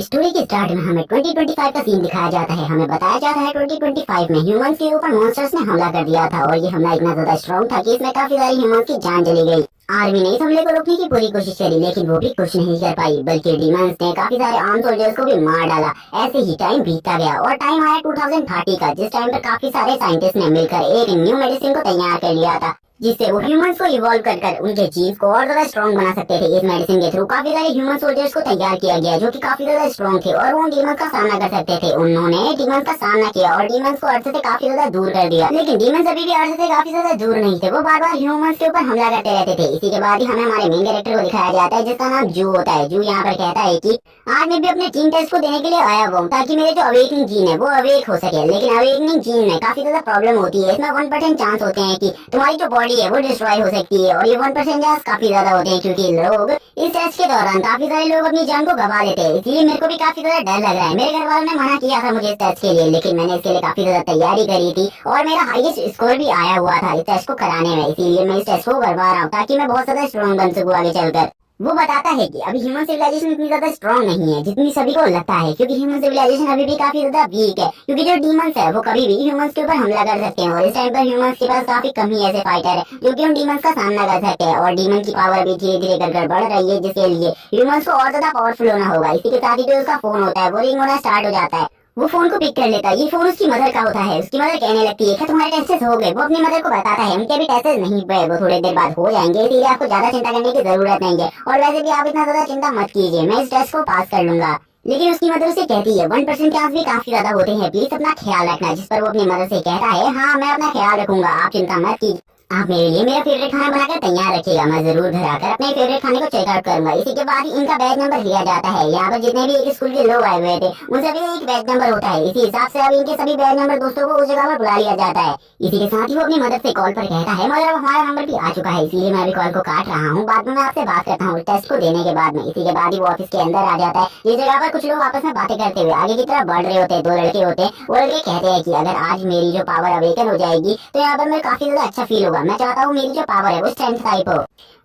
Story के start में हमें 2025 का सीन दिखाया जाता है। हमें बताया जाता है 2025 में ह्यूमंस के ऊपर मॉन्स्टर्स ने हमला कर दिया था और ये हमला इतना ज्यादा स्ट्रॉन्ग था कि इसमें काफी सारी ह्यूमंस की जान चली गई। आर्मी ने इस हमले को रोकने की पूरी कोशिश करी लेकिन वो भी कुछ नहीं कर पाई, बल्कि डीमंस ने काफी सारे आर्म सोल्जर्स को भी मार डाला। ऐसे ही टाइम बीतता गया और टाइम आया 2030 का, जिस टाइम पर काफी सारे साइंटिस्ट ने मिलकर एक न्यू मेडिसिन को तैयार कर लिया था जिससे वो ह्यूमंस को इवॉल्व कर उनके जीन्स को और ज्यादा स्ट्रॉन्ग बना सकते थे। इस मेडिसिन के थ्रू काफी सारे ह्यूमन सोल्जर्स को तैयार किया गया जो कि काफी ज्यादा स्ट्रॉन्ग थे और वो डीमंस का सामना कर सकते थे। उन्होंने डीमंस का सामना किया और डीमंस को अर्थ से काफी ज्यादा दूर कर दिया, लेकिन डीमंस अभी भी अर्थ से काफी ज्यादा दूर नहीं थे। वो बार बार ह्यूमंस के ऊपर हमला करते रहते थे। इसी के बाद ही हमें हमारे मेन कैरेक्टर को दिखाया जाता है जिसका नाम जू होता है। जू यहाँ पर कहता है कि आज मैं भी अपने जीन टेस्ट को देने के लिए आया हुआ हूँ ताकि मेरे जो अवेकनिंग जीन है वो अवेक हो सके, लेकिन अवेकनिंग जीन में काफी ज्यादा प्रॉब्लम होती है। इसमें 1% चांस होते हैं कि तुम्हारी जो बॉडी है वो डिस्ट्रॉय हो सकती है और ये 1% चांस काफी ज्यादा होते हैं क्योंकि लोग इस टेस्ट के दौरान काफी सारे लोग अपनी जान को गवा देते हैं। इसलिए मेरे को भी काफी ज्यादा डर लग रहा है। मेरे घर वालों ने मना किया था मुझे इस टेस्ट के लिए, लेकिन मैंने इसके लिए काफी ज्यादा तैयारी करी थी और मेरा हाईएस्ट स्कोर भी आया हुआ था इस टेस्ट को कराने में। इसीलिए मैं इस टेस्ट को करवा रहा हूँ ताकि मैं बहुत ज्यादा स्ट्रॉन्ग बन सकूँ आगे चलकर। वो बताता है कि अभी ह्यूमन सिविलाइजेशन इतनी ज्यादा स्ट्रॉन्ग नहीं है जितनी सभी को लगता है, क्योंकि ह्यूमन सिविलाइजेशन अभी भी काफी ज्यादा वीक है, क्योंकि जो डीमंस है वो कभी भी ह्यूमंस के ऊपर हमला कर सकते हैं और इस टाइम पर ह्यूमंस के पास काफी कम ही ऐसे फाइटर है जो कि उन डीमंस का सामना कर सकते हैं और डीमन की पावर भी धीरे धीरे कर बढ़ रही है, जिसके लिए ह्यूमंस को और ज्यादा पावरफुल होना होगा। इसी के साथ ही जो उसका फोन होता है वो रिंग होना स्टार्ट हो जाता है। वो फोन को पिक कर लेता है। ये फोन उसकी मदर का होता है। उसकी मदर कहने लगती है कि तुम्हारे टेस्टेस हो गए। वो अपनी मदर को बताता है उनके भी टेस्टेस नहीं हुए, वो थोड़ी देर बाद हो जाएंगे, इसलिए आपको ज्यादा चिंता करने की जरूरत नहीं है और वैसे भी आप इतना ज्यादा चिंता मत कीजिए, मैं इस टेस्ट को पास कर लूंगा। लेकिन उसकी मदर उसे कहती है 1% चांस भी काफी ज्यादा होते हैं, प्लीज अपना ख्याल रखना। जिस पर वो अपनी मदर से कहता है हाँ मैं अपना ख्याल रखूंगा, आप चिंता मत कीजिए, आप मेरे लिए मेरा फेवरेट खाना बनाकर तैयार रखिएगा, मैं जरूर घर आकर अपने फेवरेट खाने को चेकआउट करूंगा। इसी के बाद इनका बैच नंबर लिया जाता है। यहाँ पर जितने भी एक स्कूल के लोग आए हुए थे उन सभी का एक बैच नंबर होता है। इसी हिसाब से अब इनके सभी बैच नंबर दोस्तों को उस जगह पर बुला लिया जाता है। इसी के साथ ही वो अपनी मदद से कॉल पर कहता है मगर अब हमारा नंबर भी आ चुका है, इसलिए मैं अभी कॉल को काट रहा हूँ, बाद में मैं आपसे बात करता हूँ टेस्ट को देने के बाद में। इसी के बाद ही वो ऑफिस के अंदर आ जाता है। इस जगह पर कुछ लोग आपस में बातें करते हुए आगे की तरफ बढ़ रहे होते हैं। दो लड़के होते हैं, वो लड़के कहते हैं कि अगर आज मेरी जो पावर अवेकन हो जाएगी तो यहाँ पर मैं काफी ज्यादा अच्छा फील होगा। मैं चाहता हूँ मेरी जो पावर है वो स्ट्रेंथ टाइप हो।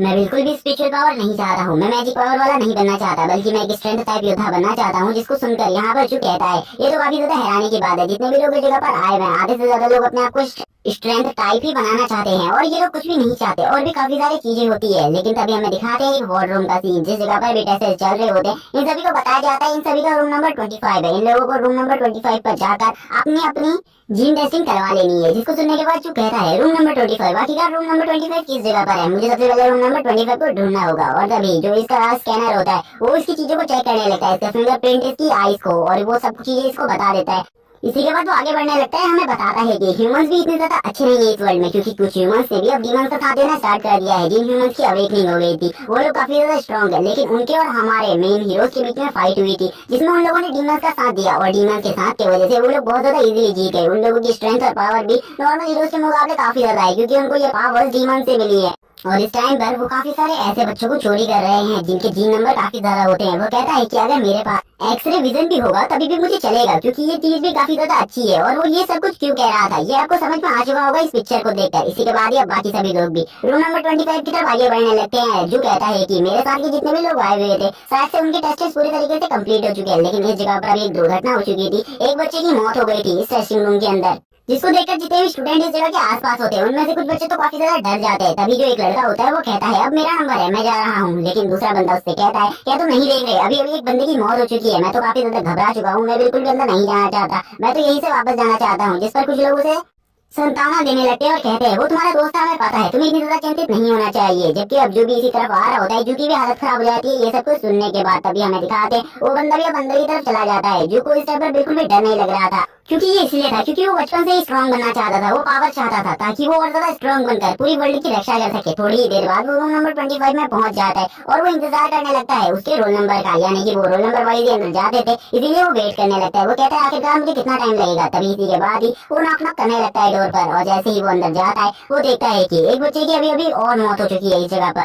मैं बिल्कुल भी स्पिरिचुअल पावर नहीं चाहता हूँ, मैं मैजिक पावर वाला नहीं बनना चाहता, बल्कि मैं एक स्ट्रेंथ टाइप योद्धा बनना चाहता हूँ। जिसको सुनकर यहाँ पर जो कहता है ये तो काफी ज्यादा हैरानी की बात है। जितने भी लोग इस जगह पर आए हुए हैं आधे से ज्यादा लोग अपने आप को स्ट्रेंथ टाइप ही बनाना चाहते हैं और ये लोग कुछ भी नहीं चाहते और भी काफी सारी चीजें होती है। लेकिन तभी हमें दिखाते हैं एक वार्ड का सीन, जिस जगह पर भी टेस्ट चल रहे होते हैं। इन सभी को बताया जाता है इन सभी का रूम नंबर 25 है। इन लोगों को रूम नंबर 25 पर जाकर अपनी अपनी जीन टेस्टिंग करवा लेनी है। जिसको सुनने के बाद जो कहता है रूम नंबर 25, बाकी का रूम नंबर 25 किस जगह पर है, मुझे सबसे पहले रूम नंबर 25 को ढूंढना होगा। और तभी जो इसका स्कैनर होता है वो इसकी चीजों को चेक करने लगता है, इसका फिंगरप्रिंट, इसकी आईज को, और वो सब चीजें इसको बता देता है। इसी के बाद वो आगे बढ़ने लगता है। हमें बताता है कि ह्यूमंस भी इतने ज्यादा अच्छे नहीं है इस वर्ल्ड में, क्योंकि कुछ ह्यूमंस ने भी अब डीमंस का साथ देना स्टार्ट कर दिया है। जिन ह्यूमंस की अवेकनिंग हो गई थी वो लोग काफी ज्यादा स्ट्रॉन्ग है, लेकिन उनके और हमारे मेन हीरोज के बीच में फाइट हुई थी जिसमें उन लोगों ने डीमंस का साथ दिया और डीमंस के साथ की वजह से वो लोग बहुत ज्यादा इजीली जीत गए। उन लोगों की स्ट्रेंथ और पावर भी नॉर्मल हीरोज के मुकाबले काफी ज्यादा है, क्योंकि उनको ये पावर डीमंस से मिली है। और इस टाइम पर वो काफी सारे ऐसे बच्चों को चोरी कर रहे हैं जिनके जीन नंबर काफी ज्यादा होते हैं। वो कहता है कि अगर मेरे पास एक्सरे विजन भी होगा तभी भी मुझे चलेगा, क्योंकि ये चीज भी काफी ज्यादा अच्छी है। और वो ये सब कुछ क्यों कह रहा था ये आपको समझ में आ चुका होगा इस पिक्चर को देखकर। इसी के बाद ही अब बाकी सभी लोग भी रूम नंबर 25 की तरफ आगे बढ़ने लगते हैं। जो कहता है कि मेरे साथ के जितने भी लोग आए हुए थे शायद से उनके टेस्ट पूरी तरीके से कम्प्लीट हो चुके हैं, लेकिन इस जगह पर एक दुर्घटना हो चुकी थी। एक बच्चे की मौत हो गई थी इस टेस्टिंग रूम के अंदर, जिसको देखकर जितने भी स्टूडेंट इस जगह के आसपास होते हैं उनमें से कुछ बच्चे तो काफी ज्यादा डर जाते हैं। तभी जो एक लड़का होता है वो कहता है अब मेरा नंबर है, मैं जा रहा हूँ। लेकिन दूसरा बंदा उससे कहता है क्या तुम नहीं देख रहे, अभी अभी एक बंदे की मौत हो चुकी है, मैं तो काफी ज्यादा घबरा चुका हूँ, मैं बिल्कुल भी अंदर नहीं जाना चाहता, मैं तो यहीं से वापस जाना चाहता हूँ। जिस पर कुछ लोग उसे संतावना देने लगते हैं और कहते हैं वो तुम्हारा दोस्त है, हमें पता है, तुम्हें इतनी ज्यादा चिंतित नहीं होना चाहिए। जबकि अब जो भी इसी तरफ आ रहा होता है, जो की भी हालत खराब हो जाती है। ये सब कुछ सुनने के बाद तभी हमें दिखाते हैं वो बंदा भी अब अंदर की तरफ चला जाता है। जो को इस टाइम पर बिल्कुल भी डर नहीं लग रहा था, क्योंकि ये इसलिए था क्योंकि वो बचपन से ही स्ट्रॉन्ग बनना चाहता था, वो पावर चाहता था ताकि वो और ज्यादा स्ट्रॉन्ग बनकर पूरी वर्ल्ड की रक्षा कर सके। थोड़ी ही देर बाद वो रूम नंबर 25 में पहुंच जाता है और वो इंतजार करने लगता है उसके रोल नंबर का, यानी कि वो रोल नंबर वाइज अंदर जाते थे, इसीलिए वो वेट करने लगता है। वो कहता है आखिरकार मुझे कितना टाइम लगेगा। तभी इसी के बाद ही वो नॉक नॉक करने लगता है डोर पर, और जैसे ही वो अंदर जाता है वो देखता है कि एक बच्चे की अभी अभी और मौत हो चुकी है इस जगह पर।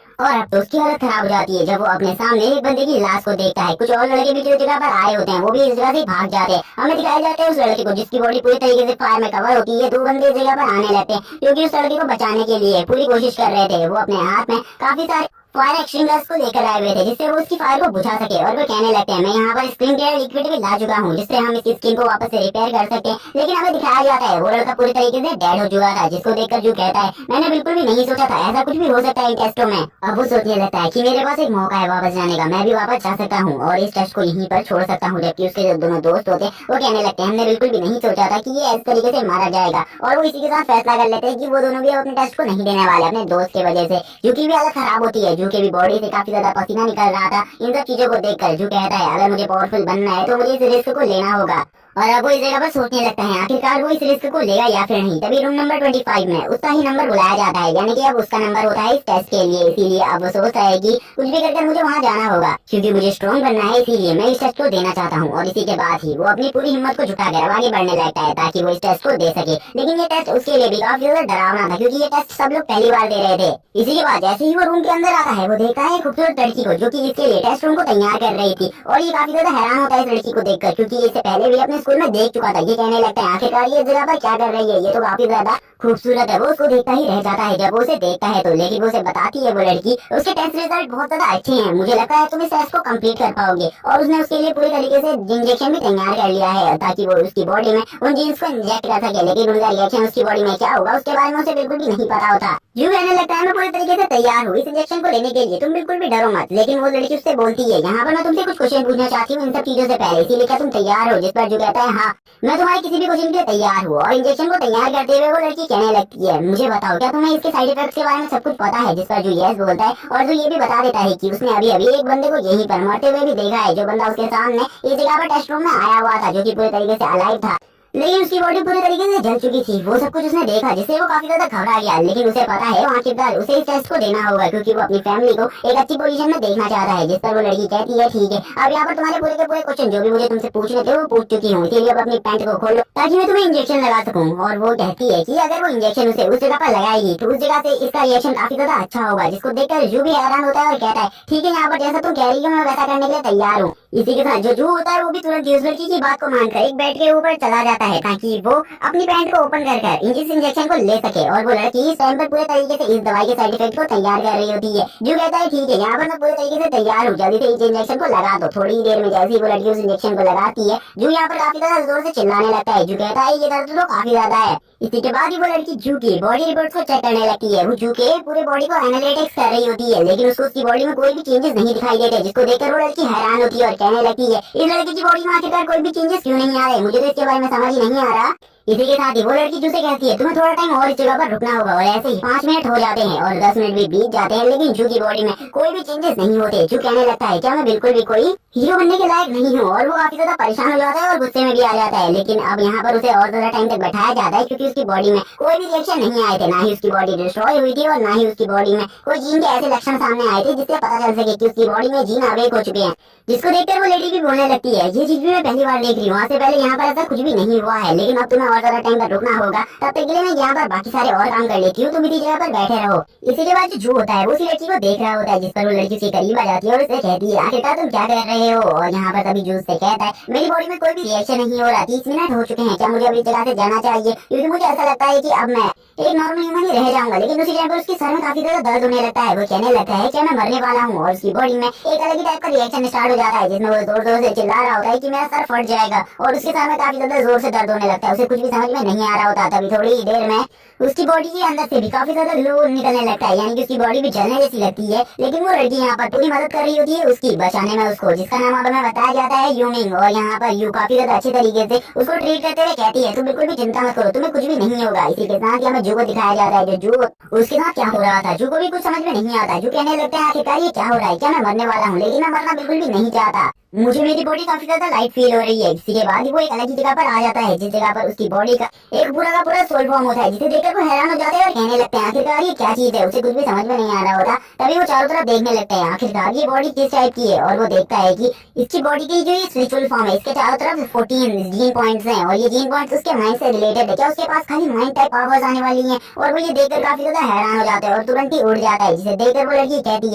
और अब तो उसकी हालत खराब हो जाती है जब वो अपने सामने एक बंदे की लाश को देखता है। कुछ और लड़के भी जो जगह पर आए होते हैं वो भी इस जगह से भाग जाते हैं। हमें दिखाया जाता है उस लड़के को जिसकी बॉडी पूरी तरीके से फायर में कवर होती है। दो बंदे इस जगह पर आने लगते हैं क्योंकि उस लड़के को बचाने के लिए पूरी कोशिश कर रहे थे। वो अपने हाथ में काफी सारे फायर एक्सटिंग्विशर को लेकर आए हुए थे जिससे वो उसकी फायर को बुझा सके। और वो कहने लगते हैं मैं यहाँ पर स्क्रीन क्लियर लिक्विड भी ला चुका हूँ जिससे हम इसकी स्किन को वापस से रिपेयर कर सकते हैं। लेकिन हमें दिखाया जाता है वो लड़का पूरी तरीके से डेड हो चुका था, जिसको देखकर जो कहता है मैंने बिल्कुल भी नहीं सोचा था ऐसा कुछ भी हो सकता है इन टेस्टों में। अब वो सोचने लगता है कि मेरे पास एक मौका है वापस जाने का, मैं भी वापस जा सकता हूँ और इस टेस्ट को यहीं पर छोड़ सकता हूँ। जबकि उसके जो दोनों दोस्त होते वो कहने लगते हैं हमने बिल्कुल भी नहीं सोचा था कि ये इस तरीके से मारा जाएगा। और वो इसी के साथ फैसला कर लेते हैं कि वो दोनों भी अपने टेस्ट को नहीं देने वाले अपने दोस्त की वजह से। जू की भी हालत खराब होती है, जू के भी बॉडी से काफी ज्यादा पसीना निकल रहा था। इन सब चीजों को देखकर जू कहता है अगर मुझे पावरफुल बनना है तो मुझे इस रिस्क को लेना होगा। और अब वो इस जगह पर सोचने लगता है आखिरकार वो इस रिस्क को लेगा या फिर नहीं। तभी रूम नंबर 25 में उसका ही नंबर बुलाया जाता है, यानी कि अब उसका नंबर होता है इस टेस्ट के लिए। इसीलिए अब वो सोचता है कि कुछ भी करके मुझे वहाँ जाना होगा क्योंकि मुझे स्ट्रॉन्ग बनना है, इसीलिए मैं इस टेस्ट को देना चाहता हूँ। और इसी के बाद ही वो अपनी पूरी हिम्मत को जुटाकर आगे बढ़ने लगता है ताकि वो इस टेस्ट को दे सके। लेकिन ये टेस्ट उसके लिए भी काफी ज्यादा डरावना था क्योंकि ये टेस्ट सब लोग पहली बार दे रहे थे। इसी के बाद जैसे ही वो रूम के अंदर आता है वो देखता है एक खूबसूरत लड़की को जो कि इसके लिए टेस्ट रूम को तैयार कर रही थी। और ये काफी ज्यादा हैरान होता है इस लड़की को देखकर क्योंकि इससे पहले भी अपने स्कूल में देख चुका था। ये कहने लगता है आखिरकार ये जगह पर क्या कर रही है, ये तो काफी ज्यादा खूबसूरत है। वो उसको देखता ही रह जाता है जब वो उसे देखता है तो। लेकिन वो उसे बताती है वो लड़की उसके टेस्ट रिजल्ट बहुत ज्यादा अच्छे हैं, मुझे लगता है तुम इस टेस्ट को कंप्लीट कर पाओगे। और उसने उसके लिए पूरी तरीके से इंजेक्शन भी तैयार कर लिया है ताकि वो उसकी बॉडी में उन जीन्स को इंजेक्ट कर सके। लेकिन उनका रिएक्शन उसकी बॉडी में क्या होगा उसके बारे में उसे बिल्कुल भी नहीं पता होता। यूं कहने लगता है मैं पूरी तरीके से तैयार हूँ इस इंजेक्शन को लेने के लिए, तुम बिल्कुल भी डरो मत। लेकिन वो लड़की उससे बोलती है यहाँ पर मैं तुमसे कुछ क्वेश्चन पूछना चाहती हूँ इन सब चीजों से पहले, इसीलिए क्या तुम तैयार हो? जिस पर जो कहता है हाँ मैं तुम्हारे किसी भी क्वेश्चन के लिए तैयार हूँ। और इंजेक्शन को तैयार करते हुए वो लड़की कहने लगती है मुझे बताओ क्या तुम्हें इसके साइड इफेक्ट्स के बारे में सब कुछ पता है? जिस पर जो यस बोलता है और जो ये भी बता देता है कि उसने अभी अभी एक बंदे को यहीं पर मरते हुए भी देखा है, जो बंदा उसके सामने इस जगह पर टेस्ट रूम में आया हुआ था जो कि पूरे तरीके से अलाइव था लेकिन उसकी बॉडी पूरी तरीके से जल चुकी थी। वो सब कुछ उसने देखा जिससे वो काफी ज्यादा घबरा गया। लेकिन उसे पता है आखिरकार उसे इस टेस्ट को देना होगा क्योंकि वो अपनी फैमिली को एक अच्छी पोजीशन में देखना चाहता है। जिस पर वो लड़की कहती है ठीक है अब यहाँ पर तुम्हारे पूरे के पूरे क्वेश्चन जो भी मुझे तुमसे पूछने थे वो पूछ चुकी हूँ, इसीलिए अब अपनी पैंट को खोलो ताकि मैं तुम्हें इंजेक्शन लगा सकूँ। और वो कहती है कि अगर वो इंजेक्शन उसे उस जगह पर लगाएगी तो उस जगह से इसका रिएक्शन काफी ज्यादा अच्छा होगा, जिसको देखकर जू भी हैरान होता है और कहता है ठीक है यहाँ पर जैसा तुम कह रही हो मैं वैसा करने के लिए तैयार हूँ। इसी के साथ जो जू होता है वो भी तुरंत उस लड़की की बात को मानकर एक बेड के ऊपर चला जाता है ताकि वो अपनी पैंट को ओपन कर इस इंजेक्शन को ले सके। और वो लड़की इस टाइम पर पूरे तरीके से इस दवाई के साइड इफेक्ट को तैयार कर रही होती है। जो कहता है ठीक है यहाँ पर मैं पूरे तरीके से तैयार हूँ, जल्दी से इस इंजेक्शन को लगा दो। थोड़ी देर में जैसे ही वो लड़की उस इंजेक्शन को लगाती है जो यहाँ पर काफी ज्यादा जोर से चिल्लाने लगता है। जो कहता है ये दर्द तो काफी ज्यादा है। इसी के बाद ही वो लड़की जू की बॉडी रिपोर्ट्स को चेक करने लगती है। वो जू के पूरे बॉडी को एनालिटिक्स कर रही होती है लेकिन उसको उसकी बॉडी में कोई भी चेंजेस नहीं दिखाई देते, जिसको देखकर वो लड़की हैरान होती है और कहने लगती है इस लड़की की बॉडी में आखिरकार कोई भी चेंजेस क्यों नहीं आ रहे, मुझे तो इसके बारे में समझ ही नहीं आ रहा। इसी के साथ ही वो लड़की जू से कहती है तुम्हें थोड़ा टाइम और इस जगह पर रुकना होगा। और ऐसे ही 5 मिनट हो जाते हैं और 10 मिनट भी बीत जाते हैं लेकिन जू की बॉडी में कोई भी चेंजेस नहीं होते। जू कहने लगता है क्या मैं बिल्कुल भी कोई हीरो बनने के लायक नहीं हूँ? और वो काफी ज्यादा परेशान हो जाता है और गुस्से में भी आ जाता है। लेकिन अब यहाँ पर उसे और ज्यादा टाइम तक बैठाया जाता है क्योंकि उसकी बॉडी में कोई भी रिएक्शन नहीं आए थे, ना ही उसकी बॉडी डिस्ट्रॉय हुई थी और ना ही उसकी बॉडी में कोई जीन के ऐसे लक्षण सामने आए थे जिससे पता चल सके कि उसकी बॉडी में जीन अवेक हो चुके हैं। जिसको देखकर वो लेडी भी बोलने लगती है ये चीज भी मैं पहली बार देख रही हूँ, वहाँ से पहले यहाँ पर ऐसा कुछ भी नहीं हुआ है लेकिन अब तुम्हें और ज्यादा टाइम तक रुकना होगा, तब तक के लिए मैं यहाँ पर बाकी सारे और काम कर लेती हूँ, तुम इसी जगह पर बैठे रहो। इसी के बाद जो होता है वो उसी लड़की को देख रहा होता है जिस पर वो लड़की उसके करीब आ जाती है और उसे कहती है आखिरकार तुम क्या कर रहे हो? और यहाँ पर तभी जूस से कहता है मेरी बॉडी में कोई भी रिएक्शन नहीं हो रहा, 30 मिनट हो चुके हैं, क्या मुझे अभी जगह से जाना चाहिए? क्योंकि मुझे ऐसा लगता है कि अब मैं एक नॉर्मल ह्यूमन ही रह जाऊंगा। लेकिन उसी टाइम पर उसके सर में काफी ज्यादा दर्द होने लगता है। वो कहने लगता है कि मैं मरने वाला हूँ और उसकी बॉडी में एक अलग ही टाइप का रिएक्शन स्टार्ट हो जाता है जिसमें वो जोर जोर से चिल्ला रहा होता है कि मेरा सर फट जाएगा। और उसके सर में काफी ज्यादा जोर से दर्द होने लगता है, उसे कुछ भी समझ में नहीं आ रहा होता। तभी थोड़ी देर में उसकी बॉडी के अंदर से भी काफी ज्यादा ग्लो निकलने लगता है, यानी कि उसकी बॉडी भी जलने जैसी लगती है। लेकिन वो लड़की यहाँ पर पूरी मदद कर रही होती है उसकी बचाने में उसको, जिसका नाम अब हमें बताया जाता है यूमिंग। और यहाँ पर यू काफी ज्यादा अच्छे तरीके से उसको ट्रीट करते हुए कहती है तुम बिल्कुल भी चिंता मत करो, तुम्हें कुछ भी नहीं होगा। इसी के साथ हमें जू को दिखाया जाता है, जो जू उसके साथ क्या हो रहा था जू को भी कुछ समझ में नहीं आता। जू कहने लगता है आखिरकार ये क्या हो रहा है, क्या मैं मरने वाला हूँ? लेकिन मैं मरना बिल्कुल भी नहीं चाहता, मुझे मेरी बॉडी काफी ज्यादा लाइट फील हो रही है। इसी के बाद वो एक अलग ही जगह पर आ जाता है जिस जगह पर उसकी बॉडी का एक पूरा का पूरा सोल फॉर्म होता है, जिसे देखकर वो हैरान हो जाते हैं और कहने लगते हैं आखिरकार ये क्या चीज है। उसे कुछ भी समझ में नहीं आ रहा होता। तभी वो चारों तरफ देखने लगते हैं आखिरकार ये बॉडी किस टाइप की है। और वो देखता है कि इसकी बॉडी की जो ये स्पिरिचुअल फॉर्म है इसके चारों तरफ 14 जीन पॉइंट्स हैं और ये जीन पॉइंट्स उसके माइंड से रिलेटेड है। क्या उसके पास खाली माइंड टाइप पावर्स आने वाली हैं? और वो ये देखकर काफी ज्यादा हैरान हो जाते हैं और तुरंत ही उड़ जाता है, जिसे देखकर वो लड़की कहती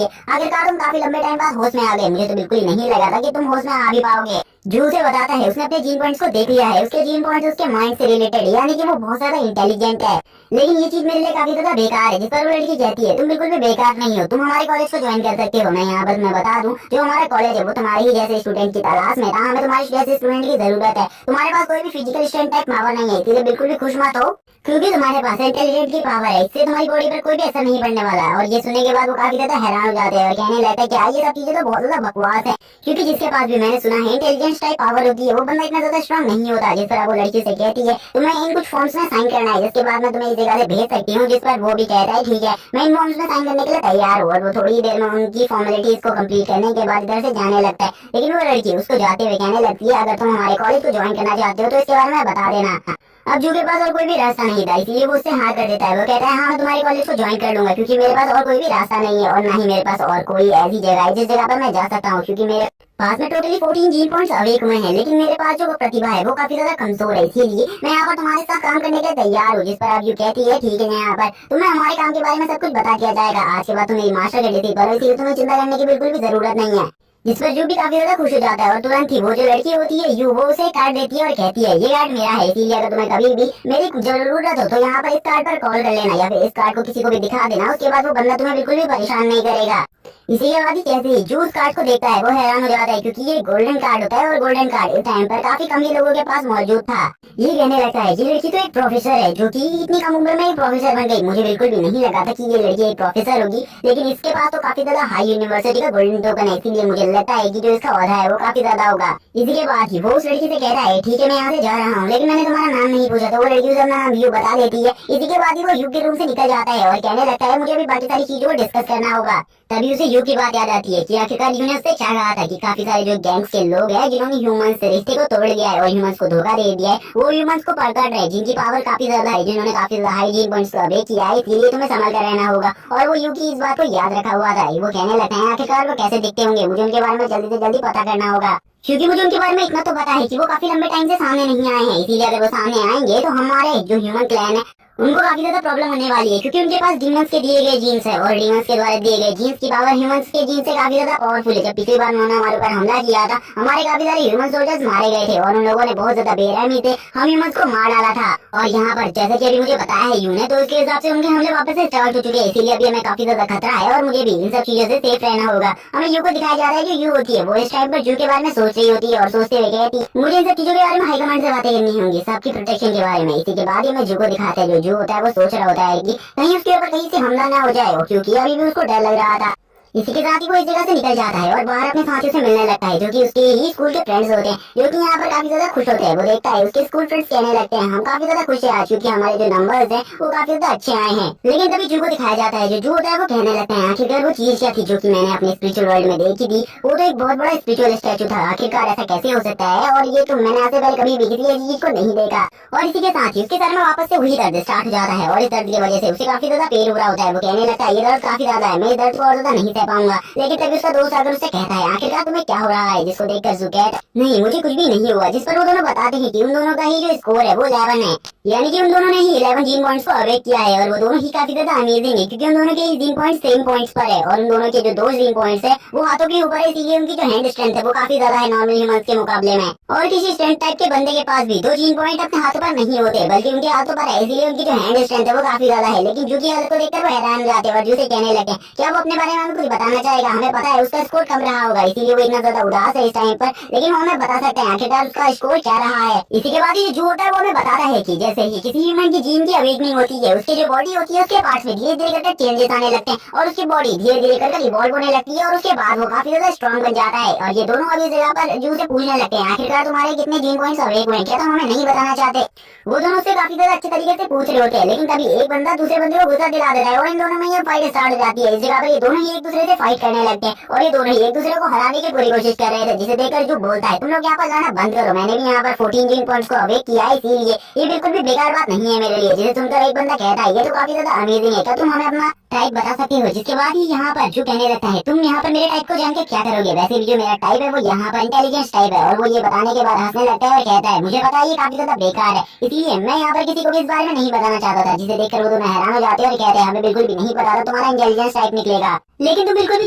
है आखिरकार तुम काफी लंबे टाइम बाद होश में आ गए, मुझे तो बिल्कुल ही नहीं लगा था कि तुम होश में आ भी पाओगे। जो उसे बताता है उसने अपने जीन पॉइंट्स को देख लिया है, उसके जीन पॉइंट्स उसके माइंड से रिलेटेड, यानी कि वो बहुत ज्यादा इंटेलिजेंट है। लेकिन ये चीज मेरे लिए काफी ज्यादा बेकार है, जिस पर वो लड़की कहती है तुम बिल्कुल भी बेकार नहीं हो, तुम हमारे कॉलेज को ज्वाइन कर सकते हो। मैं यहाँ पर मैं बता दूं, जो हमारा कॉलेज है वो तुम्हारे ही जैसे स्टूडेंट की तलाश में था, हमें तुम्हारे जैसे स्टूडेंट की जरूरत है। तुम्हारे पास कोई भी फिजिकल स्ट्रेंथ टाइप पावर नहीं है, इसलिए बिल्कुल भी खुश मत हो, क्योंकि तुम्हारे पास इंटेलिजेंट की पावर है, इससे तुम्हारी बॉडी पर कोई भी असर नहीं पड़ने वाला है। और ये सुनने के बाद वो काफी ज्यादा हैरान हो जाते हैं और कहने लगते हैं कि ये सब चीजें तो बहुत ज्यादा बकवास है, क्योंकि जिसके पास भी मैंने सुना है इंटेलिजेंस टाइप पावर होती है वो बंदा इतना ज्यादा स्ट्रांग नहीं होता। जिस तरह वो लड़की से कहती है तुम्हें इन कुछ फॉर्म्स में साइन करना है, जिसके बाद मैं तुम्हें इस जगह से भेज सकती हूँ, जिस पर वो भी कहता है ठीक है मैं इन फॉर्म्स में साइन करने के लिए तैयार हूँ। और वो थोड़ी देर में उनकी फॉर्मेलिटीज को कंप्लीट करने के बाद इधर से जाने लगता है। लेकिन वो लड़की उसको जाते हुए कहने लगती है अगर तुम हमारे कॉलेज को ज्वाइन करना चाहते हो तो इसके बारे में बता देना। अब जू के पास और कोई भी रास्ता नहीं था, इसलिए वो उससे हाँ कर देता है। वो कहता है हाँ मैं तुम्हारे कॉलेज को ज्वाइन कर लूंगा, क्योंकि मेरे पास और कोई भी रास्ता नहीं है और ना ही मेरे पास और कोई ऐसी जगह है जिस जगह पर मैं जा सकता हूँ, क्योंकि मेरे पास में टोटली 14 जीन पॉइंट्स अवेक हुए हैं। लेकिन मेरे पास जो प्रतिभा है वो काफी ज्यादा कमजोर है, इसीलिए मैं यहाँ पर तुम्हारे साथ काम करने के लिए तैयार हूँ। जिस पर अब यू कहती है ठीक है यहाँ पर तुम्हें हमारे काम के बारे में सब कुछ बता दिया जाएगा, आज के बाद तुम मेरी मास्टर के डिग्री पर हो, इसलिए तुम्हें चिंता करने की बिल्कुल भी जरूरत नहीं है। जिस पर यू भी काफी ज्यादा खुश हो जाता है और तुरंत ही वो जो लड़की होती है यू वो उसे कार्ड देती है और कहती है ये कार्ड मेरा है, इसीलिए अगर तुम्हें कभी भी मेरी जरूरत हो तो यहाँ पर इस कार्ड पर कॉल कर लेना या फिर इस कार्ड को किसी को भी दिखा देना, उसके बाद वो बंदा तुम्हें बिल्कुल भी परेशान नहीं करेगा। इसी के बाद ही कैसे ही जो उस कार्ड को देखता है वो हैरान हो जाता है, क्योंकि ये गोल्डन कार्ड होता है और गोल्डन कार्ड इस टाइम पर काफी कम ही लोगों के पास मौजूद था। ये कहने लगता है ये लड़की तो एक प्रोफेसर है, जो कि इतनी कम उम्र में ही प्रोफेसर बन गई। मुझे बिल्कुल भी नहीं लगा था कि ये लड़की एक प्रोफेसर होगी, लेकिन इसके पास तो काफी ज्यादा हाई यूनिवर्सिटी का गोल्डन टोकन है, इसीलिए मुझे लगता है कि जो इसका औहदा है वो काफी ज्यादा होगा। इसी के बाद ही वो उस लड़की से कहता है ठीक है मैं यहाँ से जा रहा हूँ, लेकिन मैंने तुम्हारा नाम नहीं पूछा। तो वो लड़की उसे अपना नाम यू बता देती है। इसी के बाद ही वो यू के रूम से निकल जाता है और कहने लगता है मुझे अभी बाकी सारी चीजों को डिस्कस करना होगा। तभी उसे यू की बात याद आती है कि आखिरकार यू ने उससे चाह रहा था कि काफी सारे जो गैंग्स के लोग हैं जिन्होंने ह्यूमंस से रिश्ते को तोड़ दिया है और ह्यूमंस को धोखा दे दिया है, वो ह्यूमंस को पकड़ रहे जिनकी पावर काफी ज्यादा है, जिन्होंने काफी ज्यादा हाई जीन पॉइंट्स को अवेक किया है, इसलिए तुम्हें संभल कर रहना होगा। और वो यू की इस बात को याद रखा हुआ था। वो कहने लगता है आखिरकार वो कैसे दिखते होंगे, मुझे उनके बारे में जल्दी से जल्दी पता करना होगा, क्योंकि मुझे उनके बारे में इतना तो पता है कि वो काफी लंबे टाइम से सामने नहीं आए हैं, इसीलिए अगर वो सामने आएंगे तो हमारे जो ह्यूमन क्लैन है उनको काफी ज्यादा प्रॉब्लम होने वाली है, क्योंकि उनके पास डीमंस के दिए गए जीन्स है और डीमंस के द्वारा दिए गए जीन्स की पावर ह्यूमंस के जीन से काफी ज्यादा पावरफुल है। जब पिछली बार उन्होंने हमारे ऊपर हमला किया था हमारे काफी सारे ह्यूमन सोल्जर्स मारे गए थे और उन लोगों ने बहुत ज्यादा बेरहमी से हम ह्यूमंस को मार डाला था। और यहाँ पर जैसे कि अभी मुझे बताया है यू ने, तो उसके हिसाब से उनके हमले वापस से स्टार्ट हो चुके हैं, इसीलिए अभी हमें काफी ज्यादा खतरा है और मुझे भी इन सब चीजों से सेफ रहना होगा। हमें यू को दिखाया जा रहा है जो यू होती है वो इस टाइम पर जू के बारे में सोच रही होती है और सोचते हुए कहती है मुझे इन सब चीजों के बारे में हाईकमांड से बातें करनी होंगी, सबकी प्रोटेक्शन के बारे में। इसी के बाद ही मैं जू को दिखाते हैं, जो जू होता है वो सोच रहा होता है कि कहीं उसके ऊपर कहीं से हमला ना हो जाए, क्योंकि अभी भी उसको डर लग रहा था। इसी के साथ ही वो इस जगह से निकल जाता है और बाहर अपने साथियों से मिलने लगता है, जो कि उसके ही स्कूल के फ्रेंड्स होते हैं, जो कि यहाँ पर काफी ज्यादा खुश होते हैं। वो देखता है उसके स्कूल फ्रेंड्स कहने लगते हैं हम काफी ज्यादा खुश हैं क्योंकि हमारे जो नंबर्स हैं वो काफी ज्यादा अच्छे आए हैं। लेकिन तभी जू को दिखाया जाता है, जो जू होता है वो कहने लगता है आखिरकार वो चीज क्या थी जो कि मैंने अपने स्पिरिचुअल वर्ल्ड में देखी थी, वो तो एक बहुत बड़ा स्पिरिचुअल स्टैचू था, आखिरकार ऐसा कैसे हो सकता है, और ये तो मैंने आज से पहले कभी भी किसी ऐसी चीज को नहीं देखा। और इसी के साथ ही उसके सर में वापस से वही दर्द स्टार्ट हो जाता है और इस दर्द की वजह से उसे काफी ज्यादा पेन हो रहा होता है। वो कहने लगता है ये दर्द काफी ज्यादा है, मैं इस दर्द को और ज्यादा नहीं सह पाऊंगा। लेकिन तभी उसका दोस्त आकर उससे कहता है आखिरकार तुम्हें क्या हो रहा है, जिसको देखकर जू कहता नहीं मुझे कुछ भी नहीं हुआ। जिस पर वो दोनों बताते हैं कि उन दोनों का ही जो स्कोर है वो 11 है, यानी कि उन दोनों ने ही 11 जीन पॉइंट्स को अवेक किया है और वो दोनों ही काफी ज्यादा अमेजिंग है, क्योंकि उन दोनों के जीन पॉइंट्स सेम पॉइंट्स पर है और उन दोनों के जो दो जीन पॉइंट्स है वो हाथों के ऊपर है, इसीलिए उनकी जो हैंड स्ट्रेंथ है वो काफी ज्यादा है नॉर्मल ह्यूमंस के मुकाबले में। और किसी स्ट्रेंथ टाइप के बंदे के पास भी दो जीन पॉइंट अपने हाथों पर नहीं होते बल्कि उनके हाथों पर है, इसीलिए उनकी जो हैंड स्ट्रेंथ है वो काफी ज्यादा है। लेकिन जू की हालत को देखकर वो हैरान हो जाते हैं और जू से कहने लगे क्या वो अपने बारे में हमें कुछ बताना चाहेगा, हमें पता है उसका स्कोर कम रहा होगा इसीलिए वो इतना ज्यादा उदास है इस टाइम पर, लेकिन वो हमें बता सकते हैं आखिरकार उसका स्कोर क्या रहा है। इसी के बाद ये जो होता है वो हमें बताता है कि जैसे ही किसी ह्यूमन की जीन की अवेकनिंग होती है उसकी जो बॉडी होती है उसके पार्ट्स में धीरे धीरे करके चेंजेस आने लगते हैं और उसकी बॉडी धीरे धीरे करके इवॉल्व होने लगती है और उसके बाद वो काफी ज्यादा स्ट्रॉन्ग बन जाता है। और ये दोनों अभी जगह पर जू से पूछने लगते हैं आखिरकार तुम्हारे कितने जीन पॉइंट्स अवेक हुए, क्या तुम हमें नहीं बताना चाहते। वो दोनों उससे काफी ज्यादा अच्छे तरीके से पूछ रहे होते हैं, लेकिन तभी एक बंदा दूसरे बंदे को गुस्सा दिला देता है और इन दोनों में ये फाइट स्टार्ट हो जाती है। इस जगह पर ये दोनों ही एक दूसरे से फाइट करने लगते हैं और ये दोनों ही एक दूसरे को हराने की पूरी कोशिश कर रहे थे, जिसे देखकर जो बोलता है तुम लोग यहाँ पर जाना बंद करो, मैंने भी यहाँ पर 14 जीन पॉइंट्स को अवेक किया है, इसीलिए ये बिल्कुल भी बेकार बात नहीं है मेरे लिए। जिसे सुनकर एक बंदा कहता है ये तो काफी ज्यादा अमेजिंग है, क्या तुम हमें अपना टाइप बता सकते हो। जिसके बाद ही यहाँ पर जो कहने लगता है तुम यहाँ पर मेरे टाइप को जान के क्या करोगे, वैसे भी जो मेरा टाइप है वो यहाँ पर इंटेलिजेंस टाइप है। और वो ये बताने के बाद हंसने लगता है और कहता है मुझे पता है ये काफी ज्यादा बेकार है, इसलिए मैं यहाँ पर किसी को भी इस बारे में नहीं बताना चाहता था। जिसे देखकर वो दोनों हैरान हो जाते हैं और कहते हैं हमें बिल्कुल भी नहीं पता था तुम्हारा इंटेलिजेंस टाइप निकलेगा। लेकिन तुम बिल्कुल भी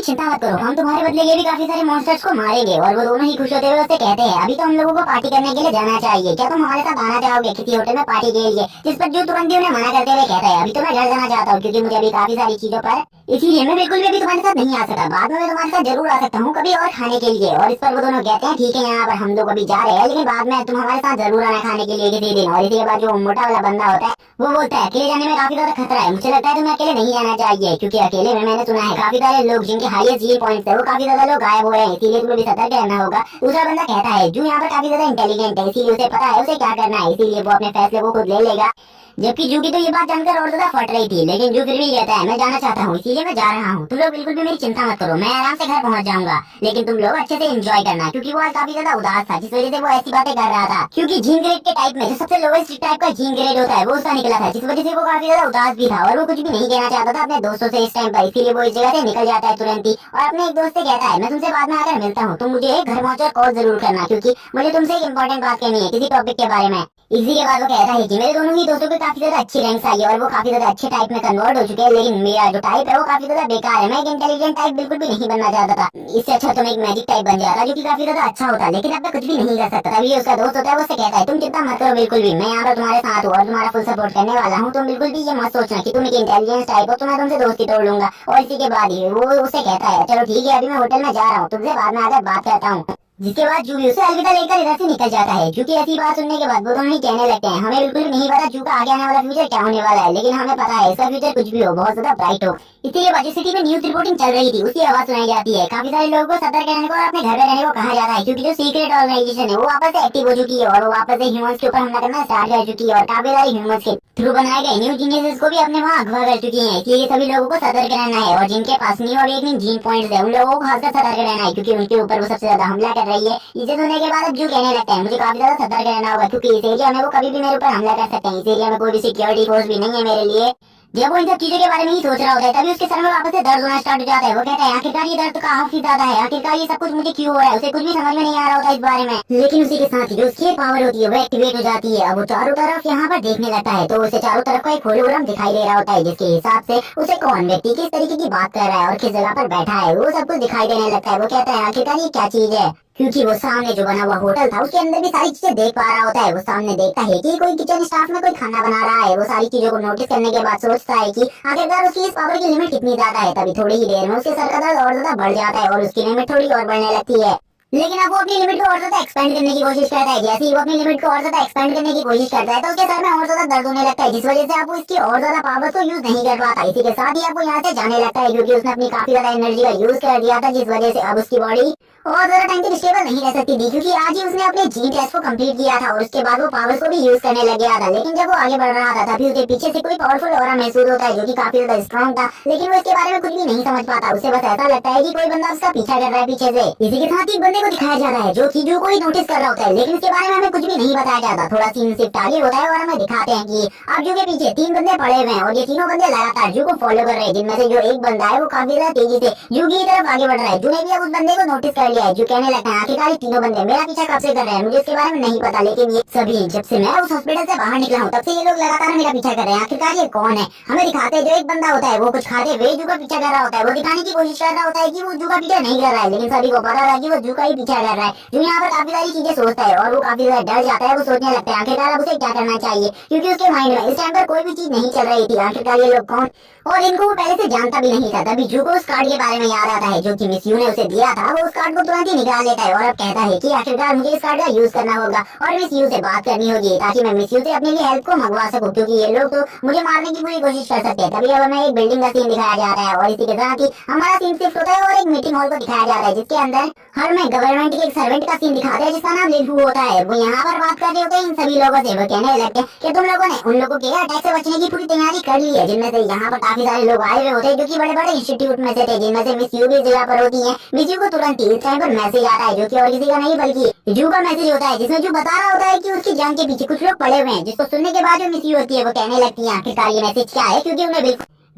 चिंता मत करो, हम तुम्हारे बदले ये भी काफी सारे मॉन्स्टर्स को मारेंगे। और वो दोनों ही खुश होते हुए उससे कहते हैं अभी तो हम लोगों को पार्टी करने के लिए जाना चाहिए, क्या तुम हमारे साथ आना चाहोगे किसी होटल में पार्टी के लिए? जिस पर जो तुरंत ही उन्हें मना करते हुए कहता है अभी तो मैं घर जाना चाहता हूँ क्योंकि मुझे अभी काफी सारी चीजों पर, इसीलिए मैं बिल्कुल भी अभी तुम्हारे साथ नहीं आ सकता। बाद में मैं तुम्हारे साथ जरूर आ सकता हूँ कभी और खाने के लिए। और इस पर वो दोनों कहते हैं ठीक है यहाँ पर हम लोग अभी जा रहे हैं लेकिन बाद में तुम हमारे साथ जरूर आना खाने के लिए किसी दिन। और इसी के बाद जो मोटा वाला बंदा होता है वो बोलता है अकेले जाने में काफी ज्यादा खतरा है, मुझे लगता है तुम्हें अकेले नहीं जाना चाहिए क्योंकि अकेले में मैंने सुना है काफी सारे लोग जिनके हाईएस्ट जील पॉइंट्स है वो काफी ज्यादा लोग गायब हो रहे हैं, इसीलिए तुम्हें भी सतर्क रहना होगा। दूसरा बंदा कहता है जो यहाँ पर काफी ज्यादा इंटेलिजेंट है इसीलिए उसे पता है उसे क्या करना है, इसीलिए वो अपने फैसले को खुद ले लेगा। जबकि जू की तो ये बात जानकर और ज्यादा फट रही थी, लेकिन जू फिर भी कहता है मैं जाना चाहता हूँ इसीलिए मैं जा रहा हूँ, तुम लोग बिल्कुल भी मेरी चिंता मत करो, मैं आराम से घर पहुंच जाऊंगा। लेकिन तुम लोग अच्छे से एंजॉय करना क्योंकि वो आज काफी ज्यादा उदास था जिस वजह से वो ऐसी बातें कर रहा था। क्योंकि जीन ग्रेड के टाइप में जो सबसे लोवेस्ट टाइप का जीन ग्रेड होता है वो उसका निकला था, जिस वजह से वो काफी ज्यादा उदास भी था और वो कुछ भी नहीं कहना चाहता था अपने दोस्तों से इस टाइम पर, इसीलिए वो इस जगह से निकल जाता है तुरंत ही और अपने एक दोस्त से कहता है मैं तुमसे बाद में आकर मिलता हूँ, तुम मुझे घर पहुंचकर कॉल जरूर करना क्योंकि मुझे तुमसे एक इंपॉर्टेंट बात करनी है किसी टॉपिक के बारे में। इसी के बाद वो कहता है कि मेरे दोनों ही दोस्तों को काफी ज्यादा अच्छी रैंक्स आई है और वो काफी ज्यादा अच्छे टाइप में कन्वर्ट हो चुके हैं, लेकिन मेरा जो टाइप है वो काफी ज्यादा बेकार है, मैं एक इंटेलिजेंट टाइप बिल्कुल भी नहीं बनना चाहता था, इससे अच्छा तो मैं एक मैजिक टाइप बन जाता जो कि काफी ज्यादा अच्छा होता, लेकिन अब मैं कुछ भी नहीं कर सकता। तभी उसका दोस्त होता है वो उससे कहता है तुम चिंता मत करो बिल्कुल भी, मैं यहाँ पर तुम्हारे साथ हूँ और तुम्हारा फुल सपोर्ट करने वाला हूँ, तुम बिल्कुल भी ये मत सोचना कि तुम एक इंटेलिजेंस टाइप हो तो मैं तुमसे दोस्ती तोड़ लूंगा। और इसी के बाद ही वो उसे कहता है चलो ठीक है अभी मैं होटल में जा रहा हूँ, तुमसे बाद में आकर बात करता हूँ। जिसके बाद जू भी उसे अलविदा लेकर इधर से निकल जाता है क्योंकि ऐसी बात सुनने के बाद वो दोनों ही कहने लगते हैं हमें बिल्कुल भी नहीं पता जू का आगे आने वाला फ्यूचर क्या होने वाला है, लेकिन हमें पता है इसका फ्यूचर कुछ भी हो बहुत ज्यादा ब्राइट हो। इसीलिए वजह सिटी में न्यूज रिपोर्टिंग चल रही थी उसी आवाज सुनाई जाती है, काफी सारे लोगों को सतर्क रहने को और अपने घर में रहने को कहा जाता है क्योंकि जो सीक्रेट ऑर्गेनाइजेशन है वो वापस से एक्टिव हो चुकी है और वो वापस से ह्यूमंस के ऊपर हमला करना स्टार्ट कर चुकी है और काफी सारे ह्यूमंस के थ्रू बनाए गए न्यू जीनियसेस को भी अपने वहाँ अगवा कर चुकी है, इसलिए सभी लोगों को सतर्क रहना है। और जिनके पास न्यू अवेकनिंग जीन पॉइंट्स है उन लोगों को खासकर सतर्क रहना है क्योंकि उनके ऊपर वो सबसे ज्यादा हमला कर रही है। इसे सुनने के बाद अब जू कहने लगता है मुझे काफी ज्यादा सतर्क रहना होगा क्योंकि इस एरिया में वो कभी भी मेरे ऊपर हमला कर सकते हैं, इस एरिया में कोई भी सिक्योरिटी फोर्स भी नहीं है मेरे लिए। जब वो इन सब चीजों के बारे में ही सोच रहा होता है तभी उसके सर में वापस से दर्द होना स्टार्ट हो जाता है, वो कहता है आखिरकार ये दर्द तो काफी ज्यादा है, आखिरकार ये सब कुछ मुझे क्यों हो रहा है, उसे कुछ भी समझ में नहीं आ रहा होता इस बारे में। लेकिन उसी के साथ ही जो उसकी पावर होती है वो एक्टिवेट हो जाती है, अब वो चारों तरफ यहाँ पर देखने लगता है तो उसे चारों तरफ का एक होलोग्राम दिखाई दे रहा होता है जिसके हिसाब से उसे कौन व्यक्ति किस तरीके की बात कर रहा है और किस जगह पर बैठा है वो सब कुछ दिखाई देने लगता है। वो कहता है आखिरकार ये क्या चीज है क्योंकि वो सामने जो बना हुआ होटल था उसके अंदर भी सारी चीजें देख पा रहा होता है, वो सामने देखता है कि कोई किचन स्टाफ में कोई खाना बना रहा है, वो सारी चीजों को नोटिस करने के बाद सोचता है कि आखिरकार उसकी इस पावर की लिमिट कितनी ज्यादा है। तभी थोड़ी ही देर में उसके सर का दर्द और ज्यादा बढ़ जाता है और उसकी लिमिट थोड़ी और बढ़ने लगती है। लेकिन अब वो अपनी लिमिट को और ज्यादा एक्सपेंड करने की कोशिश करता है, जैसे ही वो अपनी लिमिट को और ज्यादा एक्सपेंड करने की कोशिश करता है तो उसके सर में और ज्यादा दर्द होने लगता है जिस वजह से अब वो इसकी और ज्यादा पावर को यूज नहीं कर पाता। इसी के साथ ही अब वो यहाँ से जाने लगता है क्योंकि उसने अपनी काफी ज्यादा एनर्जी का यूज कर दिया था जिस वजह से अब उसकी बॉडी और ज्यादा टाइम तक स्टेबल नहीं रह सकती थी क्योंकि आज ही उसने अपने जीन टेस्ट को कंप्लीट किया था और उसके बाद वो पावर्स को भी यूज करने लग गया था। लेकिन जब वो आगे बढ़ रहा था तभी उसके पीछे से कोई पावरफुल ऑरा महसूस होता है जो कि काफी ज्यादा स्ट्रॉन्ग था, लेकिन वो इसके बारे में कुछ भी नहीं समझ पाता, उसे बस ऐसा लगता है कि कोई बंदा उसका पीछा कर रहा है पीछे से। इसी के साथ ही बंदे को दिखाया जाता है जो कि जू को ही नोटिस कर रहा होता है, लेकिन इसके बारे में हमें कुछ भी नहीं बताया जाता। थोड़ा सीन सिर्फ आगे होता है और हमें दिखाते हैं कि अब जू के पीछे 3 बंदे पड़े हुए हैं और ये तीनों बंदे लगातार जू को फॉलो कर रहे हैं, जिनमें से जो एक बंदा है वो काफी ज्यादा तेजी से जू की तरफ आगे बढ़ रहा है। जू ने भी अब उस बंदे को नोटिस कर लिया है, जो कहने लगता है आखिरकार ये तीनों बंदे मेरा पीछा कब से कर रहे हैं, मुझे इसके बारे में नहीं पता, लेकिन ये सभी जब से मैं उस हॉस्पिटल से बाहर निकला हूँ तब से ये लोग लगातार मेरा पीछा कर रहे हैं, आखिरकार ये कौन है। हमें दिखाते हैं जो एक बंदा होता है वो कुछ खाते हुए जू का पीछा कर रहा होता है, वो दिखाने की कोशिश कर रहा होता है कि वो जू का पीछा नहीं कर रहा है, लेकिन सभी को पता था कि वो जू का ही पीछा कर रहा है। जो यहाँ पर काफी सारी चीजें सोचता है और वो काफी ज्यादा डर जाता है, वो सोचने लगता है आखिरकार अब उसे क्या करना चाहिए क्योंकि उसके माइंड में इस टाइम पर कोई भी चीज नहीं चल रही थी, आखिरकार ये लोग कौन, और इनको वो पहले से जानता भी नहीं था। तभी जू को उस कार्ड के बारे में याद आता है जो कि मिस यू ने उसे दिया था, वो उस कार्ड को तुरंत ही निकाल लेता है और अब कहता है कि आखिरकार मुझे इस कार्ड का यूज करना होगा और मिस यू से बात करनी होगी ताकि मैं मिस यू से अपने लिए हेल्प को मंगवा सकूं क्योंकि ये लोग तो मुझे मारने की पूरी कोशिश कर सकते हैं। तभी अब हमें एक बिल्डिंग का सीन दिखाया जा रहा है और इसी के साथ ही हमारा सीन शिफ्ट होता है और एक मीटिंग हॉल को दिखाया जा रहा है जिसके अंदर हर में गवर्नमेंट के एक सर्वेंट का सीन दिखाते हैं जिसका नाम लिनहू होता है। वो यहाँ पर बात कर रहे होते हैं इन सभी लोगों से, वो कहने लगते हैं कि तुम लोगों ने उन लोगों के अटैक से बचने की पूरी तैयारी कर ली है, जिनमें से यहाँ पर काफी सारे लोग आए हुए होते हैं जो कि बड़े बड़े इंस्टीट्यूट में से थे, जिनमें से मिस यू भी जगह पर होती है। मिस यू को तुरंत ही इस टाइम पर मैसेज आता है जो कि और किसी का नहीं बल्कि जू का मैसेज होता है, जिसमें जू बता रहा होता है कि उसकी जान के पीछे कुछ लोग पड़े हुए हैं, जिसको सुनने के बाद जो मिस यू होती है वो कहने लगती है आखिरकार ये मैसेज क्या है क्योंकि उन्हें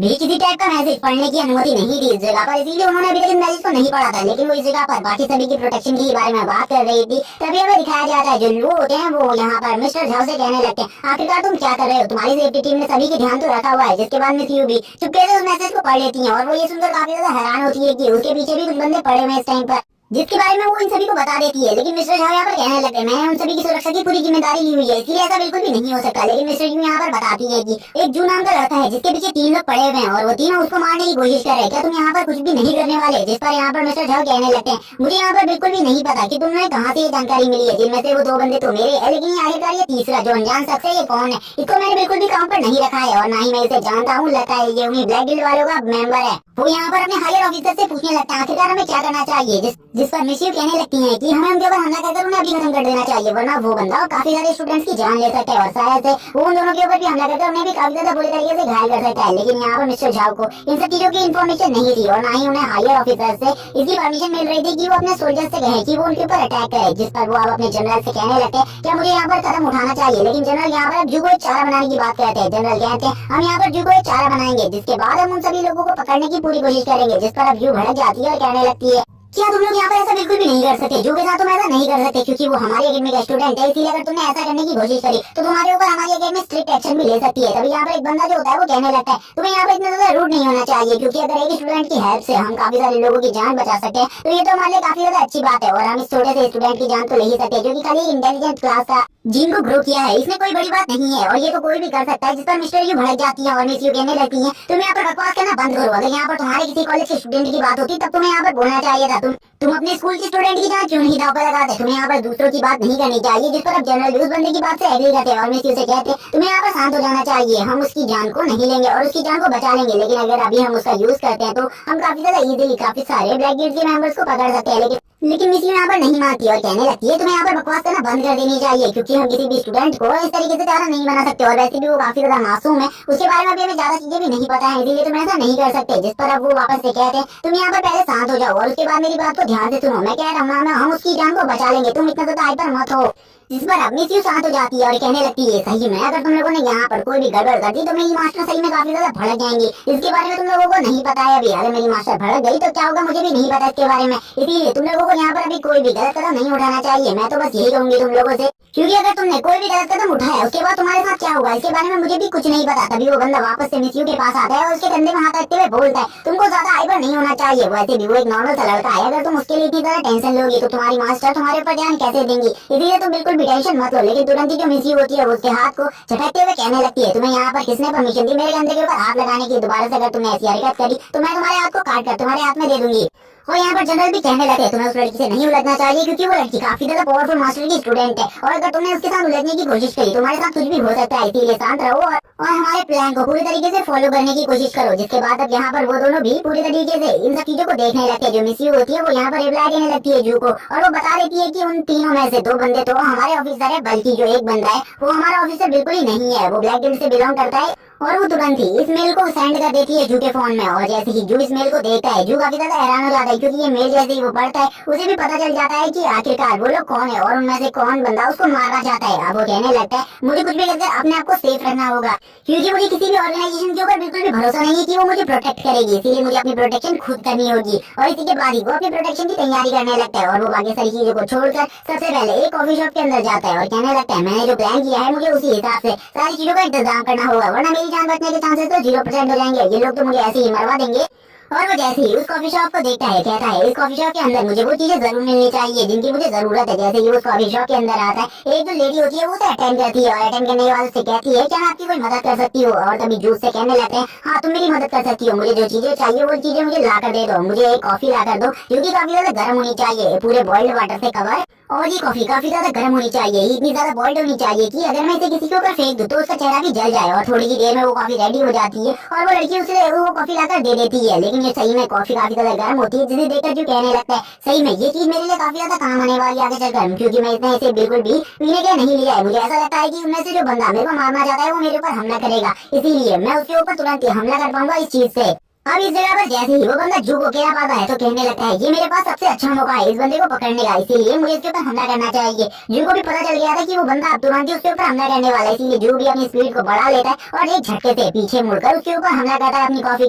भी किसी टाइप का मैसेज पढ़ने की अनुमति नहीं दी इस जगह पर, इसीलिए उन्होंने अभी तक इस मैसेज को नहीं पढ़ा था। लेकिन वो इस जगह पर बाकी सभी की प्रोटेक्शन के बारे में बात कर रही थी। तभी हमें दिखाया जाता है जो लोग होते हैं वो यहाँ पर मिस्टर झाओ से कहने लगते हैं, आखिरकार तुम क्या कर रहे हो, तुम्हारी सेफ्टी टीम ने सभी के ध्यान तो रखा हुआ है। जिसके बाद मिस यू भी चुपके से उस मैसेज को पढ़ लेती है और वो ये सुनकर काफी ज्यादा हैरान होती है कि उसके पीछे भी कुछ बंदे पड़े हुए हैं इस टाइम पर, जिसके बारे में वो इन सभी को बता देती है। लेकिन मिस्टर झाओ यहाँ पर कहने लगते हैं, मैंने उन सभी की सुरक्षा की पूरी जिम्मेदारी ली हुई है, इसलिए ऐसा बिल्कुल भी नहीं हो सकता। लेकिन मिस्टर यू यहाँ पर बताती है कि एक जू नाम का लड़का है जिसके पीछे 3 लोग पड़े हुए हैं और वो तीनों उसको मारने की कोशिश कर रहे हैं। क्या तुम यहाँ पर कुछ भी नहीं करने वाले? जिस पर यहाँ पर मिस्टर झाओ कहने लगते हैं, मुझे यहाँ पर बिल्कुल भी नहीं पता कि तुम्हें कहाँ से ये जानकारी मिली है, जिनमें से वो 2 बंदे तो मेरे है, लेकिन आखिरकार ये तीसरा जो अनजान शख्स है ये कौन है, इसको मैंने बिल्कुल भी काम पर नहीं रखा है और ना ही मैं इसे जानता हूँ। लगता है ये उन्हीं ब्लैक गिल्ड वालों का मेंबर है। वो यहाँ पर अपने हायर ऑफिसर से पूछने लगता है आखिरकार हमें क्या करना चाहिए, जिस पर मिस यू कहने लगती है कि हमें उनके ऊपर हमला कर उन्हें अभी खत्म कर देना चाहिए, वरना वो बंदा और काफी सारे स्टूडेंट्स की जान ले सकता है और शायद से वो उन दोनों के ऊपर भी हमला करके उन्हें भी काफी ज्यादा बुरी तरीके से घायल कर सकता है। लेकिन यहाँ पर मिस्टर झाओ को इन सब चीजों की इन्फॉर्मेशन नहीं थी और ना ही उन्हें हायर ऑफिसर से इसकी परमिशन मिल रही थी कि वो अपने सोल्जर्स से कहे कि वो उनके ऊपर अटैक करे। जिस पर वो अब अपने जनरल से कहने लगते हैं क्या मुझे यहाँ पर कदम उठाना चाहिए, लेकिन जनरल यहाँ पर जू को एक चारा बनाने की बात कहते हैं। जनरल कहते हैं हम यहाँ पर जू को एक चारा बनाएंगे, जिसके बाद हम उन सभी लोगों को पकड़ने की पूरी कोशिश करेंगे। जिस पर अब जू भड़क जाती है और कहने लगती है क्या तुम लोग यहाँ पर ऐसा बिल्कुल भी नहीं कर सकते, जो के साथ तुम ऐसा नहीं कर सकते क्योंकि वो हमारी एकेडमी का स्टूडेंट है, इसीलिए अगर तुमने ऐसा करने की कोशिश करी तो तुम्हारे ऊपर हमारी एकेडमी स्ट्रिक्ट एक्शन भी ले सकती है। तभी यहाँ पर एक बंदा जो होता है वो कहने लगता है तुम्हें यहाँ पर इतना ज्यादा रूड नहीं होना चाहिए, क्योंकि अगर एक स्टूडेंट की हेल्प से हम काफी सारे लोगों की जान बचा सकते हैं तो ये तो हमारे लिए काफी ज्यादा अच्छी बात है और हम इस छोटे से स्टूडेंट की जान तो ले ही सकते हैं, क्योंकि खाली इंटेलिजेंट क्लास का जिन को ग्रो किया है इसमें कोई बड़ी बात नहीं है और ये तो कोई भी कर सकता है। जिस पर मिस्टर यू भड़क जाती है और मिस यू कहने लगती है तुम यहाँ पर बकवास करना बंद करो, अगर यहाँ पर तुम्हारे किसी कॉलेज के स्टूडेंट की बात होती तब तुम्हें यहाँ पर बोलना चाहिए था, तुम अपने स्कूल के स्टूडेंट की जान क्यों नहीं दांव पर लगाते, तुम्हें यहाँ पर दूसरों की बात नहीं करनी चाहिए। जिस पर अब जनरल उस बंदे की बात से एग्री करते हैं और मिस यू से कहते हैं तुम्हें यहाँ पर शांत हो जाना चाहिए, हम उसकी जान को नहीं लेंगे और उसकी जान को बचा लेंगे, लेकिन अगर अभी हम उसका यूज करते हैं तो हम काफी ज्यादा इजीली काफी सारे ब्लैक गिल्ड के मेंबर्स को पकड़ सकते हैं। लेकिन मिस यू यहाँ पर नहीं मानती और कहने लगती है तुम्हें यहाँ पर बकवास करना बंद कर देनी चाहिए, क्योंकि हम किसी भी स्टूडेंट को इस तरीके से चारा नहीं बना सकते और वैसे भी वो काफी ज्यादा मासूम है, उसके बारे में भी हमें ज्यादा चीजें भी नहीं पता है, इसीलिए तुम ऐसा नहीं कर सकते। जिस पर अब वो वापस से कहते हैं तुम यहाँ पर पहले शांत हो जाओ और उसके बाद मेरी बात को ध्यान से सुनो, मैं कह रहा हूँ हम उसकी जान को बचा लेंगे, तुम इतना ज्यादा हाइपर मत हो। जिस पर अब मिस यू शांत हो जाती है और कहने लगती है सही में अगर तुम लोगों ने यहाँ पर कोई भी गड़बड़ कर दी तो मेरी मास्टर सही में काफी ज्यादा भड़क जाएंगी, इसके बारे में तुम लोगों को नहीं पता है अभी, अगर मेरी मास्टर भड़क गई तो क्या होगा मुझे भी नहीं पता इसके बारे में, इसीलिए तुम लोगों को यहाँ पर अभी कोई भी गलत कदम नहीं उठाना चाहिए। मैं तो बस यही कहूंगी तुम लोगों से, क्योंकि अगर तुमने कोई भी गलत कदम उठाया उसके बाद तुम्हारे साथ क्या होगा इसके बारे में मुझे भी कुछ नहीं पता। तभी वो बंदा वापस से मिस यू के पास आता है और उसके कंधे में हाथ रखते हुए बोलता है तुमको ज्यादा हाइपर नहीं होना चाहिए, वैसे भी वो एक नॉर्मल सा लड़का है, अगर तुम उसके लिए इतनी ज्यादा टेंशन लोगी तो तुम्हारी मास्टर तुम्हारे ऊपर ध्यान कैसे देंगी, इसीलिए तुम बिल्कुल भी टेंशन मत लो। लेकिन तुरंत ही जो मिस यू होती है वो उसके हाथ को झटकते हुए कहने लगती है तुम्हें यहाँ पर किसने परमिशन दी मेरे कंधे के ऊपर हाथ लगाने की, दोबारा से अगर तुमने ऐसी हरकत करी तो मैं तुम्हारे हाथ को काट कर तुम्हारे हाथ में दे दूंगी। और यहाँ पर जनरल भी कहने लगे तुम्हें उस लड़की से नहीं उलझना चाहिए, क्योंकि वो लड़की काफी ज्यादा पावरफुल मास्टर की स्टूडेंट है और अगर तुमने उसके साथ उलझने की कोशिश करी तुम्हारे साथ कुछ भी हो सकता है, इसीलिए शांत रहो और हमारे प्लान को पूरी तरीके से फॉलो करने की कोशिश करो। जिसके बाद अब यहाँ पर वो दोनों भी पूरी तरीके से इन सब चीजों को देखने लगते हैं। जो मिस यू होती है वो यहाँ पर रिप्लाई देने लगती है जू को और वो बता देती है कि उन तीनों में से 2 बंदे तो हमारे ऑफिसर है, बल्कि जो एक बंदा है वो हमारा ऑफिसर बिल्कुल ही नहीं है, वो ब्लैक गिल्ड से बिलोंग करता है और वो तुरंत ही इस मेल को सेंड कर देती है जू के फोन में। और जैसे ही जू इस मेल को देखता है जू काफी ज्यादा हैरान हो जाता है, क्योंकि ये मेल जैसे ही वो पढ़ता है उसे भी पता चल जाता है कि आखिरकार वो लोग कौन है और उनमें से कौन बंदा उसको मारना चाहता है। अब वो कहने लगता है मुझे कुछ भी करके अपने आप को सेफ रखना होगा, क्योंकि मुझे किसी भी ऑर्गेनाइजेशन के ऊपर बिल्कुल भी भरोसा नहीं है कि वो मुझे प्रोटेक्ट करेगी, इसीलिए मुझे अपनी प्रोटेक्शन खुद करनी होगी। और इसी के बाद ही वो अपनी प्रोटेक्शन की तैयारी करने लगता है और वो बाकी सारी चीजों को छोड़कर सबसे पहले एक कॉफी शॉप के अंदर जाता है और कहने लगता है मैंने जो प्लान किया है मुझे उसी हिसाब से सारी चीजों का इंतजाम करना होगा, वरना मेरी जान बचने के चांसेस तो 0% हो जाएंगे, ये लोग तो मुझे ऐसे ही मरवा देंगे। और वो जैसे ही उस कॉफी शॉप को देखता है कहता है इस कॉफी शॉप के अंदर मुझे वो चीजें जरूर मिलनी चाहिए जिनकी मुझे जरूरत है। जैसे ही उस कॉफी शॉप के अंदर आता है एक जो लेडी होती है वो उसे अटेंड करती है और अटेंड करने के बाद उससे कहती है क्या मैं आपकी कोई मदद कर सकती हूँ, और तभी जूस से कहने लगते हैं हाँ तुम मेरी मदद कर सकती हो, मुझे जो चीजें चाहिए वो चीजें मुझे ला कर दे दो, मुझे एक कॉफी ला कर दो जो की काफी ज्यादा गर्म होनी चाहिए, पूरे बॉइल्ड वाटर से कवर, और ये कॉफी काफी ज्यादा गर्म होनी चाहिए, इतनी ज्यादा बॉइल्ड होनी चाहिए कि अगर मैं इसे किसी के ऊपर फेंक दूं तो उसका चेहरा भी जल जाए। और थोड़ी ही देर में वो कॉफी रेडी हो जाती है और वो लड़की उसे वो कॉफी लाकर दे देती है। लेकिन ये सही में कॉफी काफी ज्यादा गर्म होती है, जिसे देखकर जो कहने लगता है सही में ये चीज मेरे लिए काफी ज्यादा काम आने वाली है आगे चलकर, क्योंकि मैं इसने इसे बिल्कुल भी पीने के नहीं लिया है। मुझे ऐसा लगता है कि उनमें से जो बंदा मेरे को मारना चाहता है वो मेरे ऊपर हमला करेगा, इसीलिए मैं उसके ऊपर तुरंत ही हमला कर पाऊंगा इस चीज से। अब इस जगह पर जैसे ही वो बंदा जू को घेरा पाता है तो कहने लगता है ये मेरे पास सबसे अच्छा मौका है इस बंदे को पकड़ने का, इसीलिए मुझे इसके ऊपर हमला करना चाहिए। जू को भी पता चल गया था कि वो बंदा तुरंत ही उसके ऊपर हमला करने वाला है, इसीलिए जू भी अपनी स्पीड को बढ़ा लेता है और एक झटके से पीछे मुड़कर उसके ऊपर हमला करता है अपनी कॉफी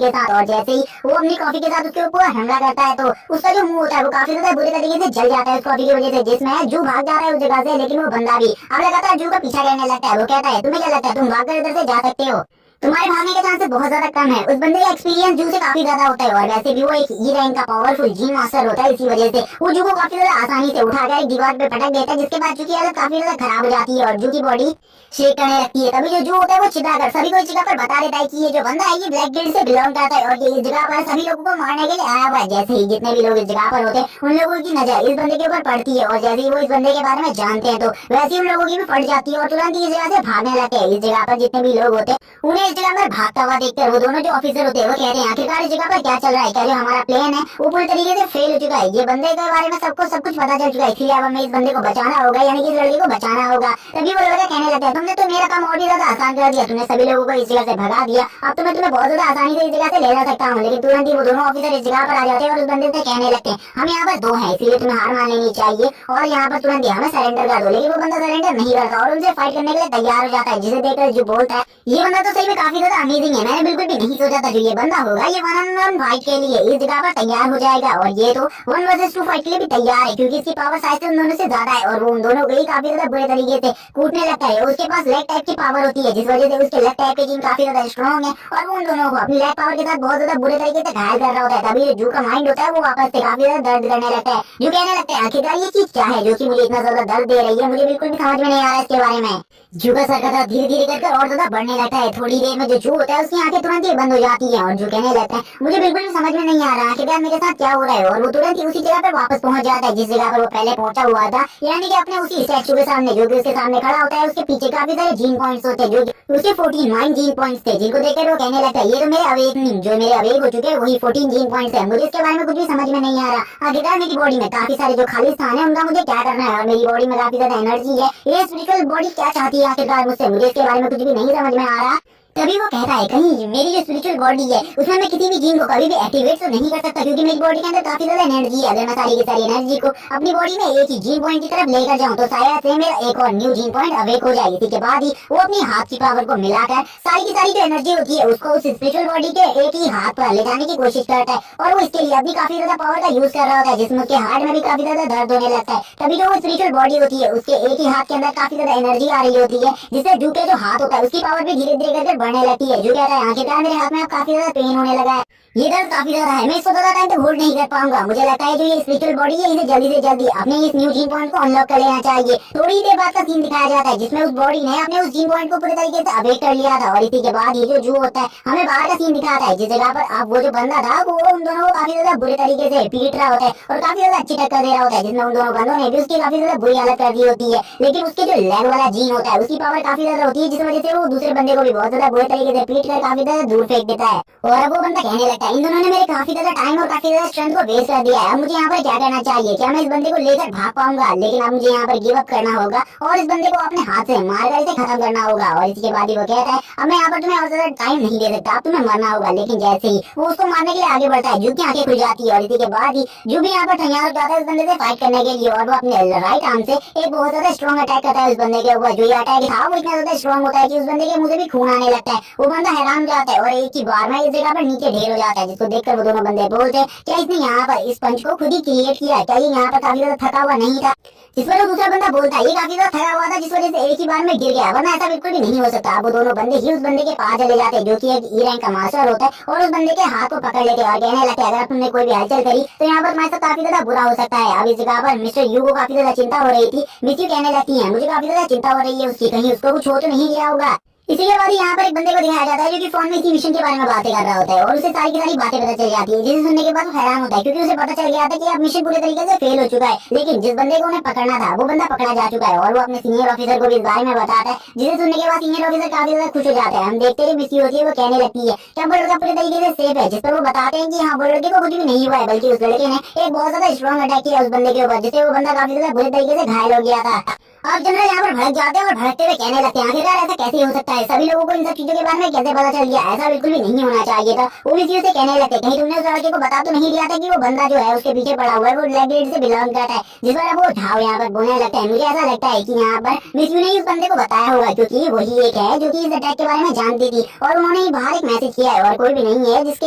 के साथ। और जैसे ही वो अपनी कॉफी के साथ उसके ऊपर हमला करता है तो उसका जो मुंह होता है वो काफी ज्यादा बुरे तरीके से जल जाता है उस कॉफी की वजह से, जिसमें जू भाग जाता है उस जगह से। लेकिन वो बंदा भी अब लगातार जू का पीछा करने लगता है। वो कहता है तुम्हें क्या लगता है तुम भाग कर इधर से जा सकते हो, तुम्हारे भागने के चांसेस बहुत ज्यादा कम है। उस बंदे का एक्सपीरियंस जू से काफी ज्यादा होता है और वैसे भी वो एक ई रैंक का पावरफुल जीन मास्टर होता है, इसी वजह से वो जू को काफी ज्यादा आसानी से उठाकर एक दीवार पे पटक देता है, जिसके बाद जू की हालत काफी ज्यादा खराब हो जाती है और जू की बॉडी शेक करने लगती है। तभी जो जू होता है वो चिल्लाकर सभी को इस जगह पर बता देता है कि ये जो बंदा है ये ब्लैक गिल्ड से बिलोंग करता है और ये इस जगह पर सभी लोगों को मारने के लिए आया हुआ है। जैसे ही जितने भी लोग इस जगह पर होते हैं उन लोगों की नजर इस बंदे के ऊपर पड़ती है और जैसे ही वो इस बंदे के बारे में जानते हैं तो वैसे ही उन लोगों की भी पड़ जाती है और तुरंत ही इस जगह से भागने लगते हैं। इस जगह पर जितने भी लोग होते हैं उन्हें इस जगह पर भागता हुआ देखकर वो दोनों जो ऑफिसर होते हैं वो कहते हैं आखिरकार इस जगह पर क्या चल रहा है, क्या जो हमारा प्लान है वो पूरी तरीके से फेल हो चुका है, ये बंदे के बारे में सबको सब कुछ पता चल चुका है, इसलिए अब हमें इस बंदे को बचाना होगा, यानी कि इस लड़के को बचाना होगा। तभी वो लड़का कहने लगता है तुमने तो मेरा काम और भी ज्यादा आसान कर दिया, तुमने सभी लोगों को इस जगह से भगा दिया, अब तो मैं तुम्हें बहुत ज्यादा आसानी से इस जगह से ले जा सकता हूँ। लेकिन तुरंत ही वो दोनों ऑफिसर इस जगह पर आ जाते हैं और उस बंदे से कहने लगते हैं हम यहाँ पर दो हैं इसीलिए तुम्हें हार मान लेनी चाहिए और यहाँ पर तुरंत ही हमें सरेंडर कर दो। लेकिन वो बंदा सरेंडर नहीं करता और उनसे फाइट करने के लिए तैयार हो जाता है, जिसे देखकर जो बोलता है ये बंदा तो सही में काफी ज्यादा अमेजिंग है, मैंने बिल्कुल भी नहीं सोचा था जो ये बंदा होगा ये 1-on-1 फाइट के लिए इस जगह पर तैयार हो जाएगा और ये तो 1 वर्सेस 2 फाइट के लिए भी तैयार है क्योंकि इसकी पावर शायद उन दोनों से ज्यादा है और वो उन दोनों को ही काफी ज्यादा बुरे तरीके से कूटने लगता है। उसके पास लेग टाइप की पावर होती है जिस वजह से उसके लेग टाइप की टीम काफी ज्यादा स्ट्रॉन्ग है और वो उन दोनों को अपनी लेग पावर के साथ बहुत ज्यादा बुरे तरीके से घायल कर रहा होता है। तभी जू का माइंड होता है वो वापस से काफी ज्यादा दर्द करने लगता है, जो कहने लगता है आखिरकार ये चीज क्या है जो कि मुझे इतना ज्यादा दर्द दे रही है, मुझे बिल्कुल भी समझ में नहीं आ रहा है इसके बारे में। जू का सर का दर्द धीरे धीरे करके और ज्यादा बढ़ने लगता है। थोड़ी देर में जो जू होता है उसकी आंखें तुरंत ही बंद हो जाती है और जू कहने लगता है मुझे बिल्कुल भी समझ में नहीं आ रहा आखिरकार मेरे साथ क्या हो रहा है और वो तुरंत ही उसी जगह पर वापस पहुंच जाता है जिस जगह पर वो पहले पहुंचा हुआ था, यानी कि अपने उसी स्टैचू के सामने जो कि उसके सामने खड़ा होता है। उसके पीछे काफी सारे जीन पॉइंट्स होते हैं जो उसके 14 माइंड जीन पॉइंट्स थे, जिनको देखकर वो कहने लगता है ये तो मेरे अवेकनिंग जो मेरे अवेक हो चुके हैं वही 14 जीन पॉइंट्स है, मुझे इसके बारे में कुछ भी समझ में नहीं आ रहा। आखिरकार मेरी बॉडी में काफी सारे जो खाली स्थान है उनका मुझे क्या करना है और मेरी बॉडी में काफी ज्यादा एनर्जी है, ये स्पिरिचुअल बॉडी क्या चाहती है आखिरकार मुझसे, मुझे इसके बारे में कुछ भी नहीं समझ में आ रहा। तभी वो कहता है कहीं मेरी जो स्पिरिचुअल बॉडी है उसमें मैं किसी भी जीन को कभी भी एक्टिवेट तो नहीं कर सकता क्योंकि मेरी बॉडी के अंदर काफी ज्यादा एनर्जी है। अगर मैं सारी की सारी एनर्जी को अपनी बॉडी में एक ही जीन पॉइंट की तरफ लेकर जाऊं तो शायद से मेरा एक और न्यू जीन पॉइंट अवेक हो जाए। इसी के बाद ही वो अपनी हाथ की पावर को मिलाकर सारी की सारी जो एनर्जी होती है उसको उस स्पिरिचुअल बॉडी के एक ही हाथ पर ले जाने की कोशिश करता है और वो इसके लिए अपनी काफी ज्यादा पावर का यूज कर रहा होता है जिसमें उसके हार्ट में भी काफी ज्यादा दर्द होने लगता है। तभी जो वो स्पिरिचुअल बॉडी होती है उसके एक ही हाथ के अंदर काफी ज्यादा एनर्जी आ रही होती है जिससे जू के जो हाथ होता है उसकी पावर भी धीरे धीरे करके बढ़ने लगती है। जू आखिरकार मेरे हाथ में काफी ज्यादा पेन होने लगा है, ये दर्द काफी ज्यादा है, मैं इसको ज्यादा टाइम तक होल्ड नहीं कर पाऊंगा, मुझे लगता है जो ये स्पिरिचुअल बॉडी है इसे जल्दी से जल्दी अपने इस न्यू जीन पॉइंट को अनलॉक कर लेना चाहिए। थोड़ी देर बाद का सीन दिखाया जाता है जिसमें उस बॉडी ने अपने उस जीन पॉइंट को पूरे तरीके से अवेक कर लिया था और इसी के बाद ये जो जू होता है हमें बाहर का सीन दिखाता है जिस जगह पर अब वो जो बंदा था वो उन दोनों को काफी ज्यादा बुरे तरीके से पीट रहा होता है और काफी ज्यादा अच्छी टक्कर दे रहा होता है जिसमें उन दोनों बंदों ने भी उसकी काफी ज्यादा बुरी हालत कर दी होती है। लेकिन उसके जो लेग वाला जीन होता है उसकी पावर काफी ज्यादा होती है जिस वजह से वो दूसरे बंदे को भी बहुत ज्यादा बुरे तरीके से पीट कर काफी ज्यादा दूर फेंक देता है और अब वो बंदा कहने लगता है इन दोनों ने मेरे काफी ज्यादा टाइम और काफी ज्यादा स्ट्रेंथ को वेस्ट कर दिया है, अब मुझे यहाँ पर क्या करना चाहिए, क्या मैं इस बंदे को लेकर भाग पाऊंगा, लेकिन अब मुझे यहाँ पर गिव अप करना होगा और इस बंदे को अपने हाथ से मारकर इसे खत्म करना होगा। और इसके बाद ही वो कहता है अब मैं यहाँ पर तुम्हें और ज्यादा टाइम नहीं दे सकता, अब तुम्हें मरना होगा। लेकिन जैसे ही वो उसको मारने के लिए आगे बढ़ता है जू की आंखें खुल जाती है और इसी के बाद ही जू भी यहाँ पर तैयार हो जाता है इस बंदे से फाइट करने के लिए और वो अपने राइट आर्म से एक बहुत ज्यादा स्ट्रॉन्ग अटैक करता है उस बंदे के ऊपर। जो ये अटैक था वो इतना ज्यादा स्ट्रॉन्ग होता है कि उस बंदे के मुंह से भी खून आने लगता है, वो बंदा हैरान जाता है और एक ही बार में इस जगह पर नीचे ढेर हो जाता है जिसको देखकर वो दोनों बंदे बोलते हैं क्या इसने यहाँ पर इस पंच को खुद ही क्रिएट किया है, क्या ये यहाँ पर काफी ज्यादा थका हुआ नहीं था। जिस पर दूसरा बंदा बोलता है ये काफी ज्यादा थका हुआ था जिस वजह से एक ही बार में गिर गया, वरना ऐसा बिल्कुल भी नहीं हो सकता। वो दोनों बंदे ही उस बंदे के पास चले जाते हैं जो कि एक ई रैंक का मास्टर होता है और उस बंदे के हाथ को पकड़ लेते हैं और कहने लगते हैं अगर तुमने कोई भी हलचल करी तो यहाँ पर तुम्हारे साथ काफी ज्यादा बुरा हो सकता है। अब इस जगह पर मिस्टर यू को काफी ज्यादा चिंता हो रही थी, मिस यू कहने लगती है मुझे काफी ज्यादा चिंता हो रही है उसकी, कहीं उसको कुछ हो तो नहीं गया होगा। इसी के बाद यहाँ पर एक बंदे को दिखाया जाता है जो कि फोन में इसी मिशन के बारे में बातें कर रहा होता है और उसे सारी की सारी बातें पता चल जाती है जिसे सुनने के बाद वो हैरान होता है क्योंकि उसे पता चल गया था कि अब मिशन पूरे तरीके से फेल हो चुका है। लेकिन जिस बंदे को उन्हें पकड़ना था वो बंदा पकड़ा जा चुका है और वो अपने सीनियर ऑफिसर को भी इस बारे में बताता है जिसे सुनने के बाद सीनियर ऑफिसर काफी ज्यादा खुश हो जाता है। हम देखते हैं मिस होती है वो कहने लगती है क्या वो लड़का पूरे तरीके से सेफ है, जिस पर वो बताते हैं कि हाँ वो लड़के को कुछ भी नहीं हुआ है बल्कि उस लड़के ने एक बहुत ज्यादा स्ट्रॉन्ग अटैक किया उस बंदे के ऊपर जिससे वो बंदा काफी ज्यादा बुरे तरीके से घायल हो गया था। अब जनरल यहाँ पर भड़क जाते हैं और भड़कते हुए कहने लगते हैं आखिरकार ऐसा कैसे हो सकता है है, सभी लोगों को इन सब चीजों के बारे में कैसे पता चल गया? ऐसा बिल्कुल भी नहीं होना चाहिए था। वो भी से कहने लगते कहीं तुमने उस लड़के को बता तो नहीं दिया था कि वो बंदा जो है उसके पीछे पड़ा हुआ है वो ब्लैक गेट से बिलोंग करता है। जिस पर वो झाव यहाँ पर बोलने लगता है मुझे ऐसा लगता है कि यहाँ पर मिस यू ने उस बंदे को बताया होगा, क्योंकि वही एक है जो कि इस अटैक के बारे में जानती थी और उन्होंने बाहर एक मैसेज किया है और कोई भी नहीं है जिसके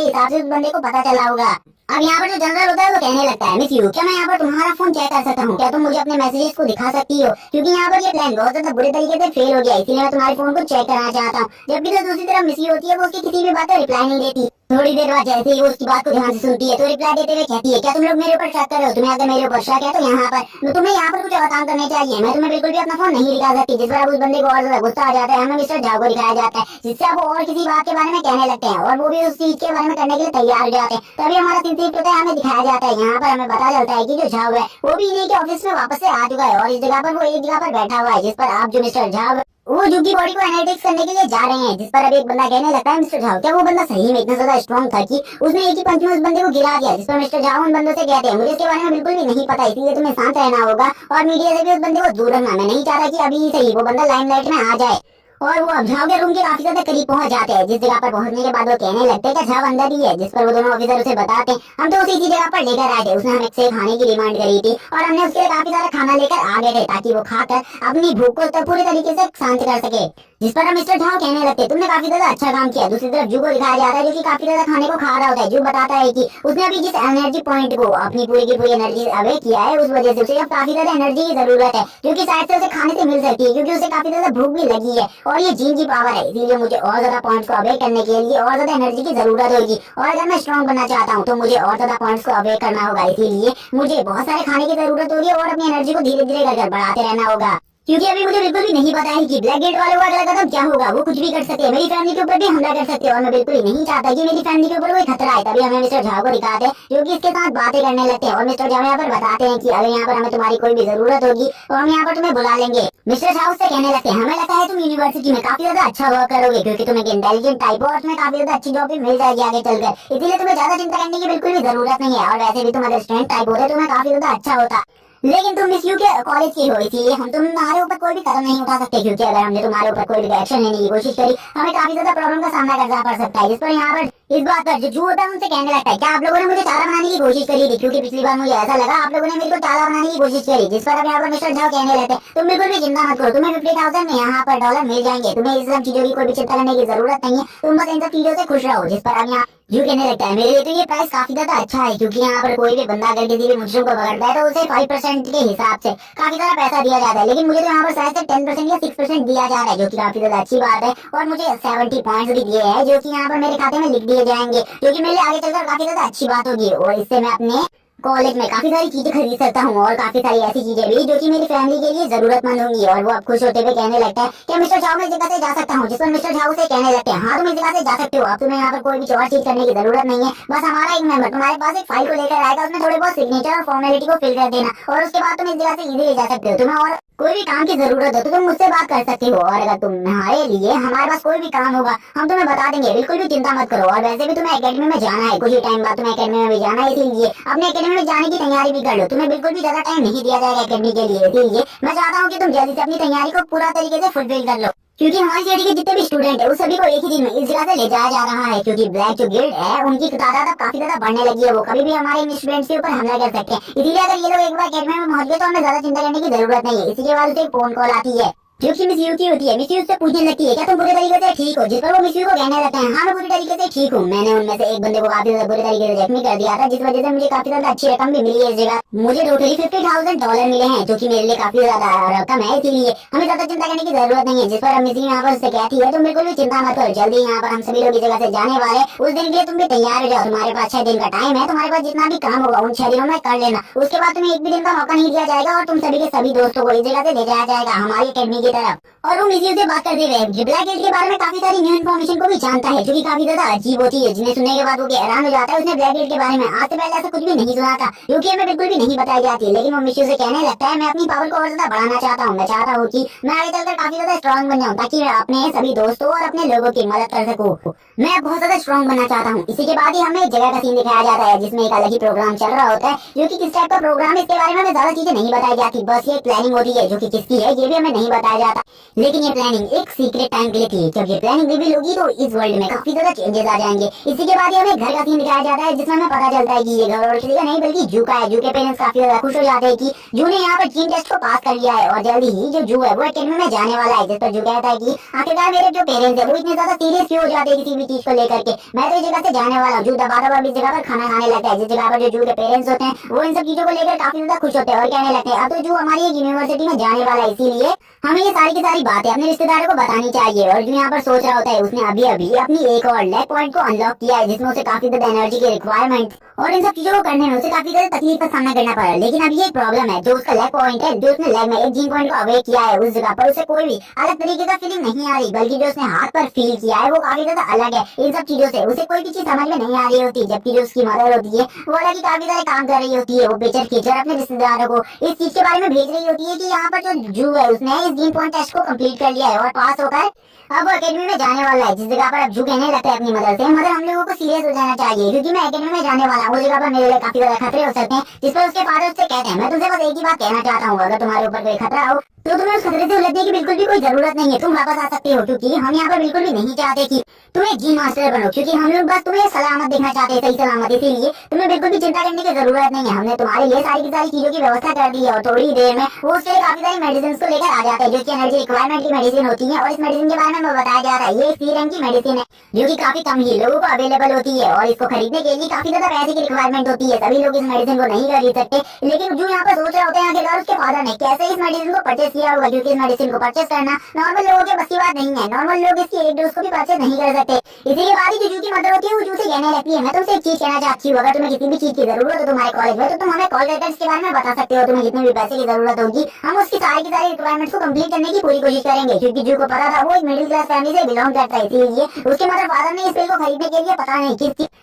हिसाब से उस बंदे को पता चला होगा। अब यहाँ पर जो जनरल होता है वो कहने लगता है मिस यू क्या मैं यहाँ पर तुम्हारा फोन चेक कर सकता हूँ? क्या तुम मुझे अपने मैसेजेस को दिखा सकती हो? क्योंकि यहाँ पर ये प्लान बहुत ज्यादा बुरे तरीके से फेल हो गया, इसीलिए मैं तुम्हारे फोन को चेक करना चाहता हूँ। जबकि जो दूसरी तरफ मिस यू होती है वो उसकी किसी भी बात का रिप्लाई नहीं देती। थोड़ी देर बाद जैसे ही वो उसकी बात को ध्यान से सुनती है तो रिप्लाई देते हुए कहती है क्या तुम लोग मेरे ऊपर शक कर रहे हो? तुम्हें अगर मेरे ऊपर शक है तो यहाँ पर तुम्हें यहाँ पर कुछ और काम करने चाहिए। मैं तुम्हें बिल्कुल भी अपना फोन नहीं दिखा सकती। जिस पर अब उस बंदे को और ज्यादा गुस्सा आ जाता है, हमें मिस्टर झा को दिखाया जाता है जिससे अब वो और किसी बात के बारे में कहने लगते हैं और वो भी उस चीज के बारे में करने के लिए तैयार हो जाते हैं। तभी हमारा सीन होता है, हमें दिखाया जाता है यहाँ पर हमें पता चलता है कि जो झा है वो भी इन्हीं के ऑफिस में वापस से आ चुका है और इस जगह पर वो एक जगह पर बैठा हुआ है जिस पर आप जो मिस्टर झा वो जू की बॉडी को एनालिटिक्स करने के लिए जा रहे हैं। जिस पर अब एक बंदा कहने लगता है मिस्टर झा क्या वो बंदा सही में इतना ज्यादा स्ट्रॉन्ग था कि उसने एक ही पंच में उस बंदे को गिरा दिया? जिस पर मिस्टर झा उन बंदों से कहते हैं मुझे इसके बारे में बिल्कुल भी नहीं पता, इसलिए तुम्हें शांत रहना होगा और मीडिया से भी उस बंदे को दूर रखना। मैं नहीं चाहता कि अभी से ही वो बंदा लाइमलाइट में आ जाए। और वो अब झाव के रूम के काफी ज्यादा करीब पहुंच जाते हैं। जिस जगह पर पहुंचने के बाद वो कहने लगते हैं कि झाव अंदर ही है। जिस पर वो दोनों ऑफिसर उसे बताते हैं हम तो उसी की जगह पर लेकर आए थे, उसने हमें से खाने की डिमांड करी थी और हमने उसके लिए काफी सारा खाना लेकर आ गए थे ताकि वो खाकर अपनी भूख को पूरी तरीके से शांत कर सके। जिस पर मिस्टर झाव कहने लगते तुमने काफी ज्यादा अच्छा काम किया। दूसरी तरफ जू को दिखाया जाता है जो कि काफी ज्यादा खाने को खा रहा होता है। जू बताता है कि उसने अभी जिस एनर्जी पॉइंट को अपनी पूरी की पूरी एनर्जी अवे किया है उस वजह से उसे अब काफी ज्यादा एनर्जी की जरूरत है जो कि शायद से उसे खाने से मिल सकती है क्योंकि उसे काफी ज्यादा भूख भी लगी है और ये जीन की पावर है। इसीलिए मुझे और ज्यादा पॉइंट्स को अवे करने के लिए और ज्यादा एनर्जी की जरूरत होगी और अगर मैं स्ट्रॉन्ग बनना चाहता हूँ तो मुझे और ज्यादा पॉइंट्स को अवे करना होगा। इसीलिए मुझे बहुत सारे खाने की जरूरत होगी और अपनी एनर्जी को धीरे धीरे कर बढ़ाते रहना होगा। क्योंकि अभी मुझे बिल्कुल भी नहीं पता है कि ब्लैक गेट वालों का अगला कदम क्या होगा। वो कुछ भी कर सकते हैं, मेरी फैमिली के ऊपर भी हमला कर सकते हैं और मैं बिल्कुल ही नहीं चाहता कि मेरी फैमिली के ऊपर कोई खतरा है। तभी हमें मिस्टर झा को दिखाते हैं जो कि इसके साथ बातें करने लगते हैं और मिस्टर झा यहाँ पर बताते हैं कि अगर यहाँ पर हमें तुम्हारी कोई भी जरूरत होगी तो हम यहाँ पर तुम्हें बुला लेंगे। मिस्टर झा उससे कहने लगते हैं हमें लगता है तुम यूनिवर्सिटी में काफी ज्यादा अच्छा वर्क करोगे क्योंकि तुम एक इंटेलिजेंट टाइप हो और तुम्हें काफी ज्यादा अच्छी जॉब भी मिल जाएगी आगे चलकर, इसीलिए तुम्हें ज्यादा चिंता करने की बिल्कुल भी जरूरत नहीं है। और वैसे भी तुम अगर स्टूडेंट टाइप होते तुम्हें काफी ज्यादा अच्छा होता, लेकिन तुम मिस यू के कॉलेज की हो इसीलिए हम तुम्हारे ऊपर कोई भी कदम नहीं उठा सकते क्योंकि अगर हमने तुम्हारे ऊपर कोई भी एक्शन लेने की कोशिश करी हमें काफी ज्यादा प्रॉब्लम का सामना करना पड़ सकता है। जिस पर यहाँ पर इस बात पर जो जू होता है उनसे कहने लगता है क्या आप लोगों ने मुझे चारा बनाने की कोशिश करी थी? क्योंकि पिछली बार मुझे ऐसा लगा आप लोगों ने मेरे को चारा बनाने की कोशिश करी। जिस पर अब यहाँ पर मिस्टर झा कहने लगते हैं तुम बिल्कुल भी चिंता मत करो, तुम्हें 50,000 में यहाँ पर डॉलर मिल जाएंगे, तुम्हें इस सब चीजों की कोई भी चिंता करने की जरूरत नहीं है, तुम बस इन सब चीजों से खुश रहो। जिस पर अब यहाँ जू कहने लगता है मेरे लिए तो ये प्राइस काफी ज्यादा अच्छा है क्योंकि यहाँ पर कोई भी बंदा अगर किसी भी मुजरिम को पकड़ता है तो उसे 5% के हिसाब से काफी सारा पैसा दिया जाता है, लेकिन मुझे तो यहाँ पर शायद से 10% या 6% दिया जा रहा है जो कि काफी ज्यादा अच्छी बात है। और मुझे 70 पॉइंट्स भी दिए हैं जो कि यहाँ पर मेरे खाते में लिख दिए जाएंगे जो कि मेरे लिए आगे चलकर काफी ज्यादा अच्छी बात होगी और इससे मैं अपने कॉलेज में काफी सारी चीजें खरीद सकता हूँ और काफी सारी ऐसी चीजें भी जो कि मेरी फैमिली के लिए जरूरतमंद होंगी। और वो अब खुश होते हुए कहने लगता है कि मिस्टर झा मैं इस जगह से जा सकता हूँ। जिस पर मिस्टर झा से कहने लगते हैं हाँ तुम इस जगह से जा सकते हो, अब तुम्हें यहाँ पर कोई भी और चीज करने की जरूरत नहीं है, बस हमारा एक मेंबर तुम्हारे पास एक फाइल को लेकर आएगा, उसमें थोड़े बहुत सिग्नेचर और फॉर्मेलिटी को फिल कर देना और उसके बाद तुम इस जगह से इजीली जा सकते हो। तुम्हें और कोई भी काम की जरूरत हो तो तुम मुझसे बात कर सकते हो और अगर तुम्हारे लिए हमारे पास कोई भी काम होगा हम तुम्हें बता देंगे, बिल्कुल भी चिंता मत करो। और वैसे भी तुम्हें एकेडमी में जाना है, कुछ ही टाइम बाद तुम्हें एकेडमी में भी जाना है, इसीलिए अपने एकेडमी में जाने की तैयारी भी कर लो। तुम्हें बिल्कुल भी ज्यादा टाइम नहीं दिया जाएगा एकेडमी के लिए, इसीलिए मैं चाहता हूँ कि तुम जल्दी से अपनी तैयारी को पूरा तरीके से फुलफिल कर लो क्योंकि हमारी सिटी के जितने भी स्टूडेंट है उस सभी को एक ही दिन में इस जगह से ले जाया जा रहा है क्योंकि ब्लैक जो गिल्ड है उनकी तादाद अब काफी ज्यादा बढ़ने लगी है, वो कभी भी हमारे इन स्टूडेंट्स के ऊपर हमला कर सकते हैं। इसीलिए अगर ये लोग एक बार एकेडमी में पहुंच गए तो हमें ज्यादा चिंता करने की जरूरत नहीं है। इसी के बाद उसे एक फोन कॉल आती है जो कि मिस यू की होती है। मिस यू उससे पूछने लगती है क्या तुम पूरे तरीके से ठीक हो? जिस पर वो मिस यू को कहने लगता है हाँ मैं पूरी तरीके से ठीक हूँ, मैंने उनमें से एक बंदे को काफी ज्यादा बुरे तरीके से जख्मी कर दिया था जिस वजह से मुझे काफी ज्यादा अच्छी रकम भी मिली है इस जगह, मुझे टोटली $50,000 मिले हैं जो कि मेरे लिए काफी ज्यादा रकम है, इसीलिए हमें ज्यादा चिंता करने की जरूरत नहीं है। जिस पर मिस यू यहाँ पर उससे कहती है तुम बिल्कुल भी चिंता मत करो, जल्दी यहाँ पर हम सभी लोग इस जगह से जाने वाले, उस दिन के लिए तुम भी तैयार हो जाओ, तुम्हारे पास 6 दिन का टाइम है, तुम्हारे पास जितना भी काम होगा उन 6 दिनों में कर लेना, उसके बाद तुम्हें एक भी दिन का मौका नहीं दिया जाएगा और तुम सभी के सभी दोस्तों को इस जगह से ले जाया जाएगा हमारी अकेडमी की तरफ। और वो मिस यू से बात करते हुए ब्लैक गेट के बारे में काफी सारी न्यू इन्फॉर्मेशन को भी जानता है जो कि काफी ज्यादा अजीब होती है, जिन्हें सुनने के बाद वो हैरान हो जाता है। उसने ब्लैक गेट के बारे में आज से पहले ऐसा कुछ भी नहीं सुना था क्योंकि हमें बिल्कुल भी नहीं बताई जाती, लेकिन वो मिस यू से कहने लगता है मैं अपनी पावर को और ज्यादा बढ़ाना चाहता हूँ, मैं चाहता हूँ कि मैं आगे चलकर काफी ज्यादा स्ट्रॉन्ग बन जाऊँ ताकि मैं अपने सभी दोस्तों और अपने लोगों की मदद कर सकूँ, मैं बहुत ज्यादा स्ट्रॉन्ग बनना चाहता हूँ। इसी के बाद ही हमें एक जगह का सीन दिखाया जाता है जिसमें एक अलग ही प्रोग्राम चल रहा होता है जो कि किस टाइप का प्रोग्राम है इसके बारे में हमें ज्यादा चीजें नहीं बताई जाती, बस ये प्लानिंग होती है जो कि किसकी है ये भी हमें नहीं बताया जाता। लेकिन ये प्लानिंग एक सीक्रेट टाइम के लिए थी। जब ये प्लानिंग रिवील होगी तो इस वर्ल्ड में काफी ज्यादा चेंजेस आ जाएंगे। इसी के बाद ये हमें घर का सीन दिखाया जाता है, जिसमें हमें पता चलता है कि ये घर और किसी का नहीं बल्कि जू का है। जू के पेरेंट्स काफी ज्यादा खुश हो जाते हैं कि जू ने यहाँ पर जीन टेस्ट को पास कर लिया है और जल्दी ही जो जू है वो एकेडमी में जाने वाला है। जिस पर जू कहता है कि आखिरकार मेरे जो पेरेंट्स है वो इतने ज्यादा सीरियस क्यों हो जाते हैं किसी भी चीज को लेकर के। मैं तो इस जगह से जाने वाला हूँ। जू दबा दबा इस जगह पर खाना खाने लगता है। जिस जगह पर जो जू के पेरेंट्स होते हैं वो इन सब चीजों को लेकर काफी ज्यादा खुश होते हैं और कहने लगते हैं अब तो जू हमारी एक यूनिवर्सिटी में जाने वाला है, इसीलिए हमें ये सारी की सारी बातें अपने रिश्तेदारों को बतानी चाहिए। और जो यहाँ पर सोच रहा होता है उसने अभी अभी अपनी एक और लेग पॉइंट को अनलॉक किया है, जिसमें उसे काफी ज्यादा एनर्जी की रिक्वायरमेंट और इन सब चीजों को करने में उसे काफी ज्यादा तकलीफ का सामना करना पड़ा। लेकिन अभी एक प्रॉब्लम है, जो उसका लेग पॉइंट है, जो उसने लेग में एक जीन पॉइंट को अवेक किया है, उस जगह पर उसे कोई भी अलग तरीके का फीलिंग नहीं आ रही, बल्कि जो उसने हाथ पर फील किया है वो काफी ज्यादा अलग है। इन सब चीजों से उसे कोई भी चीज समझ में नहीं आ रही होती, जबकि जो उसकी मदर होती है वो अलग ही काफी सारे काम कर रही होती है। वो पिक्चर खींचकर अपने रिश्तेदारों को इस चीज के बारे में भेज रही होती है कि यहाँ पर जो जू है उसने इस जीन पॉइंट टेस्ट को कंप्लीट कर लिया है और पास होकर अब वो एकेडमी में जाने वाला है। जिस जगह पर अब जू कहने लगता है अपनी मदर से, मदर हम लोगों को सीरियस हो जाना चाहिए क्योंकि मैं एकेडमी में जाने वाला हूँ। वो जगह पर मेरे लिए काफी ज्यादा खतरे हो सकते हैं। जिस पर उसके फादर उससे कहते हैं मैं तुमसे बस एक ही बात कहना चाहता हूँ, अगर तुम्हारे ऊपर कोई खतरा हो तो तुम्हें उस खतरे से उलझने की बिल्कुल भी कोई जरूरत नहीं है। तुम वापस आ सकते हो क्योंकि हम यहाँ पर बिल्कुल भी नहीं चाहते कि तुम एक जीन मास्टर बनो, क्योंकि हम लोग बस तुम्हें सलामत देखना चाहते हैं, सही सलामत। इसीलिए तुम्हें बिल्कुल भी चिंता करने की जरूरत नहीं है। हमने तुम्हारे लिए सारी की सारी चीजों की व्यवस्था कर दी है और थोड़ी देर में वो उसके लिए काफी सारी मेडिसिन को लेकर आ जाते हैं, जो की एनर्जी रिक्वायरमेंट की मेडिसिन होती है। और इस मेडिसिन के बारे में हमें बताया जा रहा है ये सीरम की मेडिसिन है जो की काफी कम ही लोगों को अवेलेबल होती है और इसको खरीदने के लिए काफी ज्यादा पैसे की रिक्वायरमेंट होती है। सभी लोग इस मेडिसिन को नहीं खरीद सकते। लेकिन जो यहाँ पर सोच रहे होते हैं आखिरकार उसके फादर ने कैसे इस मेडिसिन को परचेस किया होगा, क्योंकि इस मेडिसिन को परचेस करना नॉर्मल लोगों के बस की बात नहीं है। नॉर्मल लोग इसकी एक डोज को भी परचेस नहीं कर सकते। इसी के बाद ही जू की मदर होती है वो जू से कहने लगती है मैं तुमसे एक चीज कहना चाहती हूँ, अगर तुम्हें किसी भी चीज की जरूरत हो तुम्हारे कॉलेज में तो तुम हमें कॉल करके इसके बारे में बता सकते हो। तुम्हें जितने भी पैसे की जरूरत होगी हम उसकी सारी की सारी रिक्वायरमेंट्स को कंप्लीट करने की पूरी कोशिश करेंगे। क्योंकि जू को पता था वो एक मिडिल क्लास फैमिली से बिलोंग करता है, इसीलिए उसके मदर फादर ने इस बिल को खरीदने के लिए पता नहीं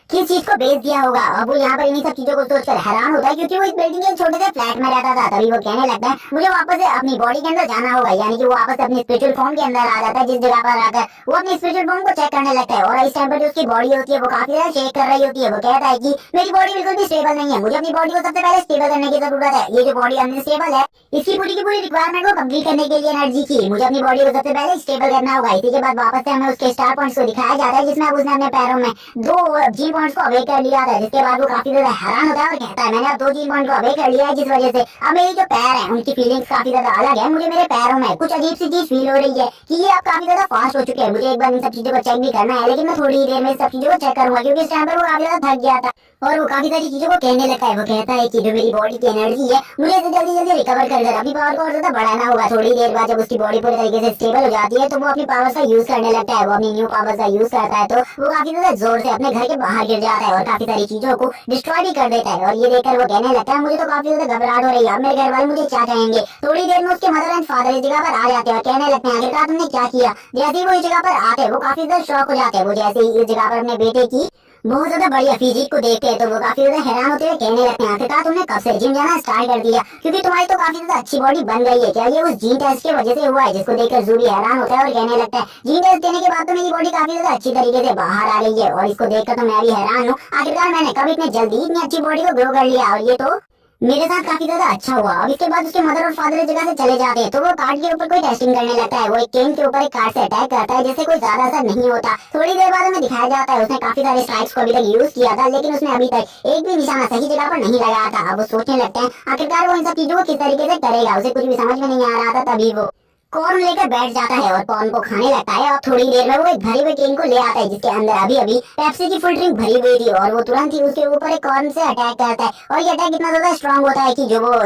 किस चीज को बेच दिया होगा। अब वो यहाँ पर इन्हीं सब चीजों को सोचकर हैरान होता है क्योंकि वो इस बिल्डिंग के एक छोटे से फ्लैट में रहता था। तभी वो कहने लगता है मुझे वापस से अपनी बॉडी के अंदर जाना होगा, यानी कि वो वापस अपनी स्पिरिचुअल फॉर्म के अंदर आ जाता है। जिस जगह पर आकर वो अपनी स्पिरिचुअल फॉर्म को चेक करने लगता है और इस टाइम पर जो उसकी बॉडी होती है वो काफी ज्यादा शेक कर रही होती है। वो कहता है कि मेरी बॉडी बिल्कुल भी स्टेबल नहीं है, मुझे अपनी बॉडी को सबसे पहले स्टेबल करने की जरूरत है। ये जो बॉडी अनस्टेबल है इसकी पूरी की पूरी रिक्वायरमेंट को कंप्लीट करने के लिए एनर्जी की मुझे अपनी बॉडी को सबसे पहले स्टेबल करना होगा। इसी के बाद वापस से हमें उसके स्टार पॉइंट्स को दिखाया जाता है, जिसमें उसने अपने पैरों में 2 जी पॉइंट्स को अवेक कर लिया था। जिसके बाद वो काफी ज्यादा हैरान होता है और कहता है मैंने अब 2 जी पॉइंट को अवेक कर लिया है, जिस वजह से अब मेरी जो पैर है उनकी फीलिंग्स काफी ज्यादा अलग है। मुझे मेरे पैरों में कुछ अजीब सी चीज फील हो रही है कि ये अब काफी ज्यादा फास्ट हो चुके हैं। मुझे एक बार इन सब चीजों को चेक भी करना है, लेकिन मैं थोड़ी ही देर में इस सब चीजों को चेक करूंगा क्योंकि इस टाइम पर वो काफी ज्यादा थक गया था और वो काफी सारी चीजों को कहने लगता है। वो कहता है कि जो मेरी बॉडी की एनर्जी है मुझे इसे जल्दी जल्दी रिकवर कर अपनी पावर को और ज्यादा बढ़ाना होगा। थोड़ी देर बाद जब उसकी बॉडी पूरी तरीके से स्टेबल हो जाती है तो वो अपनी पावर्स का यूज करने लगता है। वो अपनी न्यू पावर्स का यूज करता है तो वो काफी ज्यादा जोर से अपने घर के बाहर गिर जाता है और काफी सारी चीजों को डिस्ट्रॉय भी कर देता है। और ये देखकर वो कहने लगता है मुझे तो काफी ज्यादा घबराहट हो रही है, मेरे घर वाले मुझे क्या कहेंगे। थोड़ी देर में उसके मदर एंड फादर इस जगह पर आ जाते हैं और कहने लगते हैं आखिरकार तुमने क्या किया। जैसे ही वो इस जगह पर आते हैं वो काफी ज्यादा शॉक हो जाते हैं। वो जैसे ही इस जगह पर अपने बेटे की बहुत ज्यादा बढ़िया फिजिक को देखते हैं तो वो काफी ज्यादा हैरान होते हुए कहने लगते हैं आखिरकार तुमने कब से जिम जाना स्टार्ट कर दिया, क्योंकि तुम्हारी तो काफी ज्यादा अच्छी बॉडी बन गई है। क्या ये उस जीन टेस्ट की वजह से हुआ है। जिसको देखकर जू भी हैरान होता है और कहने लगता है जीन टेस्ट देने के बाद तो मेरी बॉडी काफी ज्यादा अच्छी तरीके से बाहर आ गई है और इसको देखकर तो मैं भी हैरान हूँ। आखिरकार मैंने कब इतने जल्दी इतनी अच्छी बॉडी को ग्रो कर लिया और ये तो मेरे साथ काफी ज्यादा अच्छा हुआ। अब इसके बाद उसके मदर और फादर इस जगह से चले जाते हैं तो वो कार्ड के ऊपर कोई टेस्टिंग करने लगता है। वो एक केन के ऊपर एक कार्ड से अटैक करता है जिससे कोई ज्यादा असर नहीं होता। थोड़ी देर बाद हमें दिखाया जाता है उसने काफी सारे स्ट्राइक्स को अभी तक यूज किया था, लेकिन उसने अभी तक एक भी निशाना सही जगह पर नहीं लगाया था। अब वो सोचने लगते हैं आखिरकार वो इन सब चीजों को किस तरीके से करेगा। उसे कुछ भी समझ में नहीं आ रहा था। तभी वो कॉर्न लेकर बैठ जाता है और कॉर्न को खाने लगता है और थोड़ी देर में वो एक भरी हुई केन को ले आता है जिसके अंदर अभी अभी पेप्सी की फुल ड्रिंक भरी हुई थी और वो तुरंत ही उसके ऊपर एक कॉर्न से अटैक करता है। और ये अटैक इतना ज्यादा स्ट्रांग होता है कि जो वो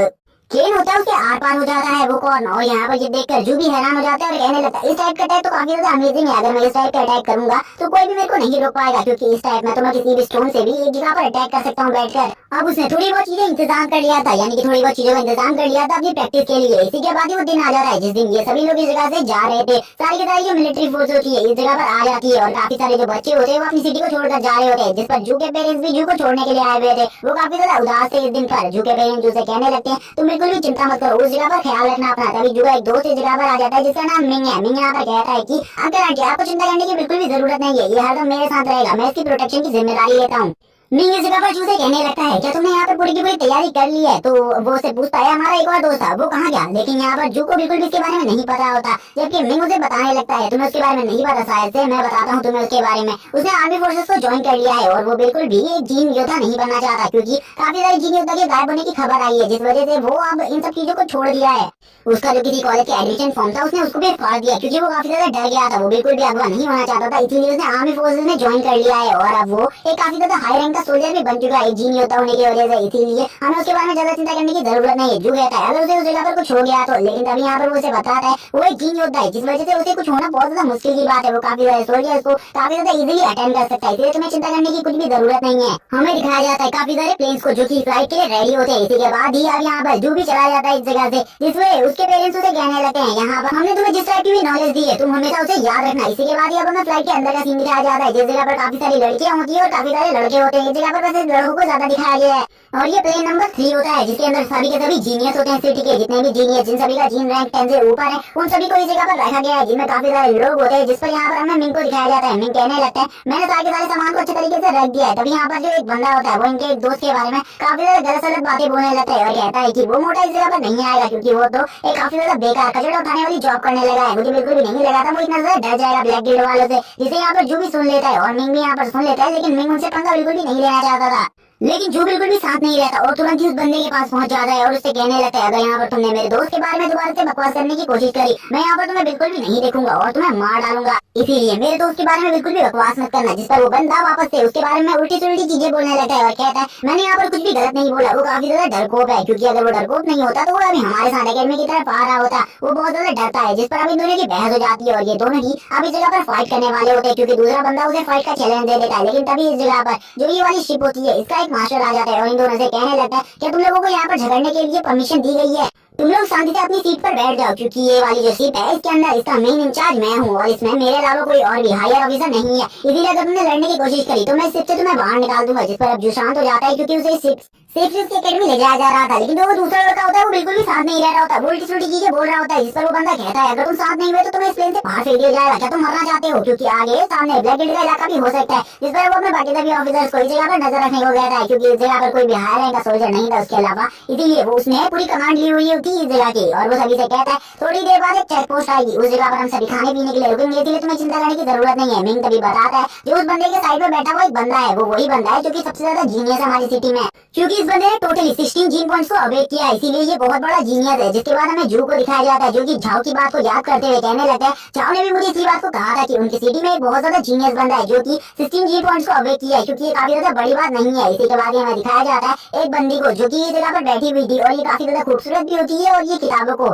केन होता है उसके आर पार हो जाता है वो कॉर्न। और यहाँ पर ये देखकर जू भी हैरान हो जाता है और कहने लगता है इस टाइप का अटैक तो काफी ज्यादा अमेजिंग है। अगर मैं इस टाइप का अटैक करूंगा तो कोई भी मेरे को नहीं रोक पाएगा, क्योंकि इस टाइप में तो मैं किसी भी स्टोन से भी एक जगह पर अटैक कर सकता हूँ बैठकर। अब उसने थोड़ी बहुत चीजें इंतजाम कर लिया था, यानी कि थोड़ी बहुत चीजों का इंतजाम कर लिया था अपनी प्रैक्टिस के लिए। इसी के बाद ही वो दिन आ जाता है जिस दिन ये सभी लोग इस जगह से जा रहे थे। सारी की सारी जो मिलिट्री फोर्स होती है इस जगह पर आ जाती है और काफी सारे जो बच्चे होते हैं वो अपनी सिटी को छोड़कर जा रहे होते हैं, जिस पर जू के पेरेंट्स भी जू को छोड़ने के लिए आए हुए थे। वो काफी ज्यादा उदास थे इस दिन पर। जू के पेरेंट्स जू से कहने लगते हैं तुम बिल्कुल भी चिंता मत करो, उस जगह पर ख्याल रखना अपना। तभी जू का एक दोस्त इस जगह पर आ जाता है जिसका नाम मिंग है। मिंग यहाँ पर कहता है कि अंकल आंटी आपको चिंता करने की बिल्कुल भी जरूरत नहीं है, ये हरदम मेरे साथ रहेगा, मैं इसकी प्रोटेक्शन की जिम्मेदारी लेता हूँ। मिंग इस जगह पर जू से कहने लगता है, क्या तुमने यहाँ पे पूरी की पूरी तैयारी कर ली है? तो वो उसे पूछता है, हमारा एक और दोस्त था, वो कहाँ गया? लेकिन यहाँ पर जू को बिल्कुल भी इसके बारे में नहीं पता होता, जबकि मिंग उसे बताने लगता है, तुम्हें उसके बारे में नहीं पता शायद से, मैं बताता हूँ तुम्हें उसके बारे में। उसने आर्मी फोर्सेस को ज्वाइन कर लिया है और वो बिल्कुल भी एक जीन योद्धा नहीं बनना चाहता, क्योंकि काफी सारे जीन योद्धा के गायब होने की खबर आई है, जिस वजह से वो अब इन सब चीजों को छोड़ दिया है। उसका जो किसी कॉलेज का एडमिशन फॉर्म था, उसने उसको भी फाड़ दिया, क्योंकि वो काफी ज्यादा डर गया था, वो बिल्कुल भी अगवा नहीं होना चाहता था, इसीलिए उसने आर्मी फोर्सेस में ज्वाइन कर लिया है और अब वो एक काफी ज्यादा हाई रैंक का सोल्जर भी बन चुका है, एक जीन योद्धा होने की वजह से। इसीलिए हमें उसके बारे में ज्यादा चिंता करने की जरूरत नहीं है। जो कहता है अगर उसे उस जगह पर कुछ हो गया तो, लेकिन तभी यहाँ पर वो उसे बताता है वो एक जीन योद्धा है, जिस वजह से उसे कुछ होना बहुत ज्यादा मुश्किल की बात है, वो काफी ज्यादा सोल्जर को काफी ज्यादा इजीली अटेंड कर सकता है, इसलिए तुम्हें चिंता करने की कुछ भी जरूरत नहीं है। हमें दिखाया जाता है काफी सारे प्लेन्स को जो की फ्लाइट के लिए रेडी होते हैं। इसी के बाद ही अब यहाँ पर जू भी चला जाता है इस जगह से, जिसमें उसके पेरेंट्स उसे कहने लगते हैं, यहाँ पर हमने तुम्हें जिस टाइप की भी नॉलेज दी है तुम हमेशा उसे याद रखना। इसी के बाद ही अब हमें फ्लाइट के अंदर का सीन दिखाया जाता है, जिस जगह पर काफी सारी लड़कियां होती है और काफी सारे लड़के होते हैं। इस जगह पर वैसे लड़कों को ज्यादा दिखाया गया है और ये प्लेन नंबर 3 होता है, जिसके अंदर सभी के सभी जीनियस होते हैं, सिटी के जितने भी जीनियस, जिन सभी का जीन रैंक 10 से ऊपर है, उन सभी को इस जगह पर रखा गया है, जिनमें काफी सारे लोग होते हैं। जिस पर यहाँ पर हमें मिंग को दिखाया जाता है। मिंग कहने लगता है, मैंने सारे के सारे सामान को अच्छे तरीके से रख दिया है। तभी यहाँ पर जो एक बंदा होता है वो इनके एक दोस्त के बारे में काफी ज्यादा गलत सलत बातें बोलने लगता है और कहता है कि वो मोटा इस जगह पर नहीं आएगा, क्योंकि वो तो एक काफी ज्यादा बेकार कचरा उठाने वाली जॉब करने लगा है। मुझे बिल्कुल भी नहीं लगा था वो इतना ज्यादा डर जाएगा ब्लैक गिल्ड वालों से, जिसे यहाँ पर जू भी सुन लेता है और मिंग भी यहाँ पर सुन लेता है, लेकिन मिंग उनसे पंगा बिल्कुल भी नहीं लेना चाहता था। लेकिन जो बिल्कुल भी साथ नहीं रहता और तुरंत ही उस बंदे के पास पहुंच जाता है और उससे कहने लगता है, अगर यहाँ पर तुमने मेरे दोस्त के बारे में दोबारा से बकवास करने की कोशिश करी, मैं यहाँ पर तुम्हें बिल्कुल भी नहीं देखूंगा और तुम्हें मार डालूंगा, इसीलिए मेरे दोस्त के बारे में बिल्कुल भी बकवास मत करना। जिस पर वो बंदा वापस से उसके बारे में उल्टी सुल्टी चीजें बोलने लगता है और कहता है, मैंने यहाँ पर कुछ भी गलत नहीं बोला, वो काफी ज्यादा डरपोक है, क्योंकि अगर वो डरपोक नहीं होता तो वो अभी हमारे साथ अकेडमी की तरफ आ रहा होता। वो बहुत ज्यादा डरता है, जिस पर अब इन दोनों की बहस हो जाती है और ये दोनों ही अब इस जगह पर फाइट करने वाले होते हैं, क्योंकि दूसरा बंदा उसे फाइट का चैलेंज दे देता है। लेकिन तभी इस जगह पर जो ये वाली शिप होती है, इसका एक मास्टर आ जाता है और इन दोनों से कहने लगता है, क्या तुम लोगों को यहाँ पर झगड़ने के लिए परमिशन दी गई है? तुम लोग शांति से अपनी सीट पर बैठ जाओ, क्योंकि ये वाली जो सीट है इसके अंदर इसका मेन इंचार्ज मैं हूँ और इसमें मेरे अलावा कोई और भी हायर ऑफिसर नहीं है। इसीलिए अगर तुमने लड़ने की कोशिश करी तो मैं सीट से तुम्हें बाहर निकाल दूंगा। जिस पर अब जो शांत हो जाता है, क्योंकि उसे सेफ की एकेडमी ले जाया जा रहा था, लेकिन जो वो दूसरा लड़का होता है वो बिल्कुल भी साथ नहीं रह रहा होता, वो उल्टी सुल्टी चीजें बोल रहा होता है। जिस पर वो बंदा कहता है, अगर तुम साथ नहीं हुए तो तुम्हें इस प्लेन से बाहर फेंक दिया जाएगा, क्या तुम मरना चाहते हो? क्योंकि आगे सामने ब्लैक गिल्ड का इलाका भी हो सकता है। जिस पर वो अपने बाकी सभी ऑफिसर्स को इस जगह पर नजर रखने को कहता है, क्योंकि इस जगह पर कोई भी हायर रैंक का सोल्जर नहीं था उसके अलावा, इसीलिए वो उसने पूरी कमांड ली हुई थी इस जगह की। और वो सभी से कहता है, थोड़ी देर बाद एक चेक पोस्ट आएगी, उस जगह पर हम सभी खाने पीने के लिए रुकेंगे, इसलिए तुम्हें चिंता करने की जरूरत नहीं है। मिंग तभी बताता है, जो उस बंदे के साइड में बैठा हुआ एक बंदा है, वो वही बंदा है जो कि सबसे ज्यादा जीनियस हमारी सिटी में, क्योंकि इस बंदे ने टोटली 16 जीन पॉइंट्स को अवेक किया है, इसीलिए ये बहुत बड़ा जीनियस है। जिसके बाद हमें जू को दिखाया जाता है, जो कि झाओ की बात को याद करते हुए कहने लगता है, झाओ ने भी मुझे इसी बात को कहा था कि उनकी सिटी में एक बहुत ज्यादा जीनियस बंदा है जो कि 16 जीन पॉइंट्स को अवेक किया है, क्योंकि ये काफी ज्यादा बड़ी बात नहीं है। इसी के बाद हमें दिखाया जाता है एक बंदी को जो की ये जगह पर बैठी हुई थी और ये काफी ज्यादा खूबसूरत भी होती है और ये किताबों को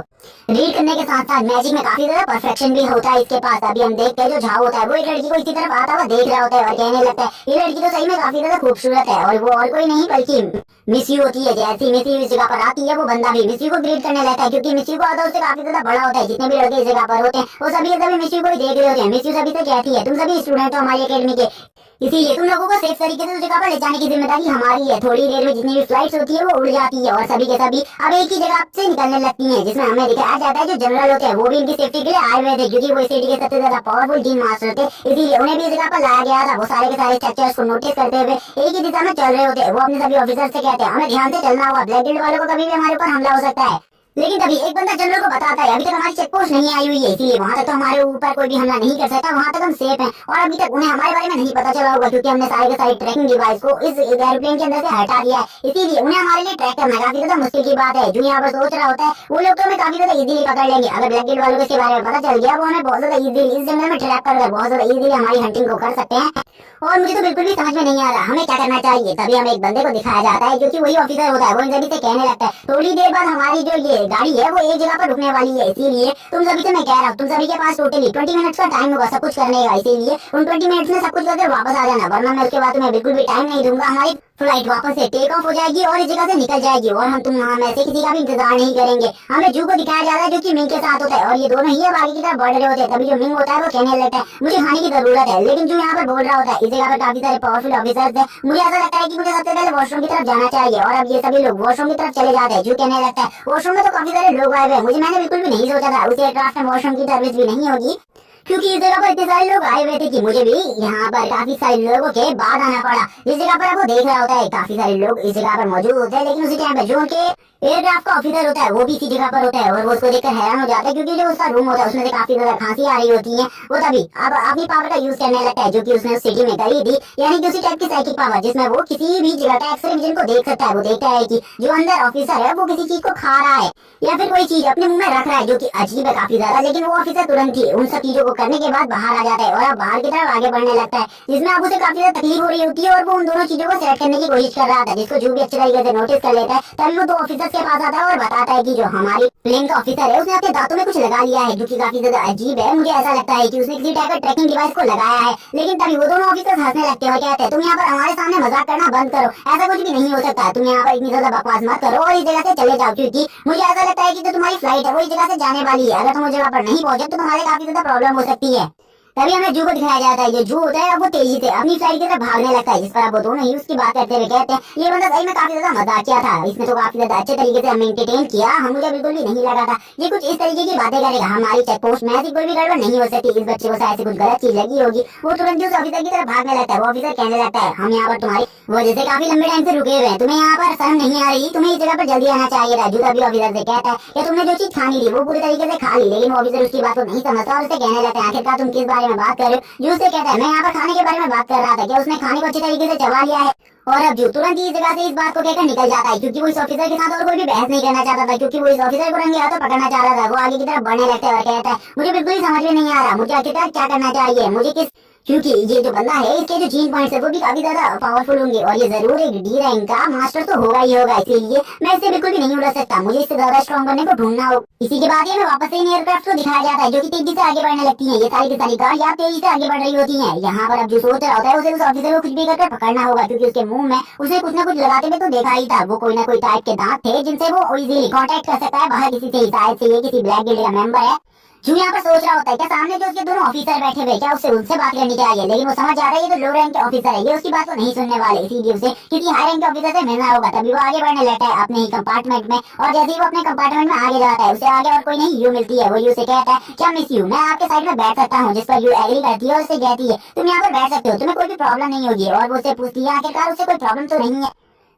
रीड करने के साथ साथ मैजिक में काफी ज्यादा परफेक्शन भी होता है इसके पास। अभी हम देखते हैं जो झाओ होता है वो एक लड़की को इसी तरफ आता हुआ देख रहा होता है और कहने लगता है, ये लड़की तो सही में काफी ज्यादा खूबसूरत है और वो और कोई नहीं बल्कि मिस्यू होती है। जैसी मिस्यू इस जगह पर आती है, वो बंदा भी मिस्यू को ग्रीट करने लगता है, क्योंकि मिस्यू को आता उससे काफी ज्यादा बड़ा होता है। जितने भी लड़के इस जगह पर होते हैं वो सभी के सभी मिस्यू को ही देख रहे होते हैं। मिस्यू सभी से कहती है, तुम सभी स्टूडेंट हो हमारी अकेडमी के, इसीलिए तुम लोगों को सेफ तरीके से उस जगह पर ले जाने की जिम्मेदारी हमारी है। थोड़ी देर में जितनी भी फ्लाइट्स होती है वो उड़ जाती है और सभी के सभी अब एक ही जगह से निकलने लगती हैं, जिसमें हमें दिखाया जाता है जो जनरल होते हैं वो भी इनकी सेफ्टी के लिए आए हुए थे, क्योंकि वो सिटी के सबसे ज्यादा पावरफुल जीन मास्टर थे, इसीलिए उन्हें भी इस जगह पर लाया गया था। वो सारे के सारे स्ट्रक्चर्स को नोटिस करते हुए एक ही दिशा में चल रहे होते हैं। वो अपने सभी ऑफिसर से कहते हैं, हमें ध्यान से चलना होगा, ब्लैक गिल्ड वालों को कभी भी हमारे ऊपर हमला हो सकता है। लेकिन तभी एक बंदा जनरल को बताता है, अभी तक हमारी चेक पोस्ट नहीं आई हुई है, इसीलिए वहां तक तो हमारे ऊपर कोई भी हमला नहीं कर सकता, वहां तक हम सेफ हैं। और अभी तक उन्हें हमारे बारे में नहीं पता चला होगा, क्योंकि हमने सारे के सारे ट्रैकिंग डिवाइस को इस एयरप्लेन के अंदर से हटा दिया है, इसीलिए उन्हें हमारे लिए ट्रैक करना काफी ज्यादा मुश्किल की बात है। जो यहाँ पर सोच रहा होता है वो लोग तो हमें काफी ज्यादा इजीली पकड़ लेंगे। अगर ब्लैक गिल्ड वालों को इसके बारे में पता चल गया, वो हमें बहुत ज्यादा इजीली इस जंगल में ट्रैप कर बहुत ज्यादा इजीली हमारी हंटिंग को कर सकते हैं। और मुझे तो बिल्कुल भी समझ में नहीं आ रहा हमें क्या करना चाहिए। तभी हमें एक बंदे को दिखाया जाता है जो कि वही ऑफिसर होता है। वो इन सभी से कहने लगता है, थोड़ी देर बाद हमारी जो ये गाड़ी है वो एक जगह पर रुकने वाली है, इसीलिए तुम सभी से मैं कह रहा हूँ, तुम सभी के पास टोटली 20 मिनट्स का टाइम होगा सब कुछ करने का, इसीलिए उन 20 मिनट्स में सब कुछ करके वापस आ जाना, वरना मैं उसके बाद तुम्हें बिल्कुल भी टाइम नहीं दूंगा। हमारी फ्लाइट वापस से टेक ऑफ हो जाएगी और इस जगह से निकल जाएगी और हम तुम वहाँ में से किसी का भी इंतजार नहीं करेंगे। हमें जू को दिखाया जा रहा है जो कि मिंग के साथ होता है और ये दोनों ही अब आगे की तरफ बढ़ रहे होते हैं। तभी जो मिंग होता है वो कहने लगता है, मुझे खाने की जरूरत है, लेकिन जो यहाँ पर बोल रहा होता है, इस जगह पर काफी सारे पावरफुल ऑफिसर्स हैं, मुझे ऐसा लगता है कि मुझे सबसे पहले वॉशरूम की तरफ जाना चाहिए। और अब ये सभी लोग वॉशरूम की तरफ चले जाते हैं। जो कहने लगता है, वॉशरूम में तो काफी सारे लोग आए हुए हैं, मुझे मैंने बिल्कुल भी नहीं सोचा था उस एयरक्राफ्ट में वॉशरूम की सर्विस भी नहीं होगी, क्योंकि इस जगह पर इतने सारे लोग आए हुए थे कि मुझे भी यहाँ पर काफी सारे लोगों के बाद आना पड़ा। इस जगह पर आपको देख रहा होता है काफी सारे लोग इस जगह पर मौजूद होते हैं, लेकिन उसी टाइम पर जो उनके एयरक्राफ्ट का ऑफिसर होता है वो भी इसी जगह पर होता है और वो उसको देखकर हैरान हो जाता है, क्योंकि जो उसका रूम होता है उसमें से काफी ज्यादा खांसी आ रही होती है। वो तभी अब अपनी पावर का यूज करने लगता है जो कि उसने उस सिटी में करी थी, यानी कि उसी टाइप की साइकिक पावर जिसमें वो किसी भी जगह का एक्सरे विजन को देख सकता है। वो देखता है कि जो अंदर ऑफिसर है वो किसी चीज को खा रहा है या फिर कोई चीज अपने मुंह में रख रहा है, जो कि अजीब है काफी ज्यादा। लेकिन वो ऑफिसर तुरंत ही उन सब चीजों को करने के बाद बाहर आ जाता है और अब बाहर की तरफ आगे बढ़ने लगता है, जिसमें अब उसे काफी ज्यादा तकलीफ हो रही होती है और वो उन दोनों चीजों को सेलेक्ट करने की कोशिश कर रहा था, जिसको जो भी अच्छी तरीके से नोटिस कर लेता है। तभी वो दो ऑफिसर्स के पास आता है और बताता है कि जो हमारी प्लेन का ऑफिसर है उसने अपने दांतों में कुछ लगा लिया है, जो कि काफी ज्यादा अजीब है। मुझे ऐसा लगता है कि उसने किसी टाइप का ट्रैकिंग डिवाइस को लगाया है। लेकिन तभी वो दोनों ऑफिसर्स हंसने लगते हैं और कहते हैं तुम यहाँ पर हमारे सामने मजाक करना बंद करो, ऐसा कुछ भी नहीं हो सकता, तुम यहाँ पर इतनी ज्यादा बकवास मत करो और इस जगह से चले जाओ, क्योंकि मुझे ऐसा लगता है कि जो तुम्हारी फ्लाइट है वो इस जगह से जाने वाली है। अगर तुम उस जगह पर नहीं पहुंचे तो तुम्हारे काफी ज्यादा प्रॉब्लम हो सकती है। तभी हमें जू को दिखाया जाता है। ये जू होता है अब वो तेजी से अपनी फ्लाइट की तरफ भागने लगता है, जिस पर अब वो दोनों ही उसकी बात करते हुए कहते हैं ये बंदा सही में काफी ज्यादा मजाकिया था, इसने तो काफी ज्यादा अच्छे तरीके से हमें एंटरटेन किया, हम मुझे बिल्कुल भी नहीं लगा था ये कुछ इस तरीके की बातें करेगा। हमारी चेक पोस्ट में ऐसी कोई भी गड़बड़ नहीं हो सकती, इस बच्चे को शायद से कुछ गलत चीज लगी होगी। वो तुरंत ही उस ऑफिसर की तरफ भागने लगता है। वो ऑफिसर कहने लगता है हम यहाँ पर तुम्हारी वजह से काफी लंबे टाइम से रुके हुए हैं, तुम्हें यहाँ पर शर्म नहीं आ रही, तुम्हें इस जगह पर जल्दी आना चाहिए था। जूता भी ऑफिसर से कहता है कि तुमने जो चीज खानी थी वो पूरी तरीके से खा ली, लेकिन वो ऑफिसर उसकी बात को नहीं समझता और उसे कहने लगता है आखिरकार तुम किस बारे में बात कर रहे हो। जो उससे कहता है मैं यहाँ पर खाने के बारे में बात कर रहा था, क्या उसने खाने को अच्छे तरीके से चबा लिया है। और अब जो तुरंत ही इस जगह से इस बात को कहकर निकल जाता है, क्योंकि वो इस ऑफिसर के साथ और कोई भी बहस नहीं करना चाहता था, क्योंकि वो इस ऑफिसर को रंगे हाथों पकड़ना चाह रहा था। वो आगे की तरफ बढ़ने लगता है और कहता है मुझे बिल्कुल ही समझ में नहीं आ रहा मुझे आखिरकार क्या करना चाहिए, मुझे किस, क्योंकि ये जो बंदा है इसके जो जीन पॉइंट्स है वो भी काफी ज्यादा पावरफुल होंगे और ये जरूर एक डी रैंक का मास्टर तो होगा ही होगा, इसीलिए मैं इससे बिल्कुल भी नहीं उड़ सकता, मुझे इससे ज्यादा स्ट्रॉन्ग बनने को ढूंढना हो। इसी के बाद में वापस से इन एयरक्राफ्ट को दिखाया जाता है जो कि तेजी से आगे बढ़ने लगती है। ये सारी की सारी कार यहाँ तेजी से आगे बढ़ रही होती है। यहाँ पर अब जो सोच रहा होता है उसे उस ऑफिसर को कुछ भी करके पकड़ना होगा, क्योंकि उसके मुंह में उसे कुछ ना कुछ लगाते हुए तो देखा ही था। वो कोई ना कोई टाइप के दांत थे जिनसे वो इजीली कांटेक्ट कर सकता है बाहर किसी से, शायद से ये किसी ब्लैक गिल्ड का मेंबर है। जो यहाँ पर सोच रहा होता है क्या सामने जो उसके दोनों ऑफिसर बैठे हुए क्या उससे उनसे बात करनी चाहिए, लेकिन वो समझ जा रहा है ये तो लो रैंक के ऑफिसर है, ये उसकी बात को नहीं सुनने वाले, इसीलिए उसे किसी हाई रैंक के ऑफिसर से मिलना होगा। तभी वो आगे बढ़ने लगता है अपने ही कंपार्टमेंट में और जैसे ही वो अपने कंपार्टमेंट में आगे जाता है उसे आगे और कोई नहीं यू मिलती है। वो यू से कहता है क्या मिस यू, मैं आपके साइड में बैठ सकता हूँ, जिस पर यू एग्री करती है और उसे कहती है तुम यहाँ पर बैठ सकते हो, तुम्हें कोई भी प्रॉब्लम नहीं होगी। और वो उसे पूछती है आखिरकार उसे कोई प्रॉब्लम तो नहीं है।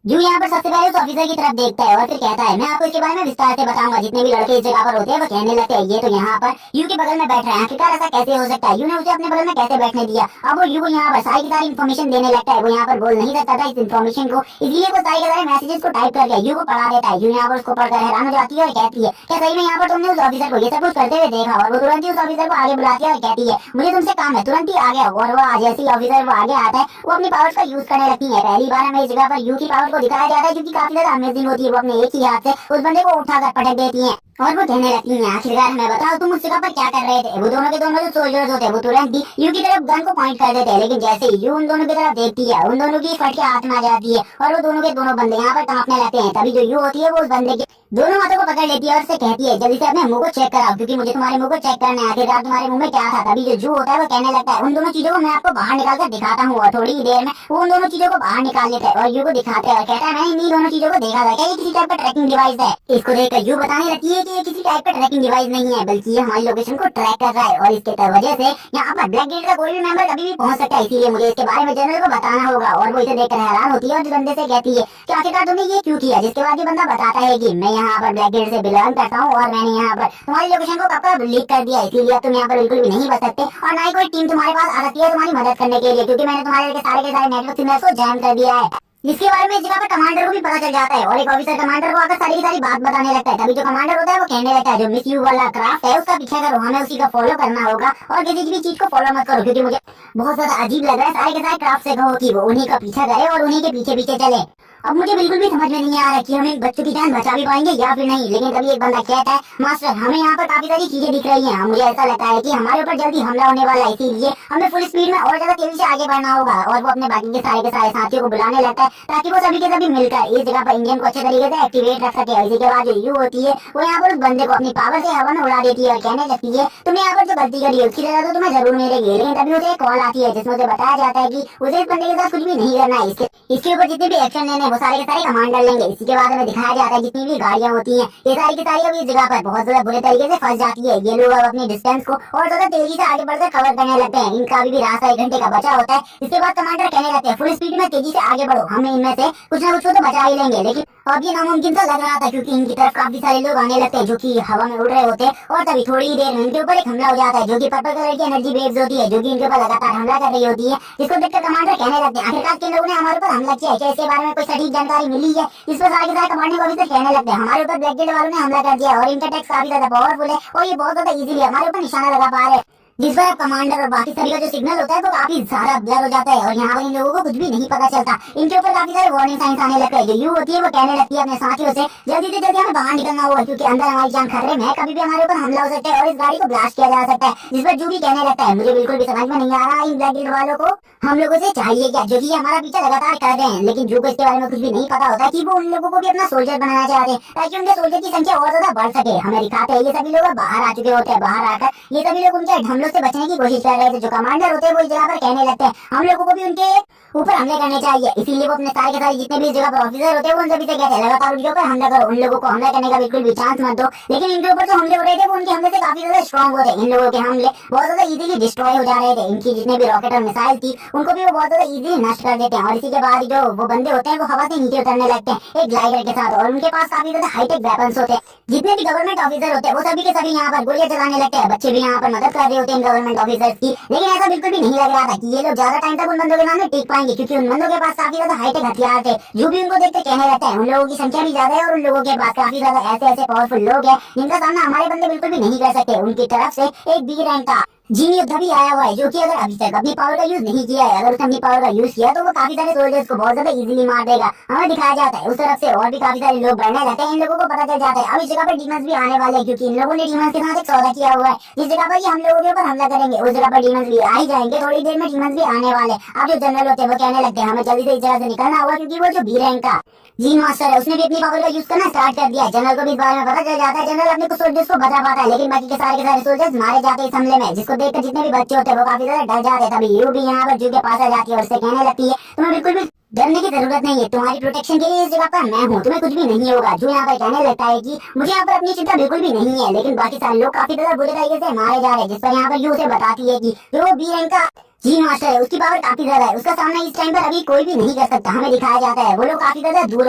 जू यहाँ पर सबसे पहले उस ऑफिसर की तरफ देखता है और फिर कहता है मैं आपको इसके बारे में विस्तार से बताऊंगा। जितने भी लड़के इस जगह पर होते हैं वो कहने लगते हैं ये तो यहाँ पर यू के बगल में बैठ रहे हैं, आखिरकार ऐसा कैसे हो सकता है, यू ने उसे अपने बगल में कैसे बैठने दिया। अब वो यू को यहाँ पर सारी की सारी इन्फॉर्मेशन देने लगता है। वो यहाँ पर बोल नहीं सकता था इस इन्फॉर्मेशन को, इसलिए वो सारी के सारे मैसेजेस को टाइप करके यू को पढ़ा देता है। यू यहाँ पर उसको पढ़कर हैरान हो जाती है और कहती है क्या सही में यहाँ पर तुमने उस ऑफिसर को ये सब कुछ करते हुए देखा। और वो तुरंत ही उस ऑफिसर को आगे बुलाती है और कहती है मुझे तुमसे काम है, तुरंत ही आ गया। और वो जैसे ही ऑफिसर वो आगे आता है वो अपनी पावर्स का यूज करने लगती है। पहली बार हमें इस जगह पर यू की पावर को दिखाया जाता है, काफी ज्यादा अमेजिंग होती है। वो अपने एक ही हाथ से उस बंदे को उठाकर पटक देती हैं और वो कहने लगती हैं आखिरकार हमें बताओ तुम उस जगह पर क्या कर रहे थे। वो दोनों के दोनों जो सोल्जर्स होते हैं वो तुरंत ही यू की तरफ गन को पॉइंट कर देते हैं, लेकिन जैसे ही यू उन दोनों की तरफ देखती है उन दोनों की फट के हाथ में आ जाती है और वो दोनों के दोनों बंदे यहाँ पर कांपने लगते हैं। तभी जो यू होती है वो उस बंदे के दोनों हाथों को पकड़ लेती है और उससे कहती है जल्दी से अपने मुंह को चेक कराओ, क्योंकि मुझे तुम्हारे मुंह को चेक करना है, आखिरकार तुम्हारे मुंह में क्या था। तभी जो जू होता है वो कहने लगता है उन दोनों चीजों को मैं आपको बाहर निकाल कर दिखाता हूँ। और थोड़ी ही देर में वो उन दोनों चीजों को बाहर निकाल लेता है और यू को दिखाते हैं और कहता है मैंने इन दोनों चीजों को देखा था, क्या ये किसी टाइप का ट्रैकिंग डिवाइस है। इसको देखकर यू बताने लगती है कि ये किसी टाइप का ट्रैकिंग डिवाइस नहीं है, बल्कि ये हमारी लोकेशन को ट्रैक कर रहा है और इसके वजह से यहाँ पर ब्लैक गिल्ड का कोई भी मेंबर कभी भी पहुंच सकता है, इसीलिए मुझे इसके बारे में जनरल को बताना होगा। और वो इसे देखकर हैरान होती है और बंदे से कहती है कि आखिरकार तुमने ये क्यों किया। जिसके बाद ये बंदा बताता है कि मैं यहाँ पर ब्लैक गिल्ड से बिलोंग करता हूँ और मैंने यहाँ पर तुम्हारी लोकेशन को कब लीक कर दिया, इसीलिए तुम यहाँ पर बिल्कुल भी नहीं बच सकते और ना ही कोई टीम तुम्हारे पास आ सकती है तुम्हारी मदद करने के लिए, क्योंकि मैंने तुम्हारे के सारे नेटवर्क सिग्नल्स को जैम कर दिया है। इसके बारे में इस जगह पर कमांडर को भी पता चल जाता है और एक ऑफिसर कमांडर को आकर सारी की सारी बात बताने लगता है। तभी जो कमांडर होता है वो कहने लगता है जो मिस यू वाला क्राफ्ट है उसका पीछा करो, हमें उसी का फॉलो करना होगा और किसी भी चीज को फॉलो मत करो, क्योंकि मुझे बहुत ज्यादा अजीब लग रहा है सारे के सारे क्राफ्ट से कहो कि वो उन्हीं का पीछा करे और उन्हीं के पीछे पीछे चले। अब मुझे बिल्कुल भी समझ में नहीं आ रहा कि हम इन बच्चों की जान बचा भी पाएंगे या फिर नहीं, लेकिन तभी एक बंदा कहता है मास्टर हमें यहाँ पर काफी सारी चीजें दिख रही हैं, मुझे ऐसा लगता है कि हमारे ऊपर जल्दी हमला होने वाला है, इसीलिए हमें फुल स्पीड में और ज्यादा तेजी से आगे बढ़ना होगा। और वो अपने बाकी के सारे साथियों को बुलाने लगता है ताकि वो सभी के सभी मिलकर इस जगह पर इंजन को अच्छे तरीके से एक्टिवेट रख सके। इसी के बाद जो यू होती है वो यहाँ पर उस बंदे को अपनी पावर से हवा में उड़ा देती है और कहने लगती है तुमने यहाँ पर जो गलती करी है उसकी सजा तो तुम्हें जरूर मिलेगी। लेकिन तभी उसे एक कॉल आती है जिसमें उसे बताया जाता है कि उसे इस बंदे के साथ कुछ भी नहीं करना है, इसके ऊपर जितने भी एक्शन लेने वो सारे के सारे कमांडर लेंगे। इसी के बाद हमें दिखाया जाता है जितनी भी गाड़ियां होती हैं ये सारी की सारी अब इस जगह पर बहुत ज्यादा बुरे तरीके से फंस जाती है। ये लोग अब अपनी डिस्टेंस को और ज्यादा तेजी से आगे बढ़कर कवर करने लगते हैं। इनका भी रास्ता 1 घंटे का बचा होता है। इसके बाद कमांडर कहने लगते हैं फुल स्पीड में तेजी से आगे बढ़ो, हमें इनमें से कुछ ना कुछ को तो बचा ही लेंगे। लेकिन अब ये नामुमकिन सा लग रहा था क्योंकि इनकी तरफ काफी सारे लोग आने लगते हैं जो कि हवा में उड़ रहे होते हैं और तभी थोड़ी ही देर में इनके ऊपर एक हमला हो जाता है जो कि पर्पल कलर की एनर्जी वेव्स होती है जो कि इनके ऊपर लगातार हमला कर रही होती है। जिसको देखकर कमांडर कहने लगते हैं आखिरकार किन लोगों ने हमारे ऊपर हमला किया है, क्या इसके बारे में कोई सटीक जानकारी मिली है। इस पर सारे के सारे कमांडिंग ऑफिसर कहने लगते हैं हमारे ऊपर ब्लैक वालों ने हमला कर दिया और इनका अटैक काफी ज्यादा पावरफुल है और ये बहुत ज्यादा इजीली हमारे ऊपर निशाना लगा पा रहे हैं। जिस पर कमांडर और बाकी सभी का जो सिग्नल होता है वो काफी ज्यादा ब्लर हो जाता है और यहाँ पर इन लोगों को कुछ भी नहीं पता चलता। इनके ऊपर काफी सारे वार्निंग साइंस आने लगते हैं। जो यू होती है वो कहने लगती है अपने साथियों से जल्दी से जल्दी हमें बाहर निकलना होगा क्योंकि अंदर हमारी जान खतरे में है, कभी भी हमारे ऊपर हमला हो सकता है और इस गाड़ी को ब्लास्ट किया जा सकता है। जिस पर जू भी कहने लगता है मुझे बिल्कुल भी समझ में नहीं आ रहा इन ब्लैक गिल्ड वालों को हम लोगों से चाहिए क्या, जो कि हमारा पीछा लगातार कर रहे हैं। लेकिन जू को इसके बारे में कुछ भी नहीं पता होता कि वो उन लोगों को भी अपना सोल्जर बनाना चाहते हैं ताकि उनके सोल्जर की संख्या और ज्यादा बढ़ सके। हमें दिखाते हैं ये सभी लोग बाहर आ चुके होते हैं। बाहर आकर ये सभी लोग उनके हमलों से बचने की कोशिश कर रहे थे। जो कमांडर होते हैं वो इस जगह पर कहने लगते हैं हम लोगों को भी उनके ऊपर हमले करने चाहिए। इसीलिए वो अपने सारे के सारे जितने भी इस जगह पर ऑफिसर होते हैं उन सभी से कहते हैं लगातार उनके ऊपर हमला करो, उन लोगों को हमला करने का बिल्कुल भी चांस मत दो। लेकिन इनके ऊपर जो हमले हो रहे थे वो उनके हमले से काफी ज्यादा स्ट्रॉन्ग होते हैं। इन लोगों के हमले बहुत ज्यादा इजीली डिस्ट्रॉय हो जा रहे थे। इनकी जितने भी रॉकेट और मिसाइल थी उनको भी वो बहुत ज्यादा इजीली नष्ट कर देते हैं। और इसी के बाद जो वो बंदे होते हैं वो हवा से नीचे उतरने लगते हैं एक ग्लाइडर के साथ और उनके पास काफी ज्यादा हाईटेक वेपन्स होते हैं। जितने भी गवर्नमेंट ऑफिसर होते हैं वो सभी के सभी यहाँ पर गोलियां चलाने लगते हैं। बच्चे भी यहाँ पर मदद कर रहे होते हैं गवर्नमेंट ऑफिसर्स की। लेकिन ऐसा बिल्कुल भी नहीं लग रहा था कि ये लोग ज्यादा टाइम तक उन बंदों के सामने टिक पाएंगे क्योंकि उन बंदों के पास काफी ज्यादा हाईटेक हथियार थे। जो भी उनको देखते कहने लगता है उन लोगों की संख्या भी ज्यादा है और उन लोगों के पास काफी ज्यादा ऐसे ऐसे पावरफुल लोग हैं जिनका सामना हमारे बंदे बिल्कुल भी नहीं कर सकते। उनकी तरफ से एक बी रैंक का जीन योद्धा भी आया हुआ है जो कि अगर अभी तक अपनी पावर का यूज नहीं किया है, अगर उसने अपनी पावर का यूज किया तो वो काफी सारे सोल्जर्स को बहुत ज्यादा इजीली मार देगा। हमें दिखाया जाता है उस तरफ से और भी काफी सारे लोग बढ़ने लगते हैं। इन लोगों को पता चल जाता है अब इस जगह पर डीमंस भी आने वाले हैं क्योंकि इन लोगों ने डीमंस के साथ एक सौदा किया हुआ है। जिस जगह पर ये हम लोगों के ऊपर हमला करेंगे उस जगह पर डीमंस भी आ ही जाएंगे। थोड़ी देर में डीमंस भी आने वाले। अब जो जनरल होते हैं वो कहने लगते हैं हमें जल्दी से इस जगह से निकलना होगा क्योंकि वो जो बी रैंक का जीन मास्टर है उसने भी अपनी पावर का यूज करना स्टार्ट कर दिया है। जनरल को भी इस बारे में पता चल जाता है। जनरल अपने कुछ सोल्जर्स को बचा पाता है लेकिन बाकी के सारे सोल्जर्स मारे जाते हैं इस हमले में। जिसको देखकर जितने भी बच्चे होते हैं वो काफी ज्यादा डर जाते हैं। तभी यू भी यहाँ पर जू के पास आ जाती है और उससे कहने लगती है तुम्हें बिल्कुल भी डरने की जरूरत नहीं है, तुम्हारी प्रोटेक्शन के लिए इस जगह पर मैं हूँ, तुम्हें कुछ भी नहीं होगा। जो यहाँ पर कहने लगता है कि मुझे यहाँ पर अपनी चिंता बिल्कुल भी नहीं है। लेकिन बाकी सारे लोग काफी ज्यादा बुरे तरीके से मारे जा रहे हैं। जिस पर यहाँ पर यू उसे बताती है कि जो बी रैंक का जी मास्टर है उसकी पावर काफी ज्यादा है, उसका सामना इस टाइम पर अभी कोई भी नहीं कर सकता। हमें दिखाया जाता है वो लोग काफी ज्यादा दूर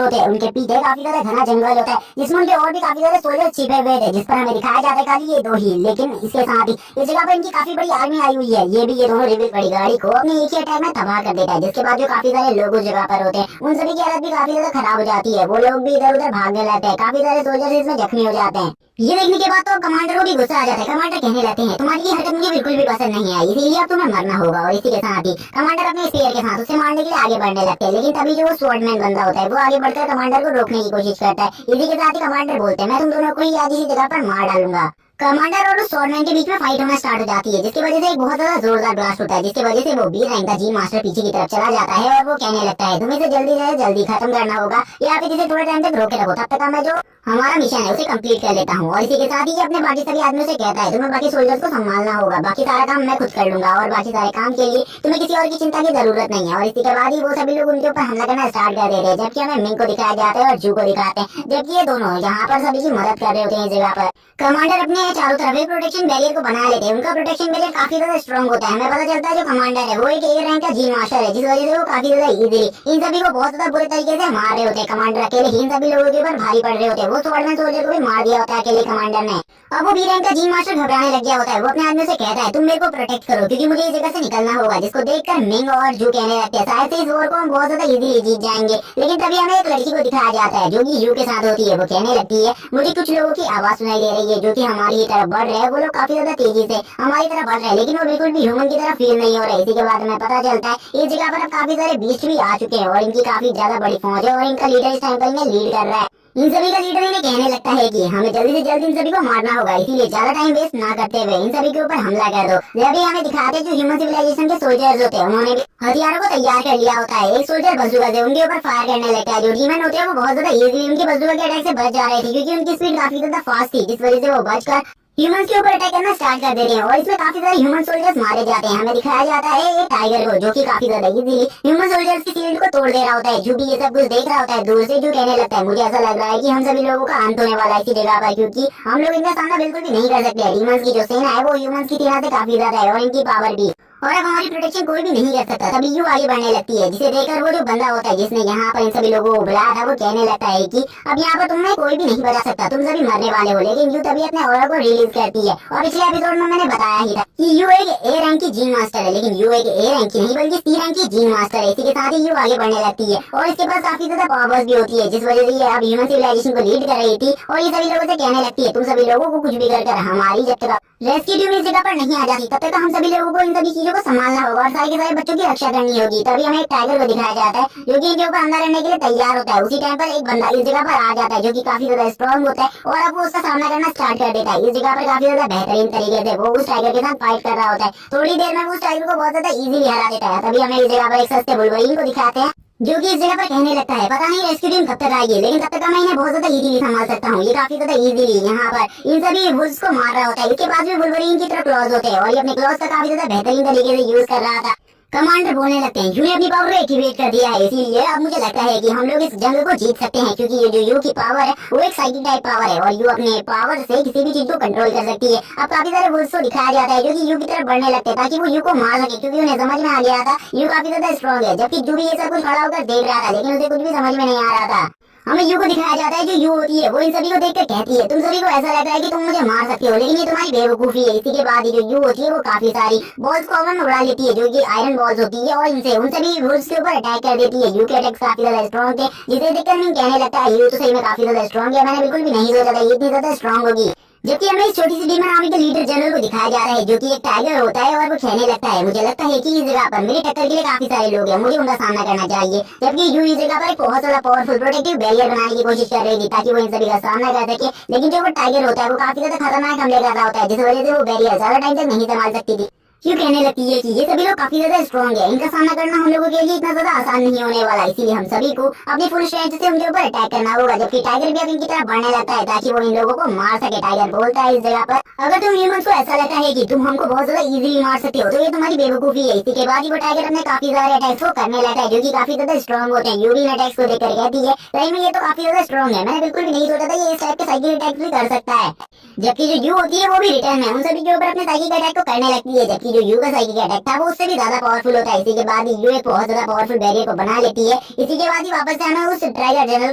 होते हैं, उनके पीछे काफी ज्यादा घना जंगल होता है जिसमें उनके और भी काफी ज्यादा सोल्जर छिपे हुए थे। जिस पर हमें दिखाया जाता है खाली ये दो ही। लेकिन इसके साथ ही इस जगह पर इनकी काफी बड़ी आर्मी आई हुई है। ये दोनों रिबिल बड़ी गाड़ी को अपने एक ही अटैक में तबाह कर देता है। जिसके बाद जो काफी सारे लोग उस जगह पर होते हैं उन सभी की हालत भी काफी ज्यादा खराब हो जाती है। वो लोग भी इधर उधर भागने लगते हैं। काफी सारे सोल्जर्स इसमें जख्मी हो जाते हैं। ये देखने के बाद तो कमांडर को भी गुस्सा आ जाता है। कमांडर कहने लगते हैं तुम्हारी ये हरकत मुझे बिल्कुल भी पसंद नहीं आई, इसीलिए अब तुम्हें मरना होगा। और इसी के साथ ही कमांडर अपने स्पीयर के साथ उसे मारने के लिए आगे बढ़ने लगते हैं। लेकिन तभी जो वो स्वॉर्डमैन बंदा होता है वो आगे बढ़कर कमांडर को रोकने की कोशिश करता है। इसी के साथ ही कमांडर बोलते हैं मैं तुम दोनों को ही आज इसी जगह पर मार डालूंगा। कमांडर और उस स्वॉर्डमैन के बीच में फाइट होना स्टार्ट हो जाती है जिसकी वजह से एक बहुत ज्यादा जोरदार ब्लास्ट होता है जिसकी वजह से वो बी रैंक का जी मास्टर पीछे की तरफ चला जाता है और वो कहने लगता है तुम्हें इसे जल्दी से जल्दी खत्म करना होगा या फिर इसे थोड़े टाइम तक रोके रखो, तब तक मैं जो हमारा मिशन है उसे कंप्लीट कर लेता हूँ। और इसी के साथ ही अपने बाकी सभी आदमियों से कहता है तुम्हें बाकी सोल्जर्स को संभालना होगा, बाकी सारा काम मैं खुद कर लूंगा और बाकी सारे काम के लिए तुम्हें किसी और की चिंता की जरूरत नहीं है। और इसी के बाद ही वो सभी लोग उनके ऊपर हमला करना स्टार्ट कर देते हैं जबकि हमें मिंग को दिखाया जाता है और जू को दिखाते हैं जबकि ये दोनों यहाँ पर सभी की मदद कर रहे होते हैं इस जगह पर। कमांडर अपने चारों तरफ एक प्रोटेक्शन बैरियर को बना लेते हैं। उनका प्रोटेक्शन बैरियर काफी ज्यादा स्ट्रॉन्ग होता है। हमें पता चलता है जो कमांडर है वो एक ए रैंक का जी मास्टर है जिस वजह से वो काफी ज्यादा इजीली इन सभी को बहुत ज्यादा बुरे तरीके से मार रहे होते हैं। कमांडर अकेले ही इन सभी लोगों के ऊपर भारी पड़ रहे होते हैं। वो स्वॉर्डमैन सोल्जर को भी मार दिया होता है अकेले कमांडर ने। अब वो बी रैंक का जी मास्टर घबराने लग गया होता है। वो अपने आदमियों से कहता है तुम मेरे को प्रोटेक्ट करो क्योंकि मुझे इस जगह से निकलना होगा। जिसको देखकर मिंग और जू कहने लगते हैं शायद से इस वॉर को हम बहुत ज्यादा इजीली जीत जाएंगे। लेकिन तभी हमें एक लड़की को दिखाया जाता है जो कि यू के साथ होती है। वो कहने लगती है मुझे कुछ लोगों की आवाज सुनाई दे रही है जो कि हमारी तरफ बढ़ रहे हैं। वो लोग काफी ज्यादा तेजी से हमारी तरफ बढ़ रहे हैं लेकिन वो बिल्कुल भी ह्यूमन की तरह फील नहीं हो रहे। इसी के बाद हमें पता चलता है इस जगह पर अब काफी सारे बीस्ट भी आ चुके हैं और इनकी काफी ज्यादा बड़ी फौज है और इनका लीडर इस टाइम पर इन्हें लीड कर रहा है। इन सभी का लीडर इन्हें कहने लगता है कि हमें जल्दी से जल्दी इन सभी को मारना होगा, इसीलिए ज्यादा टाइम वेस्ट ना करते हुए इन सभी के ऊपर हमला कर दो। जब हमें दिखाते जो ह्यूमन सिविलाइजेशन के सोल्जर्स होते हैं उन्होंने भी हथियारों को तैयार कर लिया होता है। एक सोल्जर बंदूक से उनके ऊपर फायर करने लगता है। जो डीमन होते हैं वो बहुत ज्यादा इजीली उनके बंदूक के अटैक से बच जा रहे थे क्योंकि उनकी स्पीड काफी ज्यादा फास्ट थी जिस वजह से वो बचकर ह्यूमंस के ऊपर अटैक करना स्टार्ट कर देते हैं और इसमें काफी सारे ह्यूमन सोल्जर्स मारे जाते हैं। हमें दिखाया जाता है एक टाइगर को जो कि काफी ज्यादा इजीली ह्यूमन सोल्जर्स की शील्ड को तोड़ दे रहा होता है। जो भी ये सब कुछ देख रहा होता है दूर से, जो कहने लगता है मुझे ऐसा लग रहा है कि हम सभी लोगों का अंत होने वाला है इसी जगह पर, क्योंकि हम लोग इनका सामना बिल्कुल भी नहीं कर सकते। डीमंस की जो सेना है वो ह्यूमंस की सेना से काफी ज्यादा है और इनकी पावर भी, और अब हमारी प्रोटेक्शन कोई भी नहीं कर सकता। तभी यू आगे बढ़ने लगती है, जिसे देखकर वो जो बंदा होता है जिसने यहाँ पर इन सभी लोगों को बुलाया था वो कहने लगता है कि अब यहाँ पर तुम्हें कोई भी नहीं बचा सकता, तुम सभी मरने वाले हो। लेकिन यू तभी अपने ऑरा को रिलीज करती है और पिछले एपिसोड में मैंने बताया ही था कि यू एक ए रैंक की जीन मास्टर है, लेकिन यू एक ए रैंक की नहीं बल्कि सी रैंक की जीन मास्टर है। इसी के साथ ही यू आगे बढ़ने लगती है और इसके पास काफी ज्यादा पावर्स भी होती है, जिस वजह से ये अब ह्यूमन सिविलाइजेशन को लीड कर रही थी और ये सभी लोगों से कहने लगती है तुम सभी लोगों को कुछ भी कर हमारी जब तक रेस्क्यू टीम इस जगह पर नहीं आ जाती तब तक हम सभी लोगों को इन सभी चीजों को संभालना होगा और सारे के सारे बच्चों की रक्षा करनी होगी। तभी हमें एक टाइगर को दिखाया जाता है जो कि इनके ऊपर हमला करने के लिए तैयार होता है। उसी टाइम पर एक बंदा इस जगह पर आ जाता है जो कि काफी ज्यादा स्ट्रॉन्ग होता है और अब वो उसका सामना करना स्टार्ट कर देता है। इस जगह पर काफी ज्यादा बेहतरीन तरीके से वो उस टाइगर के साथ फाइट कर रहा होता है। थोड़ी देर में वो उस टाइगर को बहुत ज्यादा इजीली हरा देता है। तभी हमें इस जगह पर एक सस्ते बुलबुलिन को दिखाते हैं जो कि इस जगह पर कहने लगता है पता नहीं रेस्क्यू टीम कब तक आएगी, लेकिन तब तक मैं इन्हें बहुत ज्यादा इजीली संभाल सकता हूँ। ये काफी ज्यादा इजीली यहाँ पर इन सभी वुल्व्स को मार रहा होता है। इसके पास भी वुल्वरीन की तरह क्लॉज होते हैं और ये अपने क्लॉज का काफी ज्यादा बेहतरीन तरीके से यूज कर रहा था। कमांडर बोलने लगते हैं यू ने अपनी पावर एक्टिवेट कर दिया है, इसीलिए अब मुझे लगता है कि हम लोग इस जंग को जीत सकते हैं, क्योंकि ये जो यू की पावर है वो एक साइकिक टाइप पावर है और यू अपने पावर से किसी भी चीज को कंट्रोल कर सकती है। अब काफी सारे वुल्व्स को दिखाया जाता है जो कि यू की तरफ बढ़ने लगते हैं ताकि वो यू को मार सके, क्योंकि उन्हें समझ में आ गया था यू काफी ज्यादा स्ट्रॉन्ग है। जबकि जू भी ये सब कुछ खड़ा होकर देख रहा था लेकिन उसे कुछ भी समझ में नहीं आ रहा था। हमें यू को दिखाया जाता है जो यू होती है वो इन सभी को देखकर कहती है तुम सभी को ऐसा लग रहा है कि तुम मुझे मार सकते हो, लेकिन ये तुम्हारी बेवकूफी है। इसी के बाद जो यू होती है वो काफी सारी बॉल्स को ओवन में उड़ा लेती है जो कि आयरन बॉल्स होती है और इनसे उन सभी वुल्व्स के ऊपर अटैक कर देती है। यू के अटैक्स काफी ज्यादा स्ट्रॉन्ग थे, जिसे देखकर मैं कहने लगता है यू तो सही में काफी ज्यादा स्ट्रॉन्ग है। मैंने बिल्कुल भी नहीं सोचा था ये इतनी ज्यादा स्ट्रॉन्ग होगी। जबकि हमें इस छोटी सी डीमन आर्मी के लीडर जनरल को दिखाया जा रहा है जो कि एक टाइगर होता है और वो कहने लगता है मुझे लगता है कि इस जगह पर मेरी टक्कर के लिए काफी सारे लोग हैं, मुझे उनका सामना करना चाहिए। जबकि यू इस जगह पर एक बहुत ज्यादा पावरफुल प्रोटेक्टिव बैरियर बनाने की कोशिश कर रही थी ताकि वो इन सभी का सामना कर सके, लेकिन जो वो टाइगर होता है वो काफी ज्यादा खतरनाक हमले कर रहा होता है जिस वजह से वो बैरियर ज्यादा टाइम तक नहीं संभाल सकती थी। क्यों कहने लगती है कि ये सभी लोग काफी ज्यादा स्ट्रॉन्ग है, इनका सामना करना हम लोगों के लिए इतना ज्यादा आसान नहीं होने वाला, इसीलिए हम सभी को अपनी फुल स्ट्रेंथ से उनके ऊपर अटैक करना होगा। जबकि टाइगर भी अब इनकी तरफ बढ़ने लगता है ताकि वो इन लोगों को मार सके। टाइगर बोलता है इस जगह पर अगर तुम ह्यूमंस को ऐसा लगता है कि तुम हमको बहुत ज्यादा इजीली मार सकते हो तो ये तुम्हारी बेवकूफी है। इसी के बाद ही वो टाइगर अपने काफी सारे अटैक्स को करने लगता है जो कि काफी ज्यादा स्ट्रॉन्ग होते हैं। यूरिन अटैक्स को देखकर कहती है सही में ये तो काफी ज्यादा स्ट्रॉन्ग है, मैंने बिल्कुल भी नहीं सोचा था ये इस टाइप के साइकिल अटैक्स भी कर सकता है। जबकि जो यू होती है वो भी रिटर्न में उन सभी के ऊपर अपने साइकिल अटैक को करने लगती है। जबकि जो यू का साइकिल अटैक था वो उससे भी ज्यादा पावरफुल होता है। इसी के बाद यू एक बहुत ज्यादा पावरफुल बैरियर को बना लेती है। इसी के बाद ही वापस से हमें उस टाइगर जनरल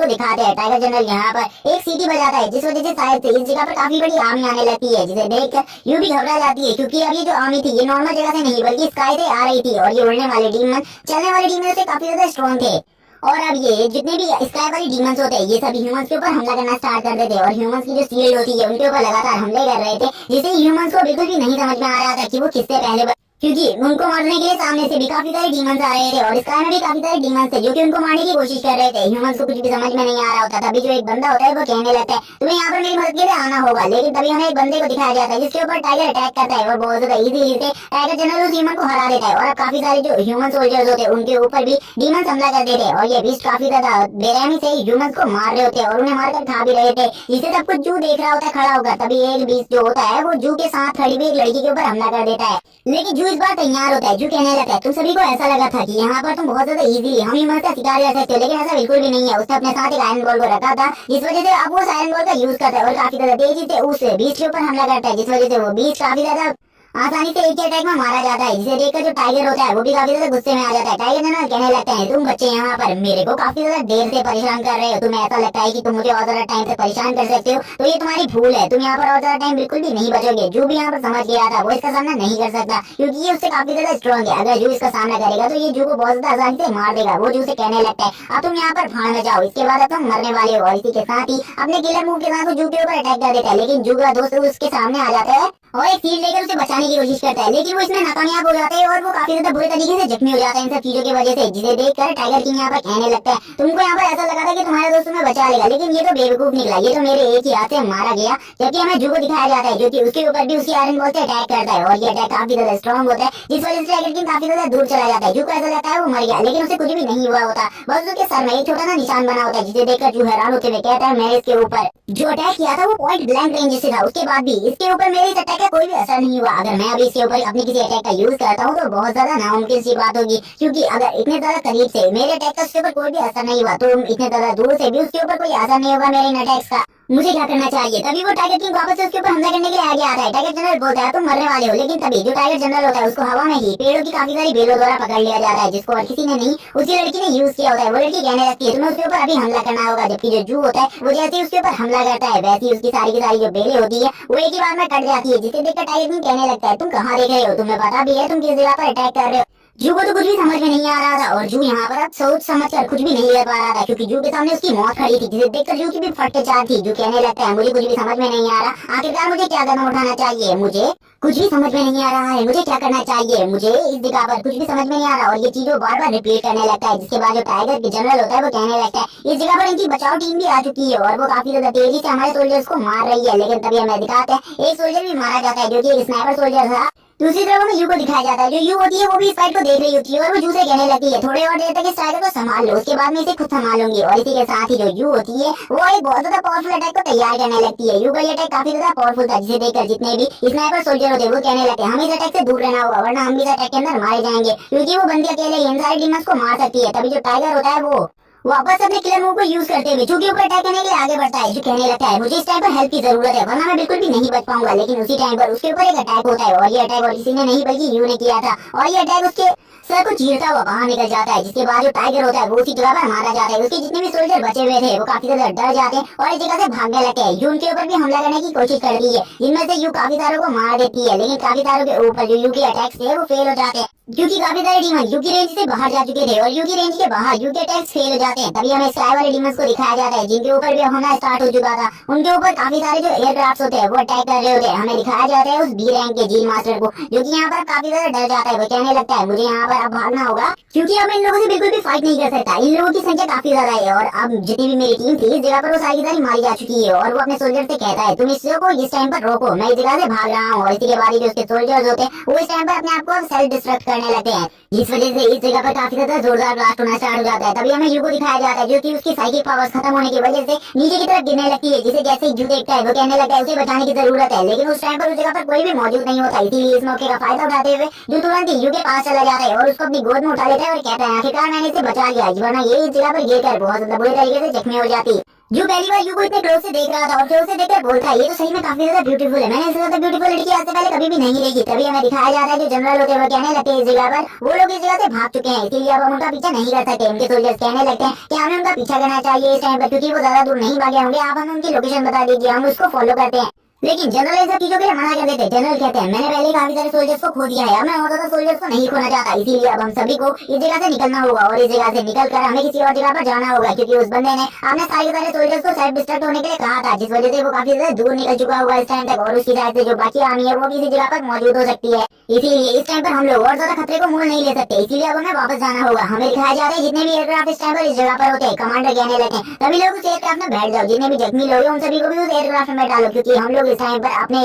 को दिखाते हैं। टाइगर जनरल यहाँ पर एक सीटी बजाता है जिस वजह से शायद से इस जगह पर काफी बड़ी आर्मी आने लगती है, जिसे देखकर यू भी घबरा जाती है क्योंकि अब ये जो आर्मी थी ये नॉर्मल जगह से नहीं बल्कि स्काई से आ रही थी और ये उड़ने वाले डीमन चलने वाले डीमन से काफी ज्यादा स्ट्रॉन्ग थे। और अब ये जितने भी स्काई वाली डीमंस होते हैं ये सभी ह्यूमंस के ऊपर हमला करना स्टार्ट कर देते हैं और ह्यूमंस की जो शील्ड होती है उनके ऊपर लगातार हमले कर रहे थे, जिससे ह्यूमंस को बिल्कुल भी नहीं समझ में आ रहा था कि वो किससे पहले, क्योंकि उनको मारने के लिए सामने से भी काफी सारे डीमंस आ रहे थे और स्काई में भी काफी सारे डीमंस थे जो कि उनको मारने की कोशिश कर रहे थे। ह्यूमंस को कुछ भी समझ में नहीं आ रहा होता। तभी जो एक बंदा होता है वो कहने लगता है तुम्हें यहाँ पर मेरी मदद के लिए आना होगा, लेकिन तभी हमें एक बंदे को दिखाया जाता है जिसके ऊपर टाइगर अटैक करता है और बहुत ज्यादा इजीली से टाइगर जनरल उस ह्यूमन को हरा देता है और अब काफी सारे जो ह्यूमन सोल्जर्स होते हैं उनके ऊपर भी डीमंस हमला कर देते हैं और ये बीस्ट काफी ज्यादा बेरहमी से ह्यूमंस को मार रहे होते हैं और उन्हें मारकर खा भी रहे थे, जिसे सब कुछ जू देख रहा होता है खड़ा होकर। तभी एक बीस्ट जो होता है वो जू के साथ खड़ी हुई एक लड़की के ऊपर हमला कर देता है, लेकिन जू इस बार तैयार होता है। जो कहने लगता है तुम सभी को ऐसा लगा था कि यहाँ पर तुम बहुत ज्यादा इजीली हम ह्यूमंस का शिकार कर सकते हो, लेकिन ऐसा बिल्कुल भी नहीं है। उसने अपने साथ एक आयरन बॉल को रखा था जिस वजह से अब वो आयरन बॉल का यूज करता है और काफी ज्यादा तेजी से उस बीच के ऊपर हमला करता है, जिस वजह से वो बीच काफी ज्यादा आसानी से एक अटैक में मारा जाता है, जिसे देखकर जो टाइगर होता है वो भी काफी ज्यादा गुस्से में आ जाता है। टाइगर जनरल कहने लगते हैं तुम बच्चे यहाँ पर मेरे को काफी ज्यादा देर से परेशान कर रहे हो, तुम्हें ऐसा लगता है कि तुम मुझे और ज्यादा टाइम से परेशान कर सकते हो, तो ये तुम्हारी भूल है। तुम यहाँ पर और ज्यादा टाइम बिल्कुल भी नहीं बचोगे। जो भी यहाँ पर समझ गया था वो इसका सामना नहीं कर सकता क्योंकि ये उससे काफी ज्यादा स्ट्रॉन्ग है। अगर जू इसका सामना करेगा तो ये जू को बहुत ज्यादा आसानी से मार देगा। वो जू से कहने लगता है अब तुम यहाँ पर भाड़ में जाओ, इसके बाद अब तुम मरने वाले हो। और इसी के साथ ही अपने किलर मूव के साथ वो जू के ऊपर अटैक कर देता है, लेकिन जू का दोस्त उसके सामने आ जाता है और एक तीर लेकर उसे बचाने बचाने की कोशिश करता है, लेकिन वो इसमें नाकामयाब हो जाता है और वो काफी ज्यादा बुरे तरीके से जख्मी हो जाता है इन सब चीजों की वजह से, जिसे देखकर टाइगर किंग यहाँ पर कहने लगता है तुमको यहाँ पर ऐसा लगा था कि तुम्हारा दोस्त तुम्हें बचा लेगा, लेकिन ये तो बेवकूफ निकला, ये तो मेरे एक ही हाथ से मारा गया। जबकि हमें जू को दिखाया जाता है जो कि उसके ऊपर भी उसी आयरन बॉल से अटैक करता है और ये अटैक काफी ज्यादा स्ट्रॉन्ग होता है, जिस वजह से टाइगर किंग काफी ज्यादा दूर चला जाता है। जू को ऐसा लगता है वो मर गया, लेकिन उसे कुछ भी नहीं हुआ होता, बस उसके सर में एक छोटा सा निशान बना होता है, जिसे देखकर जू हैरान होते हुए कहता है मैंने इसके ऊपर जो अटैक किया था वो पॉइंट ब्लैंक रेंज से था, उसके बाद भी इसके ऊपर मेरे इस अटैक का कोई भी असर नहीं हुआ। अगर मैं अभी इसके ऊपर अपने किसी अटैक का यूज करता हूँ तो बहुत ज्यादा नामुमकिन सी बात होगी, क्योंकि अगर इतने ज्यादा करीब से मेरे अटैक का उसके ऊपर कोई भी असर नहीं हुआ तो इतने ज्यादा दूर से भी उसके ऊपर कोई असर नहीं होगा मेरे इन अटैक्स का। मुझे क्या करना चाहिए? तभी वो टाइगर किंग वापस से उसके ऊपर हमला करने के लिए आगे आता है। टाइगर जनरल बोलता है तुम मरने वाले हो, लेकिन तभी जो टाइगर जनरल होता है उसको हवा में ही पेड़ों की काफी सारी बेलों द्वारा पकड़ लिया जाता है, जिसको और किसी ने नहीं उसी लड़की ने यूज किया होता है। वो लड़की कहने लगती है तुम्हें उसके ऊपर अभी हमला करना होगा, जबकि जो जू होता है वो जैसे ही उसके ऊपर हमला करता है वैसे ही उसकी सारी की सारी जो बेलें होती है वो एक ही बार में कट जाती है, जिसे देखकर टाइगर किंग कहने लगता है तुम कहाँ देख रहे हो, तुम्हें पता भी है तुम किस जगह पर अटैक कर रहे हो। जू को तो कुछ भी समझ में नहीं आ रहा था और जू यहाँ पर अब सोच समझ कर कुछ भी नहीं कर पा रहा था, क्योंकि जू के सामने उसकी मौत खड़ी थी, जिसे देखकर जू की भी फट के चाल थी। जू कहने लगता है मुझे कुछ भी समझ में नहीं आ रहा, आखिरकार मुझे क्या कदम उठाना चाहिए, मुझे कुछ भी समझ में नहीं आ रहा है, मुझे क्या करना चाहिए, मुझे इस जगह पर कुछ भी समझ में नहीं आ रहा। और ये चीज वो बार बार रिपीट करने लगता है, जिसके बाद जो टाइगर के जनरल होता है वो कहने लगता है इस जगह पर इनकी बचाव टीम भी आ चुकी है और वो काफी ज्यादा तेजी से हमारे सोल्जर्स को मार रही है। लेकिन तभी हमें दिखाते हैं एक सोल्जर भी मारा जाता है जो कि एक स्नाइपर सोल्जर था। दूसरी तरफ हमें यू को दिखाया जाता है, जो यू होती है वो भी इस फाइट को देख रही होती है और वो जू से कहने लगती है थोड़ी और देर तक इस टाइगर को संभाल लो, उसके बाद मैं इसे खुद संभालूंगी। और इसी के साथ ही जो यू होती है वो एक बहुत ज्यादा पावरफुल अटैक को तैयार करने लगती है। यू का ये अटैक काफी ज्यादा पावरफुल था, जिसे देखकर जितने भी स्नाइपर सोल्जर होते हैं वो कहने लगते हैं हमें इस अटैक से दूर रहना होगा, वरना हम भी इस अटैक के अंदर मारे जाएंगे, क्योंकि वो बंदी अकेले इन सारे डिमंस को मार सकती है। तभी जो टाइगर होता है वो वापस अपने किलर मूव को यूज करते हुए चूंकि ऊपर अटैक करने के लिए आगे बढ़ता है, जो कहने लगता है मुझे इस टाइम पर हेल्प की जरूरत है, वरना मैं बिल्कुल भी नहीं बच पाऊंगा। लेकिन उसी टाइम पर उसके ऊपर एक अटैक होता है और ये अटैक और किसी ने नहीं बल्कि यू ने किया था और ये अटैक उसके सर को चीरता हुआ बाहर निकल जाता है, जिसके बाद जो टाइगर होता है वो उसी जगह पर मारा जाता है। उसके जितने भी सोल्जर बचे हुए थे वो काफी ज्यादा डर जाते हैं और एक जगह से भागने लगते हैं। यू उनके ऊपर भी हमला करने की कोशिश करती है, जिनमें से यू काफी सारों को मार देती है, लेकिन काफी सारों के ऊपर जो यू के अटैक्स थे वो फेल हो जाते हैं, क्योंकि काफी सारे डीमन यू की रेंज से बाहर जा चुके थे और यू की रेंज के बाहर यू के अटैक्स फेल हो जाते हैं। तभी हमें स्काई वाले डीमंस को दिखाया जाता है जिनके ऊपर भी हमला स्टार्ट हो चुका था। उनके ऊपर काफी सारे जो एयरक्राफ्ट होते हैं वो अटैक कर रहे होते हैं। हमें दिखाया जाता है उस बी रैंक के जीन मास्टर को, जो कि यहाँ पर काफी ज्यादा डर जाता है। वो कहने लगता है मुझे यहाँ पर अब भागना होगा, क्योंकि अब इन लोगों से बिल्कुल भी फाइट नहीं कर सकता, इन लोगों की संख्या काफी ज्यादा है और अब जितनी भी मेरी टीम थी इस जगह पर वो सारी की सारी मारी जा चुकी है। और वो अपने सोल्जर से कहता है तुम इस को इस टाइम पर रोको, मैं इस जगह से भाग रहा हूँ। और इसी के बाद जो उसके सोल्जर्स होते हैं वो इस टाइम पर अपने आप को सेल्फ डिस्ट्रक्ट करने लगते हैं, जिस वजह से इस जगह पर काफी ज्यादा जोरदार ब्लास्ट होना स्टार्ट हो जाता है। तभी हमें यू को दिखाया जाता है जो कि उसकी साइकिक पावर्स खत्म होने की वजह से नीचे की तरफ गिरने लगती है, जिसे जैसे ही जू देखता है वो कहने लगता है उसे बचाने की जरूरत है। लेकिन उस टाइम पर उस जगह पर कोई भी मौजूद नहीं होता, इसीलिए इस मौके का फायदा उठाते हुए जो तुरंत ही यू के पास चला जाता है और उसको अपनी गोद में उठा लेता है और कहता है आखिरकार मैंने इसे बचा लिया, वरना ये इस जगह पर गिरकर बहुत ज्यादा बुरे तरीके से जख्मी हो जाती। जो पहली बार यू को इतने क्लोज से देख रहा था और क्लोज से देखकर बोलता है ये तो सही में काफी ज्यादा ब्यूटीफुल है, मैंने इससे ज्यादा ब्यूटीफुल लड़की आज से पहले कभी भी नहीं देखी। तभी हमें दिखाया जाता है जो जनरल होते हैं वो कहने लगते हैं इस जगह पर वो लोग इस जगह से भाग चुके हैं, इसीलिए अब हम उनका पीछा नहीं कर सकते। उनके सोल्जर्स कहने लगते हैं कि हमें उनका पीछा करना चाहिए इस टाइम पर, क्योंकि वो ज्यादा दूर नहीं भागे होंगे, आप हमें उनकी लोकेशन बता दीजिए, हम उसको फॉलो करते हैं। लेकिन जनरल इन सब चीजों के लिए मना कर देते हैं। जनरल कहते हैं मैंने पहले काफी सारे सोल्जर्स को खो दिया है, अब मैं और ज्यादा सोल्जर्स को नहीं खोना चाहता, इसीलिए अब हम सभी को इस जगह से निकलना होगा और इस जगह से निकलकर हमें किसी और जगह पर जाना होगा, क्योंकि उस बंदे ने अपने सारे सोल्जर्स को सेल्फ डिस्ट्रक्ट होने के लिए कहा था, जिस वजह से वो काफी ज्यादा दूर निकल चुका होगा इस टाइम तक और उसकी साइड से जो बाकी आर्मी है वो भी इसी जगह पर मौजूद हो सकती है। इसीलिए इस टाइम पर हम लोग और ज्यादा खतरे को मोल नहीं ले सकते, इसीलिए अब हमें वापस जाना होगा। हमें दिखाया जा रहा है जितने भी एयरक्राफ्ट इस टाइम पर इस जगह पर होते हैं कमांडर कहने लगे हैं तभी लोग उस एयरक्राफ्ट में बैठ जाओ, जितने भी जख्मी लोग हैं उन सभी को भी उस एयरक्राफ्ट में डालो, क्योंकि हम लोग इस टाइम पर अपने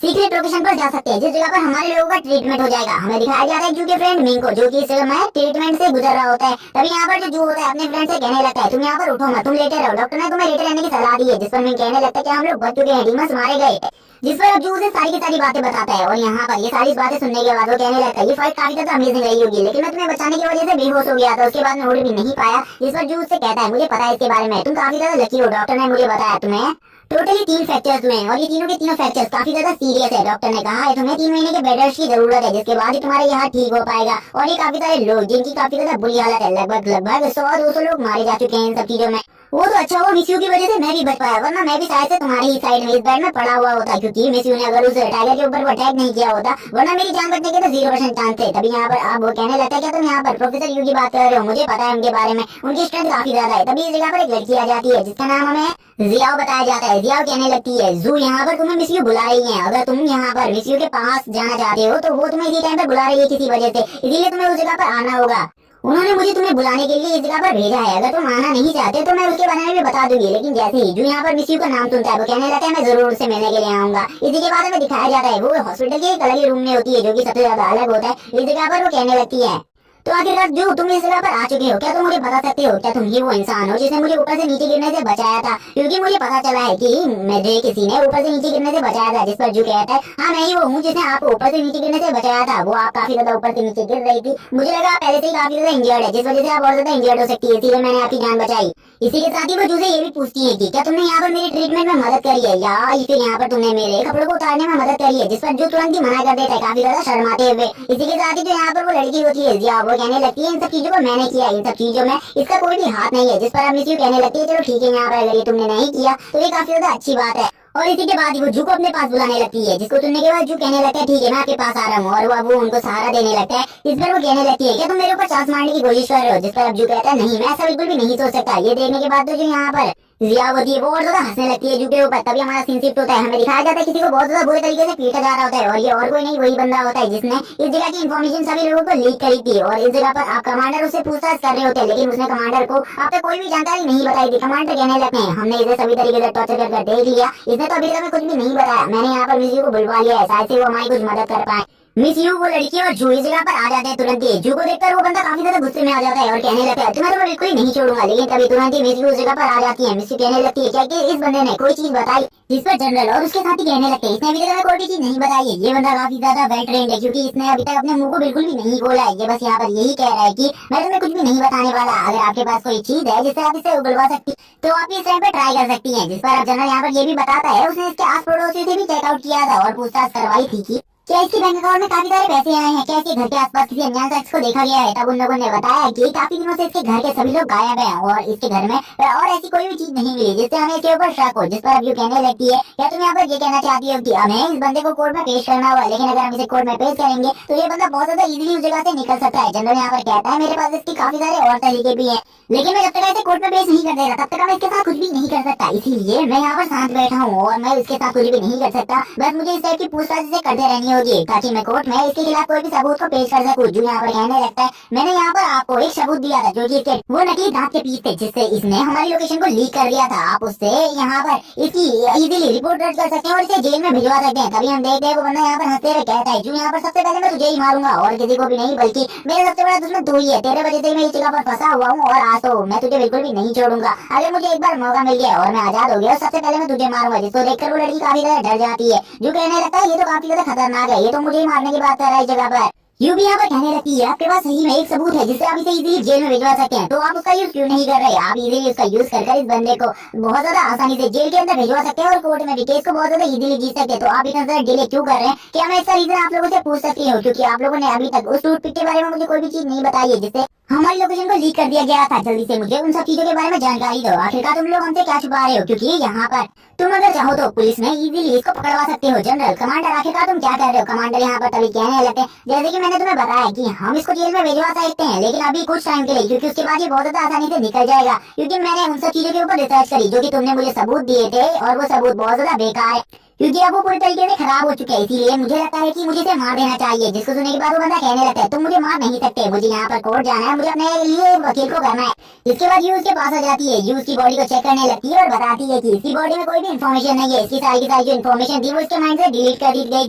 सीक्रेट लोकेशन पर जा सकते हैं जिस जगह पर हमारे लोगों का ट्रीटमेंट हो जाएगा। हमें दिखाया जा रहा है जू के फ्रेंड मिंग को, जो कि इस समय ट्रीटमेंट से गुजर रहा होता है। तभी यहाँ पर जो जू होता है अपने फ्रेंड से कहने लगता है तुम यहाँ पर उठो मत, तुम लेटे रहो, डॉक्टर ने तुम्हें लेटे रहने की सलाह दी है। जिस पर मिंग कहने लगता है कि हम लोग बच चुके हैं, डीमंस मारे गए, जिस पर जू से सारी की सारी बातें बताता है। और यहाँ पर ये सारी बातें सुनने के बाद वो कहने लगता है ये फाइट काफी ज्यादा अमेजिंग रही होगी, लेकिन मैं तुम्हें बचाने की वजह से बेहोश हो गया था, उसके बाद मैं उड़ भी नहीं पाया। जिस पर जू उससे कहता है मुझे पता है इसके बारे में, तुम काफी ज्यादा लकी हो, डॉक्टर ने मुझे बताया तुम्हें टोटली 3 फ्रैक्चर्स हुए हैं और ये तीनों के तीनों फ्रैक्चर्स काफी ज्यादा सीरियस है। डॉक्टर ने कहा है तुम्हें 3 महीने के बेड रेस्ट की जरूरत है, जिसके बाद ही तुम्हारा ये हाथ ठीक हो पाएगा। और ये काफी सारे लोग जिनकी काफी ज्यादा बुरी हालत है, लगभग 100-200 लोग मारे जा चुके हैं इन सब चीजों में। वो तो अच्छा हुआ मिस्यू की वजह से मैं भी बच पाया, वरना मैं भी शायद से तुम्हारी ही साइड में इस बेड में पड़ा हुआ होता, क्योंकि मिस्यू ने अगर उस टाइगर के ऊपर वो अटैक नहीं किया होता, वरना मेरी जान बचने के तो 0% चांस थे। तभी यहाँ पर आप वो कहने लगता है क्या तुम यहाँ पर प्रोफेसर यू की बात कर रहे हो, मुझे पता है उनके बारे में, उनकी स्ट्रेंथ काफी ज्यादा है। तभी इस जगह पर एक लड़की आ जाती है जिसका नाम हमें जियाओ बताया जाता है। जियाओ कहने लगती है जू यहाँ पर तुम्हें मिस यू बुला रही है, अगर तुम यहाँ पर मिस यू के पास जाना चाहते हो तो वो तुम्हें इसी टाइम पर बुला रही है किसी वजह से, इसीलिए तुम्हें उस जगह पर आना होगा। उन्होंने मुझे तुम्हें बुलाने के लिए इस जगह पर भेजा है, अगर तुम आना नहीं चाहते तो मैं उसके बारे में भी बता दूंगी। लेकिन जैसे ही जो यहाँ पर मिस यू का नाम सुनता है वो कहने लगता है मैं जरूर उससे मिलने के लिए आऊंगा। इसी के बारे में दिखाया जाता है वो हॉस्पिटल के एक अलग ही रूम में होती है जो कि सबसे ज्यादा अलग होता है। इस जगह पर वो कहने लगती है तो आखिरकार जो तुम इस जगह पर आ चुके हो, क्या तुम मुझे बता सकते हो क्या तुम ही वो इंसान हो जिसने मुझे ऊपर से नीचे गिरने से बचाया था? क्योंकि मुझे पता चला है कि मुझे किसी ने ऊपर से नीचे गिरने से बचाया था। जिस पर जो कहता है हाँ मैं ही वो हूँ जिसने आपको ऊपर से नीचे गिरने से बचाया था। वो आप काफी ज्यादा ऊपर से नीचे गिर रही थी, मुझे लगा पहले से ही काफी ज्यादा इंजर्ड है जिस वजह से आप और ज्यादा इंजर्ड हो सकती है, इसीलिए मैंने आपकी जान बचाई। इसी के साथ ही वो जूसे ये भी पूछती है कि क्या तुमने यहाँ पर मेरे ट्रीटमेंट में मदद करी है या फिर यहाँ पर तुमने मेरे कपड़ों को उतारने में मदद करी है? जिस पर जो तुरंत ही मना कर देता है काफी ज्यादा शर्माते हुए। इसी के साथ ही जो यहाँ पर वो लड़की होती है जिया, वो कहने लगती है इन सब चीजों को मैंने किया, इन सब चीजों में इसका कोई भी हाथ नहीं है। जिस पर अब मिस यू कहने लगती है चलो ठीक है यहाँ पर अगर ये तुमने नहीं किया तो ये काफी ज्यादा अच्छी बात है। और इसी के बाद वो जू को अपने पास बुलाने लगती है, जिसको सुनने के बाद जू कहने लगता है ठीक है मैं आपके पास आ रहा हूँ, और वो उनको सहारा देने लगता है। इस पर वो कहने लगती है क्या तुम मेरे ऊपर चांस मारने की कोशिश कर रहे हो? जिस पर अब जू कहता है नहीं मैं ऐसा बिल्कुल भी नहीं सोच सकता। ये देखने के बाद तो जो यहाँ पर जिया होती है वो और ज्यादा हंसने लगती है जू के ऊपर। तभी हमारा सीन शिफ्ट होता है, हमें दिखाया जाता है किसी को बहुत ज्यादा बुरे तरीके से पीटा जा रहा होता है, और ये और कोई नहीं वही बंदा होता है जिसने इस जगह की इन्फॉर्मेशन सभी लोगों को लीक करी थी। और इस जगह पर आप कमांडर उससे पूछताछ कर रहे होते हैं, लेकिन उसने कमांडर को आप तक कोई भी जानकारी नहीं बताई थी। कमांडर कहने लगते हैं हमने इसे सभी तरीके से टॉर्चर कर देख लिया, इसने तो अभी तक हमें कुछ भी नहीं बताया। मैंने यहाँ पर मिस यू को बुलवा लिया है, शायद से वो हमारी कुछ मदद कर पाए। मिस यू वो लड़की और जू इस जगह पर आ जाते हैं तुरंत ही। जू को देखकर वो बंदा काफी ज्यादा गुस्से में आ जाता है और कहने लगता है तुम्हें तो मैं बिल्कुल ही नहीं छोड़ूंगा। लेकिन तभी तुरंत ही मिस यू उस जगह पर आ जाती है। मिस यू कहने लगती है क्या कि इस बंदे ने कोई चीज बताई? जिस पर जनरल और उसके साथी कहने लगते हैं इसने अभी तक हमें कोई भी चीज नहीं बताई है। ये बंदा काफी ज्यादा वेल ट्रेंड है क्योंकि इसने अभी तक अपने मुंह को बिल्कुल भी नहीं खोला है। ये बस यहाँ पर यही कह रहा है कि मैं तुम्हें कुछ भी नहीं बताने वाला, अगर आपके पास कोई चीज है जिससे आप इसे उगलवा सकती तो आप इस टाइम पे ट्राई कर सकती हैं। जिस पर अब जनरल यहाँ पर ये भी बताता है उसने इसके आस पड़ोसी से भी चेकआउट किया था और पूछताछ करवाई थी कि क्या इसके बैंक अकाउंट में काफी सारे पैसे आए हैं, क्या इसके घर के आसपास किसी अनजान शख्स को देखा गया है? तब उन लोगों ने बताया कि काफी दिनों से इसके घर के सभी लोग गायब हैं और इसके घर में और ऐसी कोई भी चीज नहीं मिली जिससे हमें इसके ऊपर शक हो। जिस पर अब ये कहने लगती है क्या तुम यहाँ पर ये कहना चाहती हो कि हमें इस बंदे को कोर्ट में पेश करना होगा, लेकिन अगर हम इसे कोर्ट में पेश करेंगे तो ये बंदा बहुत ज्यादा इजीली उस जगह से निकल सकता है। जनरल यहाँ पर कहता है मेरे पास इसकी काफी सारे और तरीके भी है, लेकिन मैं जब तक इसे कोर्ट में पेश नहीं कर देगा तब तक मैं इसके साथ कुछ भी नहीं कर सकता, इसीलिए मैं यहाँ पर शांत बैठा हूँ और मैं इसके साथ कुछ भी नहीं कर सकता। बस मुझे इस टाइप की पूछताछ इसे करते रहनी होगी ताकि मैं कोर्ट में इसके खिलाफ कोई भी सबूत को पेश कर सकूं। जो यहाँ पर कहने लगता है मैंने यहाँ पर आपको एक सबूत दिया था जो कि इसके वो नकली दांत के पीस थे जिससे इसने हमारी लोकेशन को लीक कर दिया था। आप उससे यहाँ पर इसकी इजीली रिपोर्ट दर्ज कर सकते हैं और इसे जेल में भिजवा सकते हैं। तभी हम देखते हैं वो बंदा यहाँ पर हंसते हुए कहता है जो यहाँ पर सबसे पहले मैं तुझे ही मारूंगा और किसी को भी नहीं, बल्कि मेरा सबसे बड़ा दुश्मन तू ही है। तेरे वजह से मैं इस जगह पर फंसा हुआ हूँ और आज तो मैं तुझे बिल्कुल भी नहीं छोड़ूंगा। अगर मुझे एक बार मौका मिल गया और मैं आजाद हो गया सबसे पहले मैं तुझे मारूंगा। जिसको देखकर वो लड़की काफी ज्यादा डर जाती है। जो कहने लगता है ये तो काफी ज्यादा खतरनाक है, ये तो मुझे ही मारने की बात कर रहा है इस जगह पर। यू भी यहाँ पर कहने लगती है आपके पास सही में एक सबूत है जिससे आप इसे इजीली जेल में भिजवा सकते हैं, तो आप उसका यूज क्यों नहीं कर रहे? आप इजीली उसका यूज कर इस बंदे को बहुत ज्यादा आसानी से जेल के अंदर भिजवा सकते हैं और कोर्ट में भी केस को बहुत ज्यादा इजीली जीत सकते हैं। तो आप इतना ज्यादा डिले क्यों कर रहे हैं? क्या मैं इसका रीजन आप लोगों से पूछ सकती हूँ? क्योंकि आप लोगों ने अभी तक उस टूथपिक के बारे में मुझे कोई भी चीज नहीं बताई है जिससे हमारी लोकेशन को लीक कर दिया गया था। जल्दी से मुझे उन सब चीजों के बारे में जानकारी दो। आखिरकार तुम लोग हमसे क्या छुपा रहे हो? क्योंकि यहाँ पर तुम अगर चाहो तो पुलिस में इजीली इसको पकड़वा सकते हो। जनरल कमांडर आखिरकार तुम क्या कर रहे हो? कमांडर यहाँ पर तभी कहने लगते हैं जैसे कि मैंने तुम्हें बताया कि हम इसको जेल में भिजवा सकते हैं, लेकिन अभी कुछ टाइम के लिए, क्योंकि उसके बाद ये बहुत ज्यादा आसानी से निकल जाएगा। क्योंकि मैंने उन सब चीजों के ऊपर रिसर्च करी जो कि तुमने मुझे सबूत दिए थे और वो सबूत बहुत ज्यादा बेकार है क्योंकि अब वो पूरी तरीके से खराब हो चुके हैं। इसीलिए मुझे लगता है कि मुझे इसे मार देना चाहिए। जिसको सुनने के बाद वो बंदा कहने लगता है तुम मुझे मार नहीं सकते, मुझे यहाँ पर कोर्ट जाना है, मुझे अपने लिए वकील को करना है। इसके बाद यू उसके पास आ जाती है। यू उसकी बॉडी को चेक करने लगती है और बताती है कि इसकी बॉडी में कोई भी इन्फॉर्मेशन नहीं है। इसकी सारी की सारी जो इन्फॉर्मेशन थी वो इसके माइंड से डिलीट कर दी गई